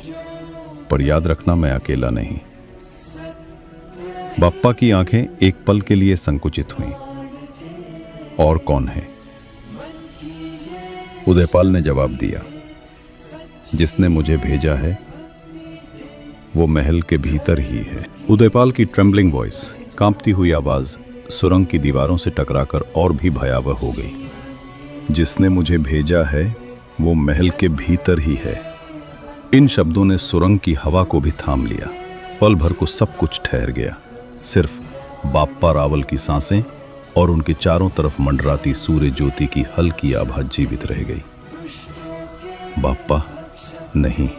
पर याद रखना मैं अकेला नहीं। बाप्पा की आंखें एक पल के लिए संकुचित हुईं। और कौन है? उदयपाल ने जवाब दिया, जिसने मुझे भेजा है वो महल के भीतर ही है। उदयपाल की ट्रेम्बलिंग वॉइस, कांपती हुई आवाज सुरंग की दीवारों से टकराकर और भी भयावह हो गई। जिसने मुझे भेजा है वो महल के भीतर ही है। इन शब्दों ने सुरंग की हवा को भी थाम लिया। पल भर को सब कुछ ठहर गया, सिर्फ बाप्पा रावल की सांसें और उनके चारों तरफ मंडराती सूर्य ज्योति की हल्की आभा जीवित रह गई। बाप्पा नहीं,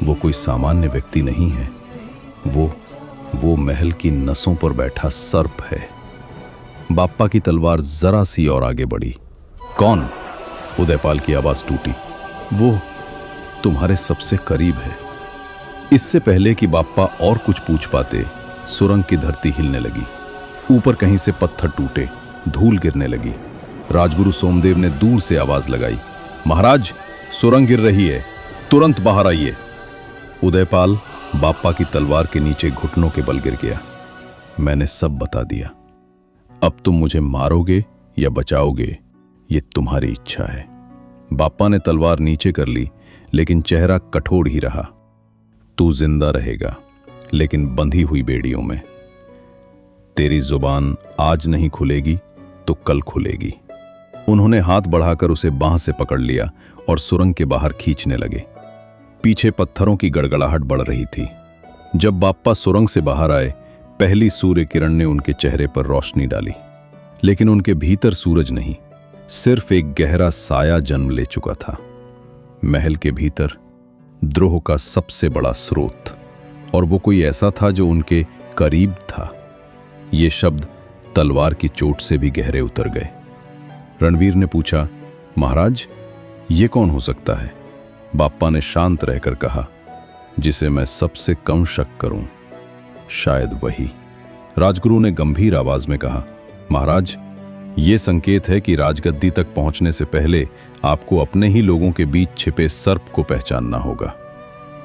वो कोई सामान्य व्यक्ति नहीं है। वो महल की नसों पर बैठा सर्प है। बाप्पा की तलवार जरा सी और आगे बढ़ी। कौन? उदयपाल की आवाज टूटी। वो तुम्हारे सबसे करीब है। इससे पहले कि बाप्पा और कुछ पूछ पाते, सुरंग की धरती हिलने लगी। ऊपर कहीं से पत्थर टूटे, धूल गिरने लगी। राजगुरु सोमदेव ने दूर से आवाज लगाई, महाराज, सुरंग गिर रही है, तुरंत बाहर आइए। उदयपाल बाप्पा की तलवार के नीचे घुटनों के बल गिर गया। मैंने सब बता दिया। अब तुम मुझे मारोगे या बचाओगे, ये तुम्हारी इच्छा है। बाप्पा ने तलवार नीचे कर ली, लेकिन चेहरा कठोर ही रहा। तू जिंदा रहेगा, लेकिन बंधी हुई बेड़ियों में। तेरी जुबान आज नहीं खुलेगी तो कल खुलेगी। उन्होंने हाथ बढ़ाकर उसे बांह से पकड़ लिया और सुरंग के बाहर खींचने लगे। पीछे पत्थरों की गड़गड़ाहट बढ़ रही थी। जब बाप्पा सुरंग से बाहर आए, पहली सूर्य किरण ने उनके चेहरे पर रोशनी डाली, लेकिन उनके भीतर सूरज नहीं, सिर्फ एक गहरा साया जन्म ले चुका था। महल के भीतर द्रोह का सबसे बड़ा स्रोत, और वो कोई ऐसा था जो उनके करीब था। ये शब्द तलवार की चोट से भी गहरे उतर गए। रणवीर ने पूछा, महाराज, ये कौन हो सकता है? बाप्पा ने शांत रहकर कहा, जिसे मैं सबसे कम शक करूं, शायद वही। राजगुरु ने गंभीर आवाज में कहा, महाराज, ये संकेत है कि राजगद्दी तक पहुंचने से पहले आपको अपने ही लोगों के बीच छिपे सर्प को पहचानना होगा।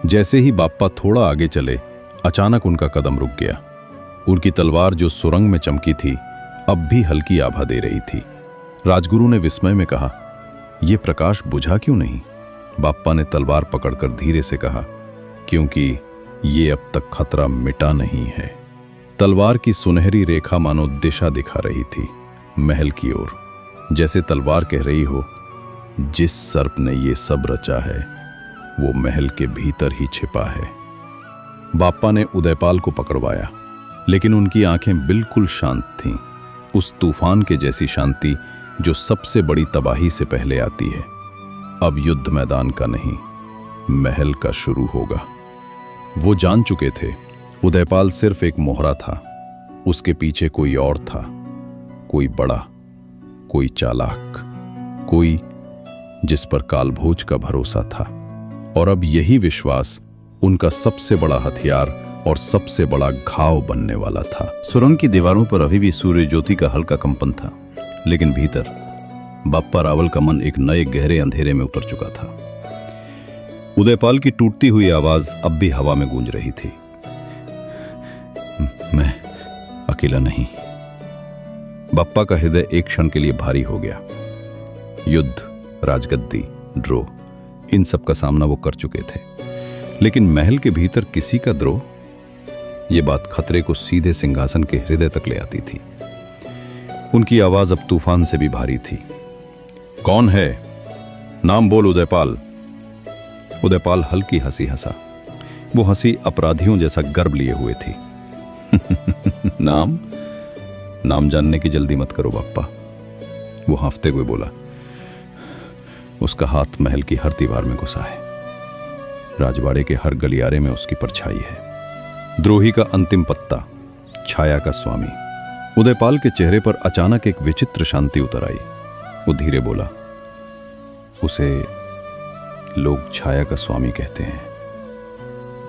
जैसे ही बाप्पा थोड़ा आगे चले, अचानक उनका कदम रुक गया। उनकी तलवार जो सुरंग में चमकी थी, अब भी हल्की आभा दे रही थी। राजगुरु ने विस्मय में कहा, यह प्रकाश बुझा क्यों नहीं? बाप्पा ने तलवार पकड़कर धीरे से कहा, क्योंकि ये अब तक खतरा मिटा नहीं है। तलवार की सुनहरी रेखा मानो दिशा दिखा रही थी, महल की ओर, जैसे तलवार कह रही हो, जिस सर्प ने ये सब रचा है वो महल के भीतर ही छिपा है। बाप्पा ने उदयपाल को पकड़वाया, लेकिन उनकी आंखें बिल्कुल शांत थीं, उस तूफान के जैसी शांति जो सबसे बड़ी तबाही से पहले आती है। अब युद्ध मैदान का नहीं, महल का शुरू होगा। वो जान चुके थे, उदयपाल सिर्फ एक मोहरा था, उसके पीछे कोई और था, कोई बड़ा, कोई चालाक, कोई जिस पर कालभोज का भरोसा था। और अब यही विश्वास उनका सबसे बड़ा हथियार और सबसे बड़ा घाव बनने वाला था। सुरंग की दीवारों पर अभी भी सूर्य ज्योति का हल्का कंपन था, लेकिन भीतर बाप्पा रावल का मन एक नए गहरे अंधेरे में उतर चुका था। उदयपाल की टूटती हुई आवाज अब भी हवा में गूंज रही थी, मैं अकेला नहीं। बाप्पा का हृदय एक क्षण के लिए भारी हो गया। युद्ध, राजगद्दी, ड्रोह, इन सब का सामना वो कर चुके थे, लेकिन महल के भीतर किसी का द्रोह, ये बात खतरे को सीधे सिंहासन के हृदय तक ले आती थी। उनकी आवाज अब तूफान से भी भारी थी। कौन है? नाम बोल उदयपाल। उदयपाल हल्की हंसी हंसा। वो हंसी अपराधियों जैसा गर्व लिए हुए थी। नाम जानने की जल्दी मत करो बाप्पा, वो हाँफते हुए बोला। उसका हाथ महल की हर दीवार में घुसा है, राजवाड़े के हर गलियारे में उसकी परछाई है। द्रोही का अंतिम पत्ता, छाया का स्वामी। उदयपाल के चेहरे पर अचानक एक विचित्र शांति उतर आई। वो धीरे बोला, उसे लोग छाया का स्वामी कहते हैं,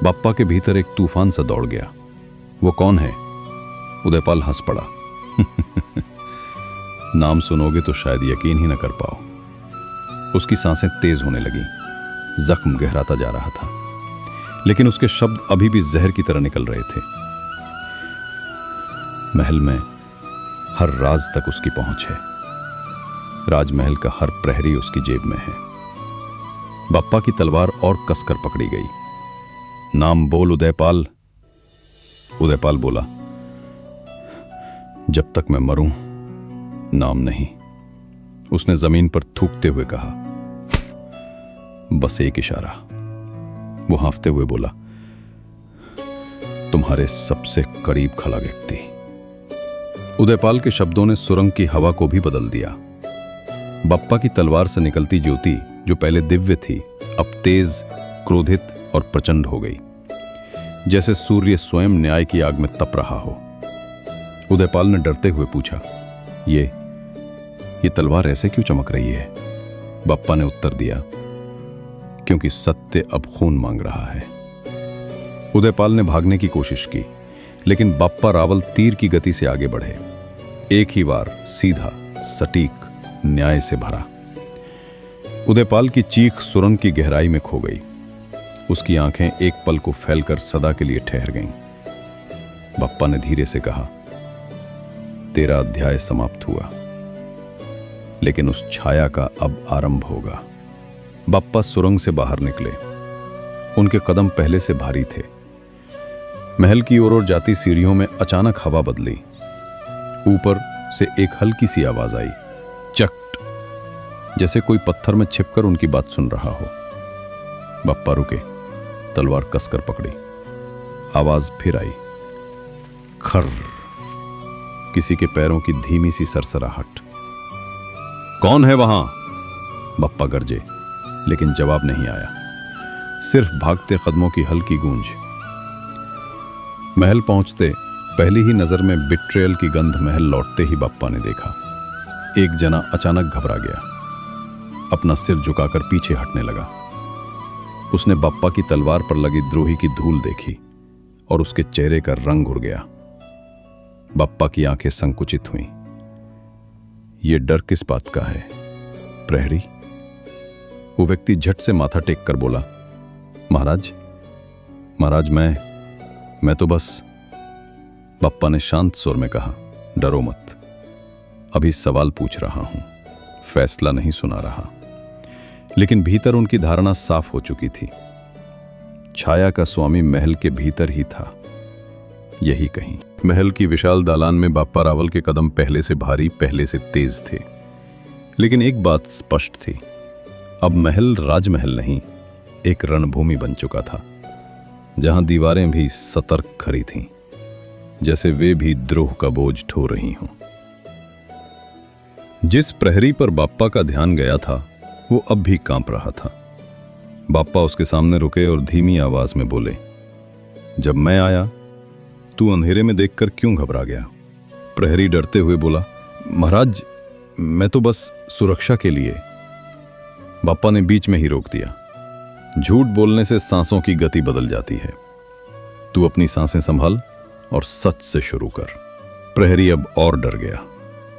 बप्पा के भीतर एक तूफान सा दौड़ गया। वो कौन है? उदयपाल हंस पड़ा। नाम सुनोगे तो शायद यकीन ही न कर पाओ। उसकी सांसें तेज होने लगी, जख्म गहराता जा रहा था, लेकिन उसके शब्द अभी भी जहर की तरह निकल रहे थे। महल में हर राज तक उसकी पहुंच है। राजमहल का हर प्रहरी उसकी जेब में है। बप्पा की तलवार और कसकर पकड़ी गई। नाम बोल उदयपाल। उदयपाल बोला, जब तक मैं मरूं नाम नहीं। उसने जमीन पर थूकते हुए कहा, बस एक इशारा। वो हाँफते हुए बोला, तुम्हारे सबसे करीब खड़ा व्यक्ति। उदयपाल के शब्दों ने सुरंग की हवा को भी बदल दिया। बप्पा की तलवार से निकलती ज्योति, जो पहले दिव्य थी, अब तेज, क्रोधित और प्रचंड हो गई, जैसे सूर्य स्वयं न्याय की आग में तप रहा हो। उदयपाल ने डरते हुए पूछा, ये तलवार ऐसे क्यों चमक रही है? बप्पा ने उत्तर दिया, क्योंकि सत्य अब खून मांग रहा है। उदयपाल ने भागने की कोशिश की, लेकिन बप्पा रावल तीर की गति से आगे बढ़े। एक ही वार, सीधा, सटीक, न्याय से भरा। उदयपाल की चीख सुरंग की गहराई में खो गई। उसकी आंखें एक पल को फैलकर सदा के लिए ठहर गईं। बप्पा ने धीरे से कहा, तेरा अध्याय समाप्त हुआ, लेकिन उस छाया का अब आरंभ होगा। बप्पा सुरंग से बाहर निकले। उनके कदम पहले से भारी थे। महल की ओर जाती सीढ़ियों में अचानक हवा बदली। ऊपर से एक हल्की सी आवाज आई, चट, जैसे कोई पत्थर में छिपकर उनकी बात सुन रहा हो। बप्पा रुके, तलवार कसकर पकड़ी। आवाज फिर आई, खर, किसी के पैरों की धीमी सी सरसराहट। कौन है वहां? बप्पा गरजे, लेकिन जवाब नहीं आया, सिर्फ भागते कदमों की हल्की गूंज। महल पहुंचते पहली ही नजर में बिट्रेयल की गंध महल लौटते ही बप्पा ने देखा। एक जना अचानक घबरा गया, अपना सिर झुकाकर पीछे हटने लगा। उसने बप्पा की तलवार पर लगी द्रोही की धूल देखी और उसके चेहरे का रंग उड़ गया। बप्पा की आंखें संकुचित हुईं। यह डर किस बात का है? प्रहरी? वो व्यक्ति झट से माथा टेक कर बोला, महाराज, महाराज, मैं तो बस। बप्पा ने शांत स्वर में कहा, डरो मत, अभी सवाल पूछ रहा हूं, फैसला नहीं सुना रहा। लेकिन भीतर उनकी धारणा साफ हो चुकी थी। छाया का स्वामी महल के भीतर ही था, यही कहीं। महल की विशाल दालान में बप्पा रावल के कदम पहले से भारी, पहले से तेज थे। लेकिन एक बात स्पष्ट थी, अब महल राजमहल नहीं, एक रणभूमि बन चुका था, जहां दीवारें भी सतर्क खड़ी थीं, जैसे वे भी द्रोह का बोझ ढो रही हों। जिस प्रहरी पर बप्पा का ध्यान गया था, वो अब भी कांप रहा था। बप्पा उसके सामने रुके और धीमी आवाज में बोले, जब मैं आया, तू अंधेरे में देखकर क्यों घबरा गया? प्रहरी डरते हुए बोला, महाराज, मैं तो बस सुरक्षा के लिए। बप्पा ने बीच में ही रोक दिया, झूठ बोलने से सांसों की गति बदल जाती है। तू अपनी सांसें संभाल और सच से शुरू कर। प्रहरी अब और डर गया।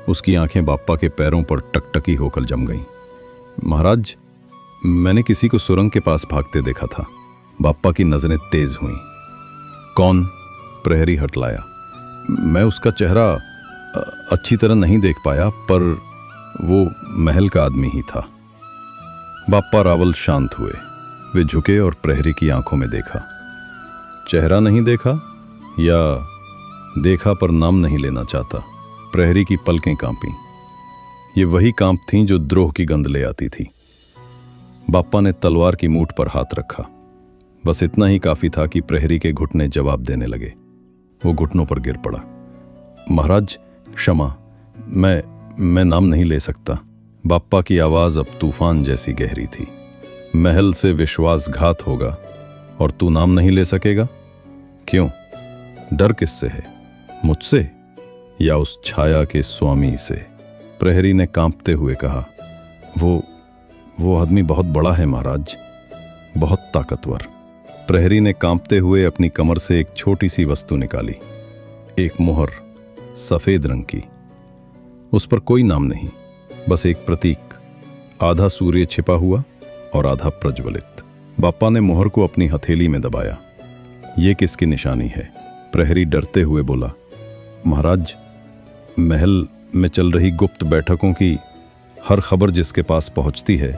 उसकी आंखें बप्पा के पैरों पर टकटकी होकर जम गईं। महाराज, मैंने किसी को सुरंग के पास भागते देखा था। बप्पा की नजरें तेज हुईं। कौन? प्रहरी हटलाया। मैं उसका चेहरा अच्छी तरह नहीं देख पाया, पर वो महल का आदमी ही था। बप्पा रावल शांत हुए। वे झुके और प्रहरी की आंखों में देखा। चेहरा नहीं देखा या देखा पर नाम नहीं लेना चाहता? प्रहरी की पलकें कांपीं। ये वही कांप थीं जो द्रोह की गंध ले आती थी। बप्पा ने तलवार की मूठ पर हाथ रखा। बस इतना ही काफी था कि प्रहरी के घुटने जवाब देने लगे। वो घुटनों पर गिर पड़ा। महाराज, क्षमा, मैं नाम नहीं ले सकता। बप्पा की आवाज अब तूफान जैसी गहरी थी। महल से विश्वासघात होगा और तू नाम नहीं ले सकेगा? क्यों? डर किससे है? मुझसे या उस छाया के स्वामी से? प्रहरी ने कांपते हुए कहा, वो आदमी बहुत बड़ा है महाराज, बहुत ताकतवर। प्रहरी ने कांपते हुए अपनी कमर से एक छोटी सी वस्तु निकाली, एक मुहर, सफेद रंग की। उस पर कोई नाम नहीं, बस एक प्रतीक, आधा सूर्य छिपा हुआ और आधा प्रज्वलित। बाप्पा ने मुहर को अपनी हथेली में दबाया। ये किसकी निशानी है? प्रहरी डरते हुए बोला, महाराज, महल में चल रही गुप्त बैठकों की हर खबर जिसके पास पहुंचती है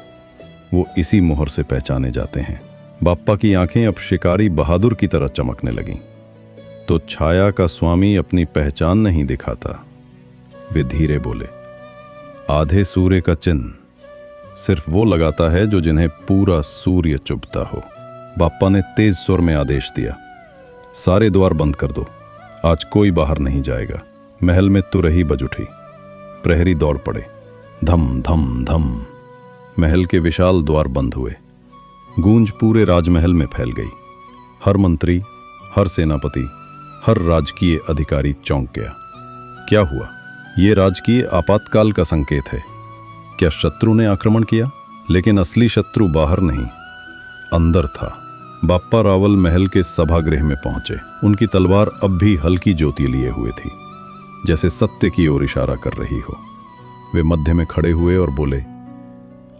वो इसी मुहर से पहचाने जाते हैं। बाप्पा की आंखें अब शिकारी बहादुर की तरह चमकने लगीं। तो छाया का स्वामी अपनी पहचान नहीं दिखाता। वे धीरे बोले, आधे सूर्य का चिन्ह सिर्फ वो लगाता है जो जिन्हें पूरा सूर्य चुभता हो। बाप्पा ने तेज सुर में आदेश दिया, सारे द्वार बंद कर दो, आज कोई बाहर नहीं जाएगा। महल में तुरही बज उठी। प्रहरी दौड़ पड़े। धम धम धम महल के विशाल द्वार बंद हुए। गूंज पूरे राजमहल में फैल गई। हर मंत्री, हर सेनापति, हर राजकीय अधिकारी चौंक गया। क्या हुआ? ये राजकीय आपातकाल का संकेत है। क्या शत्रु ने आक्रमण किया? लेकिन असली शत्रु बाहर नहीं, अंदर था। बाप्पा रावल महल के सभागृह में पहुंचे। उनकी तलवार अब भी हल्की ज्योति लिए हुए थी, जैसे सत्य की ओर इशारा कर रही हो। वे मध्य में खड़े हुए और बोले,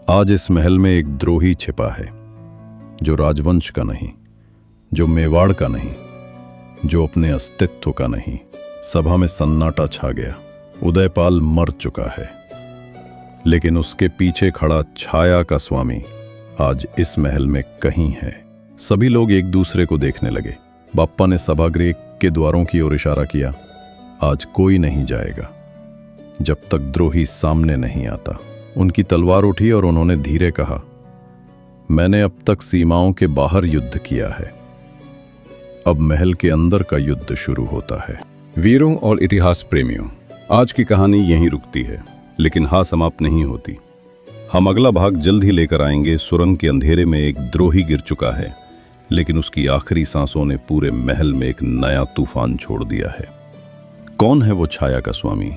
आज इस महल में एक द्रोही छिपा है, जो राजवंश का नहीं, जो मेवाड़ का नहीं, जो अपने अस्तित्व का नहीं। सभा में सन्नाटा छा गया। उदयपाल मर चुका है, लेकिन उसके पीछे खड़ा छाया का स्वामी आज इस महल में कहीं है। सभी लोग एक दूसरे को देखने लगे। बाप्पा ने सभागृह के द्वारों की ओर इशारा किया, आज कोई नहीं जाएगा जब तक द्रोही सामने नहीं आता। उनकी तलवार उठी और उन्होंने धीरे कहा, मैंने अब तक सीमाओं के बाहर युद्ध किया है, अब महल के अंदर का युद्ध शुरू होता है। वीरों और इतिहास प्रेमियों, आज की कहानी यहीं रुकती है, लेकिन हाँ समाप्त नहीं होती। हम अगला भाग जल्द ही लेकर आएंगे। सुरंग के अंधेरे में एक द्रोही गिर चुका है, लेकिन उसकी आखिरी सांसों ने पूरे महल में एक नया तूफान छोड़ दिया है। कौन है वो छाया का स्वामी?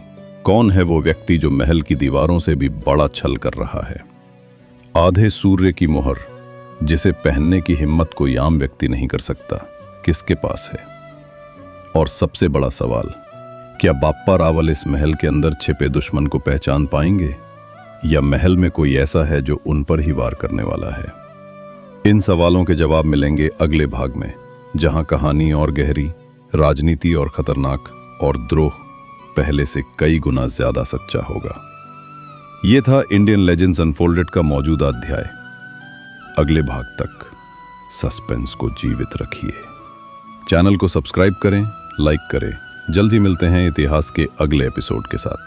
कौन है वो व्यक्ति जो महल की दीवारों से भी बड़ा छल कर रहा है? आधे सूर्य की मुहर, जिसे पहनने की हिम्मत कोई आम व्यक्ति नहीं कर सकता, किसके पास है? और सबसे बड़ा सवाल, क्या बाप्पा रावल इस महल के अंदर छिपे दुश्मन को पहचान पाएंगे, या महल में कोई ऐसा है जो उन पर ही वार करने वाला है? इन सवालों के जवाब मिलेंगे अगले भाग में, जहां कहानी और गहरी, राजनीति और खतरनाक, और द्रोह पहले से कई गुना ज्यादा सच्चा होगा। यह था इंडियन लेजेंड्स अनफोल्डेड का मौजूदा अध्याय। अगले भाग तक सस्पेंस को जीवित रखिए। चैनल को सब्सक्राइब करें, लाइक करें। जल्द ही मिलते हैं इतिहास के अगले एपिसोड के साथ।